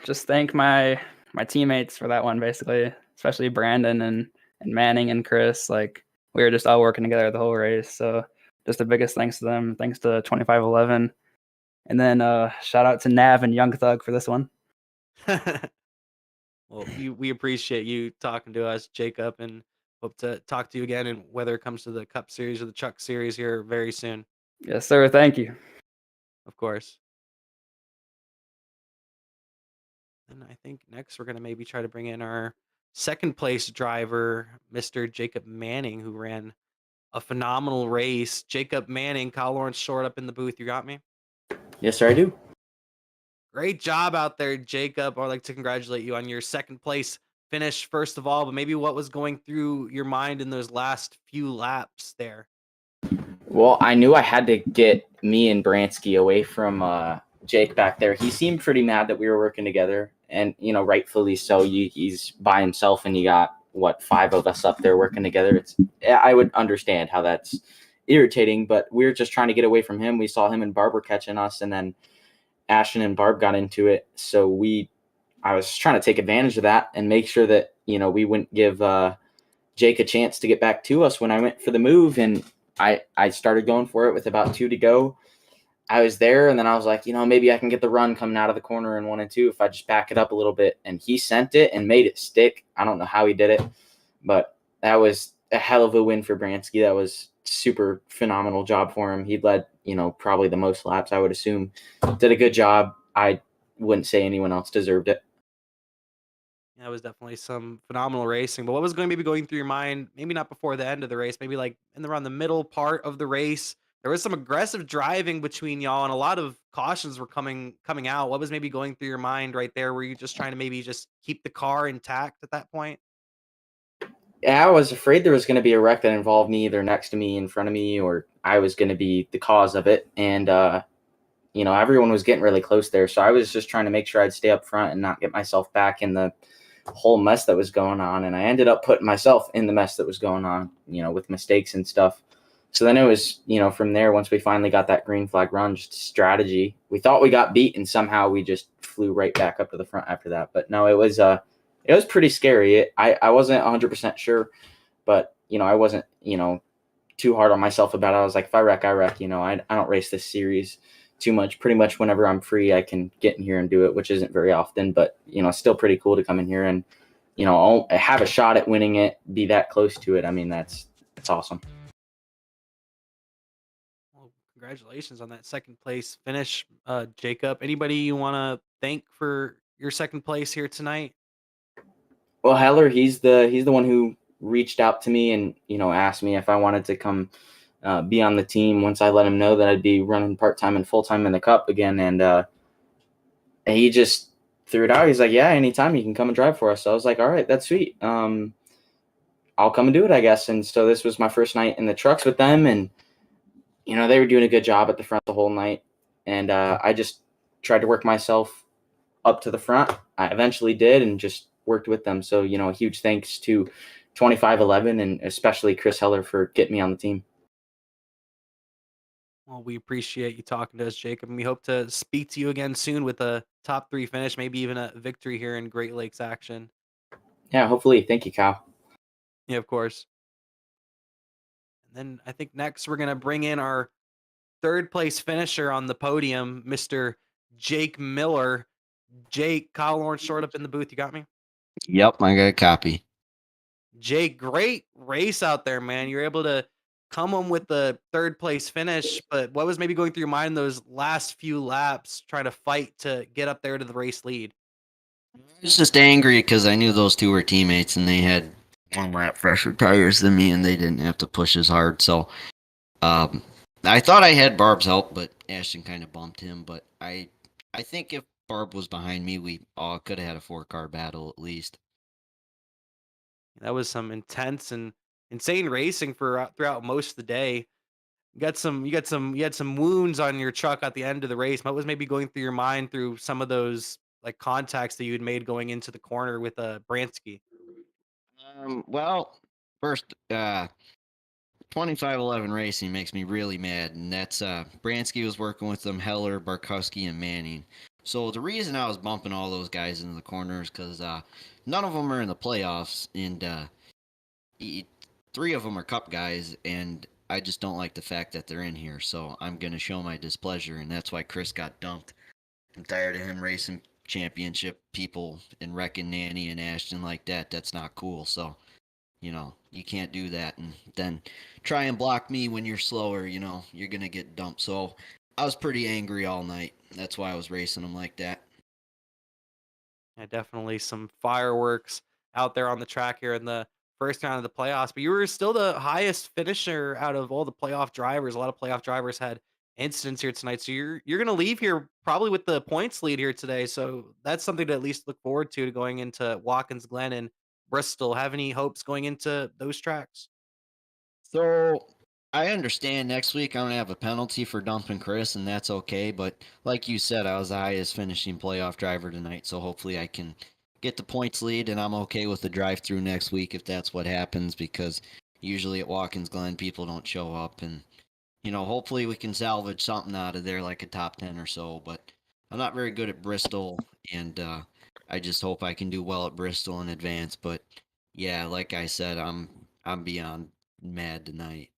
Just thank my teammates for that one, basically, especially Brandon and Manning and Chris. Like, we were just all working together the whole race. So just the biggest thanks to them. Thanks to 2511. And then shout out to Nav and Young Thug for this one. Well, we appreciate you talking to us, Jacob, and hope to talk to you again, and whether it comes to the Cup Series or the Truck Series here very soon. Yes, sir. Thank you. Of course. And I think next we're going to maybe try to bring in our second place driver, Mr. Jacob Manning, who ran a phenomenal race. Jacob Manning, Kyle Lawrence short up in the booth. You got me? Yes, sir, I do. Great job out there, Jacob. I'd like to congratulate you on your second place finish, first of all, but maybe what was going through your mind in those last few laps there? Well, I knew I had to get me and Bransky away from Jake back there. He seemed pretty mad that we were working together, and, rightfully so. He's by himself, and you got 5 of us up there working together. I would understand how that's irritating, but we were just trying to get away from him. We saw him and Barb were catching us, and then Ashton and Barb got into it. So I was trying to take advantage of that and make sure that, we wouldn't give Jake a chance to get back to us when I went for the move. And I started going for it with about 2 to go. I was there, and then I was like, maybe I can get the run coming out of the corner in 1 and 2 if I just back it up a little bit. And he sent it and made it stick. I don't know how he did it, but that was a hell of a win for Bransky. That was super phenomenal job for him. He led, probably the most laps, I would assume. Did a good job. I wouldn't say anyone else deserved it. Yeah, it was definitely some phenomenal racing. But what was going to be going through your mind? Maybe not before the end of the race, maybe like around the middle part of the race. There was some aggressive driving between y'all, and a lot of cautions were coming out. What was maybe going through your mind right there? Were you just trying to maybe just keep the car intact at that point? Yeah, I was afraid there was going to be a wreck that involved me either next to me, in front of me, or I was going to be the cause of it. And, everyone was getting really close there. So I was just trying to make sure I'd stay up front and not get myself back in the whole mess that was going on. And I ended up putting myself in the mess that was going on, with mistakes and stuff. So then it was, from there, once we finally got that green flag run, just strategy. We thought we got beat, and somehow we just flew right back up to the front after that. But no, it was pretty scary. I wasn't 100% sure, but, I wasn't, too hard on myself about it. I was like, if I wreck, I wreck. I don't race this series too much. Pretty much whenever I'm free, I can get in here and do it, which isn't very often, but, still pretty cool to come in here and, I'll have a shot at winning it, be that close to it. I mean, that's awesome. Well, congratulations on that second place finish, Jacob. Anybody you want to thank for your second place here tonight? Well, Heller, he's the one who reached out to me and, asked me if I wanted to come be on the team once I let him know that I'd be running part-time and full-time in the Cup again. And he just threw it out. He's like, yeah, anytime you can come and drive for us. So I was like, all right, that's sweet. I'll come and do it, I guess. And so this was my first night in the trucks with them. And, they were doing a good job at the front the whole night. And I just tried to work myself up to the front. I eventually did and just worked with them. So, a huge thanks to 2511 and especially Chris Heller for getting me on the team. Well, we appreciate you talking to us, Jacob, and we hope to speak to you again soon with a top 3 finish, maybe even a victory here in Great Lakes action. Yeah, hopefully. Thank you, Kyle. Yeah, of course. And then I think next we're going to bring in our 3rd place finisher on the podium, Mr. Jake Miller. Jake, Kyle Lawrence short up in the booth. You got me? Yep, I got a copy. Jake, great race out there, man. You're able to come home with the 3rd place finish, but what was maybe going through your mind those last few laps trying to fight to get up there to the race lead? I was just angry because I knew those two were teammates and they had 1 lap fresher tires than me and they didn't have to push as hard. So I thought I had Barb's help, but Ashton kind of bumped him. But I think if Barb was behind me, we all could have had a 4-car battle at least. That was some intense and insane racing for throughout most of the day. You had some wounds on your truck at the end of the race. What was maybe going through your mind through some of those like contacts that you had made going into the corner with Bransky? Well, first, 2511 Racing makes me really mad, and that's Bransky was working with them, Heller, Barkowski, and Manning. So the reason I was bumping all those guys into the corners because none of them are in the playoffs, and 3 of them are Cup guys, and I just don't like the fact that they're in here. So I'm going to show my displeasure, and that's why Chris got dumped. I'm tired of him racing championship people and wrecking Nanny and Ashton like that. That's not cool. So, you can't do that. And then try and block me when you're slower, you're going to get dumped. So I was pretty angry all night. That's why I was racing them like that. Yeah, definitely some fireworks out there on the track here in the first round of the playoffs, but you were still the highest finisher out of all the playoff drivers. A lot of playoff drivers had incidents here tonight, so you're going to leave here probably with the points lead here today. So that's something to at least look forward to going into Watkins Glen and Bristol. Have any hopes going into those tracks? So I understand next week I'm going to have a penalty for dumping Chris, and that's okay. But like you said, I was the highest finishing playoff driver tonight, so hopefully I can get the points lead, and I'm okay with the drive-through next week if that's what happens, because usually at Watkins Glen people don't show up, and hopefully we can salvage something out of there, like a top 10 or so. But I'm not very good at Bristol, and I just hope I can do well at Bristol in advance. But yeah, like I said, I'm beyond mad tonight.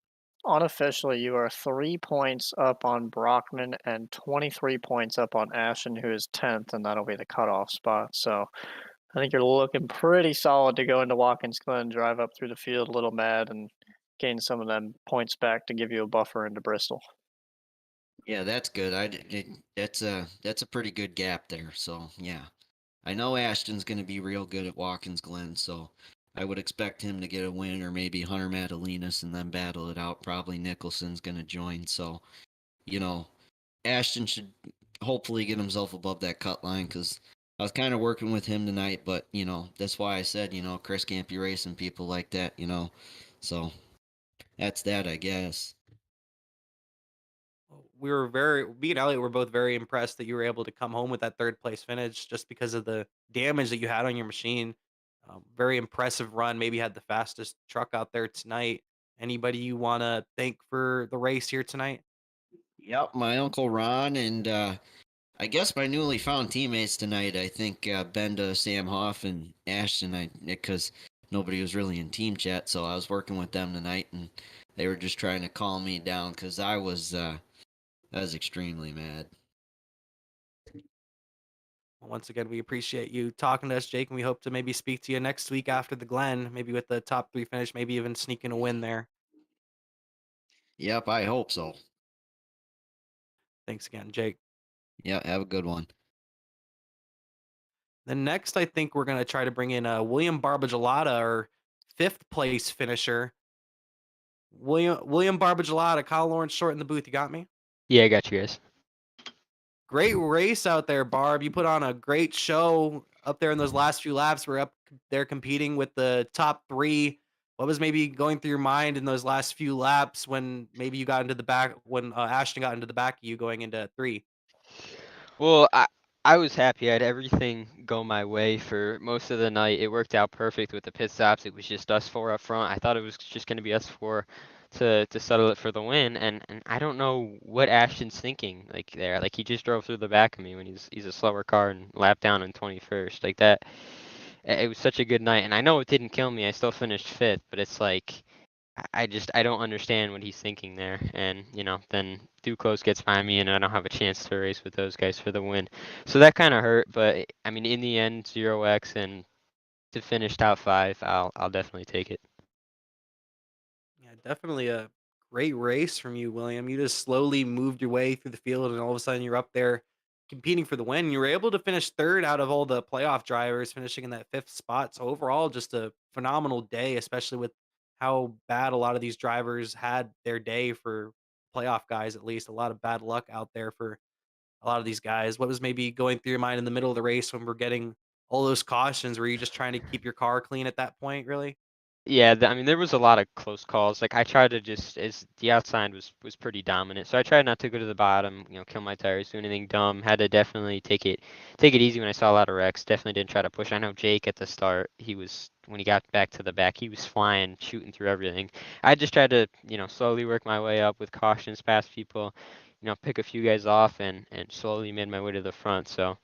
Unofficially, you are 3 points up on Brockman and 23 points up on Ashton, who is 10th, and that'll be the cutoff spot. So I think you're looking pretty solid to go into Watkins Glen, drive up through the field a little mad, and gain some of them points back to give you a buffer into Bristol. Yeah, that's good. That's a pretty good gap there. So yeah, I know Ashton's going to be real good at Watkins Glen, so I would expect him to get a win, or maybe Hunter Madalinas and then battle it out. Probably Nicholson's going to join. So you know, Ashton should hopefully get himself above that cut line, because I was kind of working with him tonight, but that's why I said Chris can't be racing people like that. So that's that, I guess. Me and Elliot were both very impressed that you were able to come home with that third place finish just because of the damage that you had on your machine. Very impressive run. Maybe had the fastest truck out there tonight. Anybody you want to thank for the race here tonight? Yep, my uncle Ron, and I guess my newly found teammates tonight. I think Benda, Sam Hoff, and Ashton. Because nobody was really in team chat, so I was working with them tonight, and they were just trying to calm me down because I was extremely mad. Well, once again, we appreciate you talking to us, Jake, and we hope to maybe speak to you next week after the Glen, maybe with the top 3 finish, maybe even sneaking a win there. Yep, I hope so. Thanks again, Jake. Yeah, have a good one. Then next, I think we're going to try to bring in William Barbagelot, our 5th place finisher. William Barbagelot, Kyle Lawrence short in the booth. You got me? Yeah, I got you guys. Great race out there, Barb. You put on a great show up there in those last few laps. We're up there competing with the top 3. What was maybe going through your mind in those last few laps when maybe you got into the back, when Ashton got into the back of you going into 3? Well, I was happy. I had everything go my way for most of the night. It worked out perfect with the pit stops. It was just us 4 up front. I thought it was just going to be us 4 to settle it for the win. And I don't know what Ashton's thinking like there. Like he just drove through the back of me when he's a slower car and lapped down in 21st. Like that. It was such a good night. And I know it didn't kill me. I still finished 5th, but it's like I don't understand what he's thinking there. And then Duclos gets by me, and I don't have a chance to race with those guys for the win. So that kind of hurt. But I mean, in the end, 0x and to finish top 5, I'll definitely take it. Yeah, definitely a great race from you, William. You just slowly moved your way through the field, and all of a sudden you're up there competing for the win. You were able to finish 3rd out of all the playoff drivers, finishing in that 5th spot. So overall, just a phenomenal day, especially with how bad a lot of these drivers had their day for playoff guys. At least a lot of bad luck out there for a lot of these guys. What was maybe going through your mind in the middle of the race when we're getting all those cautions? Were you just trying to keep your car clean at that point, really? Yeah, I mean, there was a lot of close calls. Like I tried to just, as the outside was pretty dominant, so I tried not to go to the bottom, kill my tires, do anything dumb. Had to definitely take it easy when I saw a lot of wrecks. Definitely didn't try to push. I know Jake at the start, when he got back to the back, he was flying, shooting through everything. I just tried to, slowly work my way up with cautions past people, pick a few guys off and slowly made my way to the front. So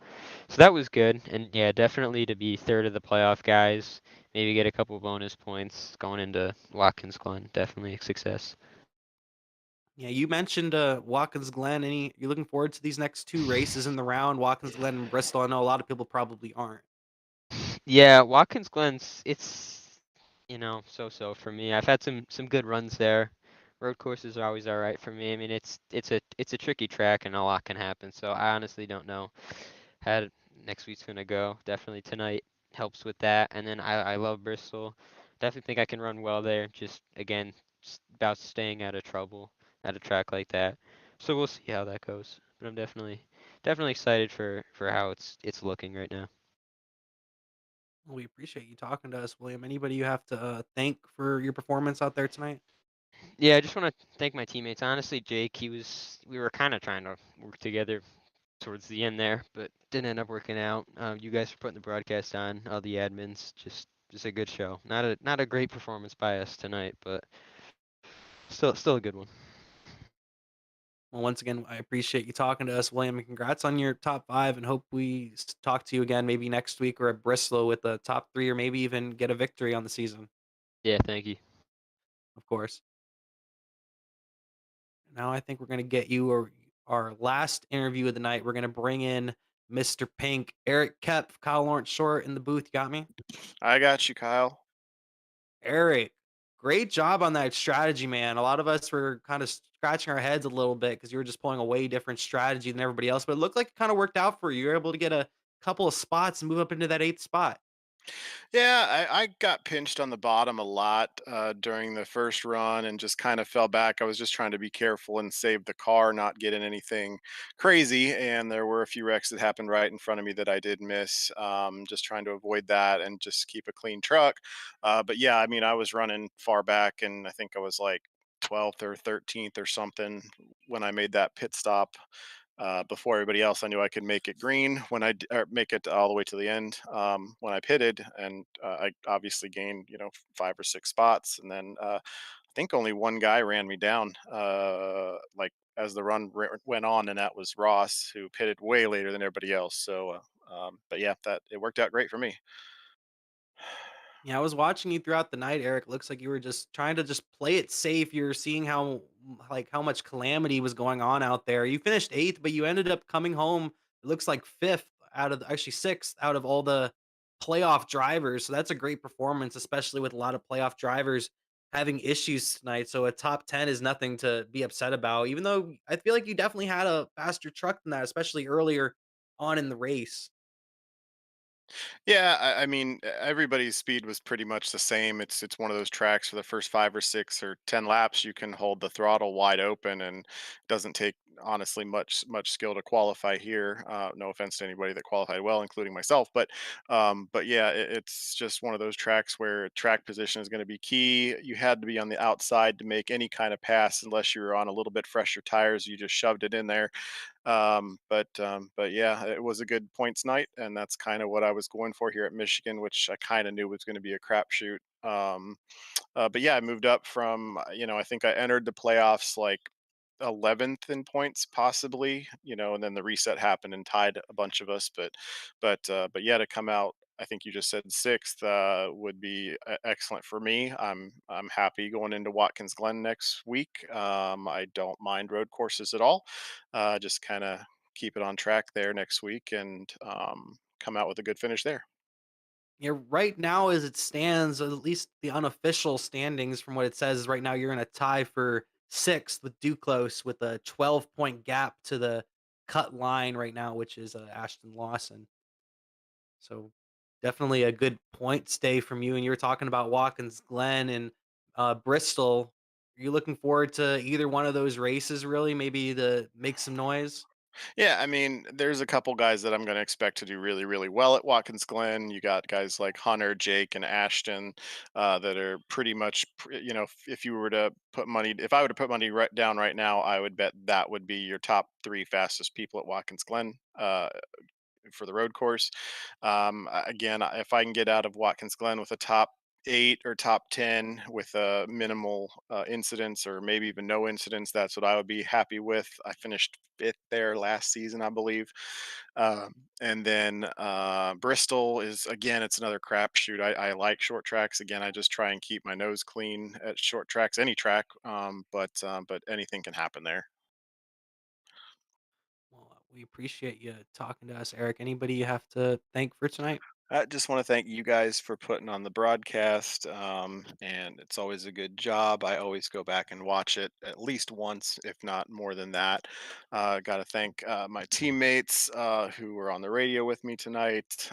that was good. And yeah, definitely to be 3rd of the playoff guys. Maybe get a couple bonus points going into Watkins Glen. Definitely a success. Yeah, you mentioned Watkins Glen. You looking forward to these next 2 races in the round, Watkins Glen and Bristol? I know a lot of people probably aren't. Yeah, Watkins Glen's it's so for me. I've had some good runs there. Road courses are always all right for me. I mean, it's a tricky track and a lot can happen. So I honestly don't know how next week's gonna go. Definitely tonight helps with that. And then I love Bristol. Definitely think I can run well there. Just again, about staying out of trouble at a track like that. So we'll see how that goes. But I'm definitely excited for how it's looking right now. Well, we appreciate you talking to us, William. Anybody you have to thank for your performance out there tonight? Yeah, I just want to thank my teammates. Honestly, Jake, we were kind of trying to work together towards the end there, but didn't end up working out. You guys for putting the broadcast on, all the admins, just a good show. Not a great performance by us tonight, but still a good one. Well, once again, I appreciate you talking to us, William, and congrats on your top 5. And hope we talk to you again maybe next week or at Bristol with the top 3, or maybe even get a victory on the season. Yeah, thank you. Of course. Now I think we're gonna get you our last interview of the night. We're gonna bring in Mr. Pink, Eric Kep, Kyle Lawrence Short in the booth. You got me? I got you, Kyle. Eric, great job on that strategy, man. A lot of us were kind of scratching our heads a little bit because you were just pulling a way different strategy than everybody else, but it looked like it kind of worked out for you. You were able to get a couple of spots and move up into that 8th spot. Yeah, I got pinched on the bottom a lot during the first run and just kind of fell back. I was just trying to be careful and save the car, not get in anything crazy. And there were a few wrecks that happened right in front of me that I did miss. Just trying to avoid that and just keep a clean truck. But yeah, I mean, I was running far back, and I think I was like 12th or 13th or something when I made that pit stop. Before everybody else, I knew I could make it green when or make it all the way to the end when I pitted, and I obviously gained 5 or 6 spots, and then I think only one guy ran me down like as the run went on, and that was Ross, who pitted way later than everybody else. So, but yeah, that it worked out great for me. Yeah, I was watching you throughout the night, Eric. Looks like you were just trying to just play it safe. You're seeing how much calamity was going on out there. You finished 8th, but you ended up coming home. It looks like 5th out of actually 6th out of all the playoff drivers. So that's a great performance, especially with a lot of playoff drivers having issues tonight. So a top 10 is nothing to be upset about, even though I feel like you definitely had a faster truck than that, especially earlier on in the race. Yeah, I mean, everybody's speed was pretty much the same. It's one of those tracks for the first 5 or 6 or 10 laps, you can hold the throttle wide open, and it doesn't take honestly much skill to qualify here. No offense to anybody that qualified well, including myself, but yeah, it's just one of those tracks where track position is going to be key. You had to be on the outside to make any kind of pass unless you were on a little bit fresher tires. You just shoved it in there. But yeah, it was a good points night, and that's kind of what I was going for here at Michigan, which I kind of knew was going to be a crapshoot. But yeah, I moved up from I think I entered the playoffs like 11th in points possibly, and then the reset happened and tied a bunch of us. But yeah, to come out, I think you just said 6th would be excellent for me. I'm happy going into Watkins Glen next week. I don't mind road courses at all. Just kind of keep it on track there next week and come out with a good finish there. Yeah, right now, as it stands, at least the unofficial standings from what it says is right now you're in a tie for 6th with Duclos with a 12-point gap to the cut line right now, which is Ashton Lawson. So definitely a good point stay from you. And you were talking about Watkins Glen and Bristol. Are you looking forward to either one of those races, really? Maybe to make some noise? Yeah, I mean, there's a couple guys that I'm going to expect to do really, really well at Watkins Glen. You got guys like Hunter, Jake, and Ashton that are pretty much, if you were to put money, if I were to put money right down right now, I would bet that would be your top 3 fastest people at Watkins Glen. For the road course. Again, if I can get out of Watkins Glen with a top 8 or top 10 with minimal incidents or maybe even no incidents, that's what I would be happy with. I finished 5th there last season, I believe. And then Bristol is, again, it's another crapshoot. I like short tracks. Again, I just try and keep my nose clean at short tracks, any track, but anything can happen there. Well, we appreciate you talking to us, Eric. Anybody you have to thank for tonight? I just want to thank you guys for putting on the broadcast, and it's always a good job. I always go back and watch it at least once, if not more than that. Got to thank my teammates who were on the radio with me tonight,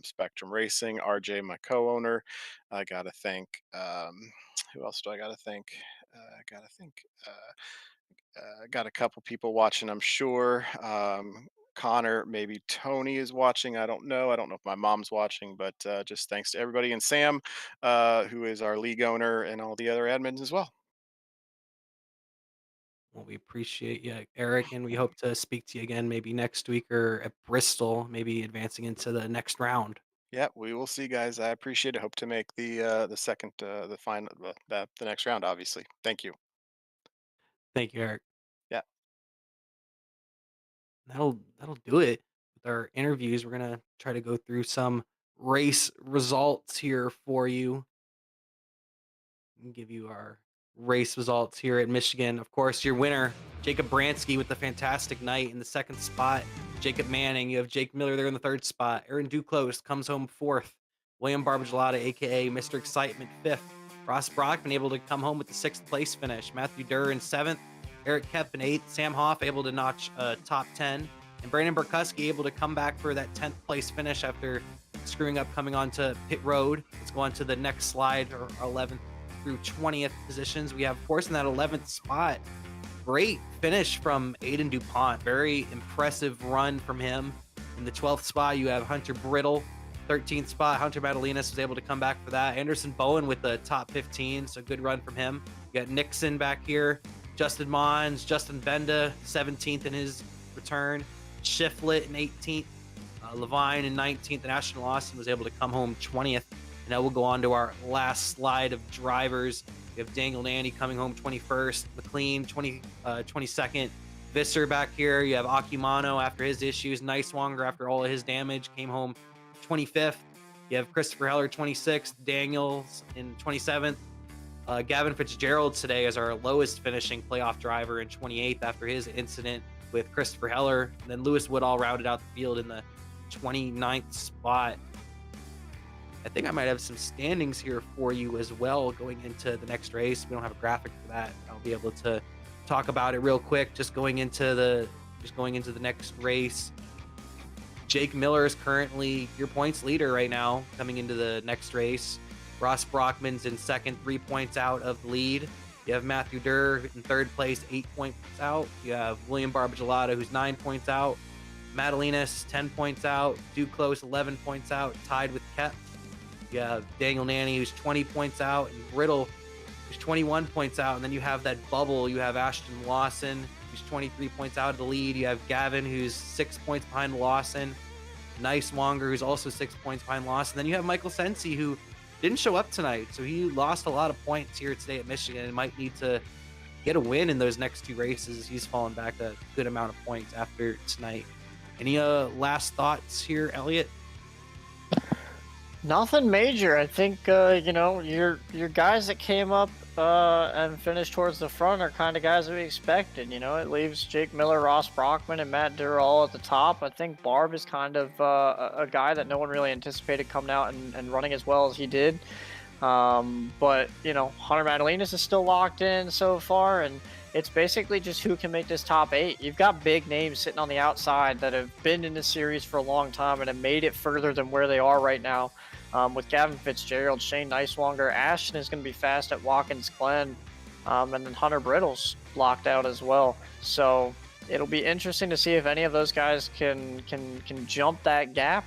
Spectrum Racing, RJ, my co-owner. I got to thank who else do I got to thank? I got to think. Got a couple people watching, I'm sure. Connor, maybe Tony is watching. I don't know. I don't know if my mom's watching, but just thanks to everybody. And Sam, who is our league owner, and all the other admins as well. Well, we appreciate you, Eric, and we hope to speak to you again maybe next week or at Bristol, maybe advancing into the next round. Yeah, we will see, guys. I appreciate it. Hope to make the second the final the next round. Obviously, thank you. Thank you, Eric. Yeah. That'll do it with our interviews. We're gonna try to go through some race results here for you and give you our race results here at Michigan. Of course, your winner, Jacob Bransky, with the fantastic night in the second spot. Jacob Manning, you have Jake Miller there in the third spot. Aaron Duclos comes home fourth. William Barbagelot, aka Mr. Excitement, fifth. Ross Brockman able to come home with the sixth place finish. Matthew Durr in seventh. Eric Kep in eighth. Sam Hoff able to notch top 10. And Brandon Burkuski able to come back for that 10th place finish after screwing up coming onto pit road. Let's go on to the next slide, or 11th through 20th positions. We have, of course, in that 11th spot, great finish from Aiden DuPont. Very impressive run from him. In the 12th spot, you have Hunter Brittle. 13th spot, Hunter Madalinas was able to come back for that. Anderson Bowen with the top 15, so good run from him. You got Nixon back here. Justin Mons, Justin Benda, 17th in his return. Shiflett in 18th. Levine in 19th, and Ashton Lawson was able to come home 20th. And now we'll go on to our last slide of drivers. We have Daniel Nanny coming home 21st, McLean 22nd, Visser back here. You have Akimano after his issues, Nicewanger after all of his damage came home 25th. You have Christopher Heller 26th, Daniels in 27th. Gavin Fitzgerald today is our lowest finishing playoff driver in 28th after his incident with Christopher Heller. And then Lewis Woodall rounded out the field in the 29th spot. I think I might have some standings here for you as well going into the next race. We don't have a graphic for that. I'll be able to talk about it real quick. Just going into the next race. Jake Miller is currently your points leader right now coming into the next race. Ross Brockman's in second, 3 points out of the lead. You have Matthew Durr in third place, 8 points out. You have William Barbagelot, who's 9 points out. Madalinas, 10 points out. Duclos, 11 points out, tied with Kep. You have Daniel Nanny, who's 20 points out, and Brittle, who's 21 points out. And then you have that bubble. You have Ashton Lawson, who's 23 points out of the lead. You have Gavin, who's 6 points behind Lawson. Nicewanger, who's also 6 points behind Lawson. Then you have Michael Sensi, who didn't show up tonight. So he lost a lot of points here today at Michigan and might need to get a win in those next two races. He's fallen back a good amount of points after tonight. Any last thoughts here, Elliot? Nothing major. I think your guys that came up and finished towards the front are kind of guys that we expected. It leaves Jake Miller, Ross Brockman, and Matt Durr all at the top. I think Barb is kind of a guy that no one really anticipated coming out and running as well as he did. But Hunter Madalinas is still locked in so far, and it's basically just who can make this top 8. You've got big names sitting on the outside that have been in the series for a long time and have made it further than where they are right now. With Gavin Fitzgerald, Shane Nicewanger, Ashton is going to be fast at Watkins Glen, and then Hunter Brittle's locked out as well. So it'll be interesting to see if any of those guys can jump that gap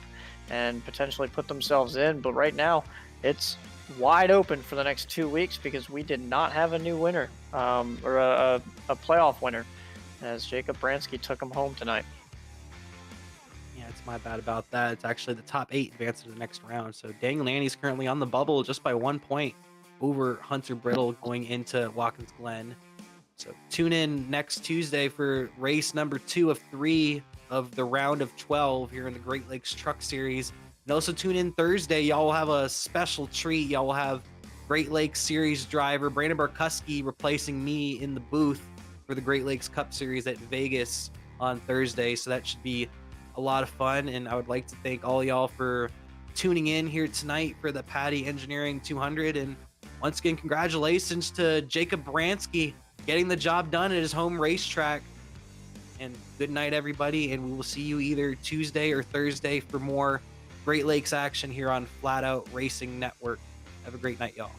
and potentially put themselves in. But right now, it's wide open for the next 2 weeks because we did not have a new winner or a playoff winner, as Jacob Bransky took him home tonight. Yeah, it's my bad about that. It's actually the top 8 advance to the next round. So Daniel Nanny's currently on the bubble just by 1 point over Hunter Brittle going into Watkins Glen. So tune in next Tuesday for race number 2 of 3 of the round of 12 here in the Great Lakes Truck Series. And also tune in Thursday. Y'all will have a special treat. Y'all will have Great Lakes Series driver Brandon Barkuski replacing me in the booth for the Great Lakes Cup Series at Vegas on Thursday. So that should be a lot of fun. And I would like to thank all y'all for tuning in here tonight for the Patti Engineering 200. And once again, congratulations to Jacob Bransky getting the job done at his home racetrack. And good night, everybody. And we will see you either Tuesday or Thursday for more Great Lakes action here on Flatout Racing Network. Have a great night, y'all.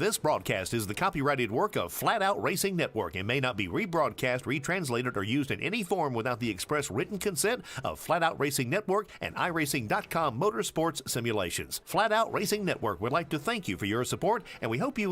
This broadcast is the copyrighted work of Flatout Racing Network and may not be rebroadcast, retranslated, or used in any form without the express written consent of Flatout Racing Network and iRacing.com Motorsports Simulations. Flatout Racing Network would like to thank you for your support, and we hope you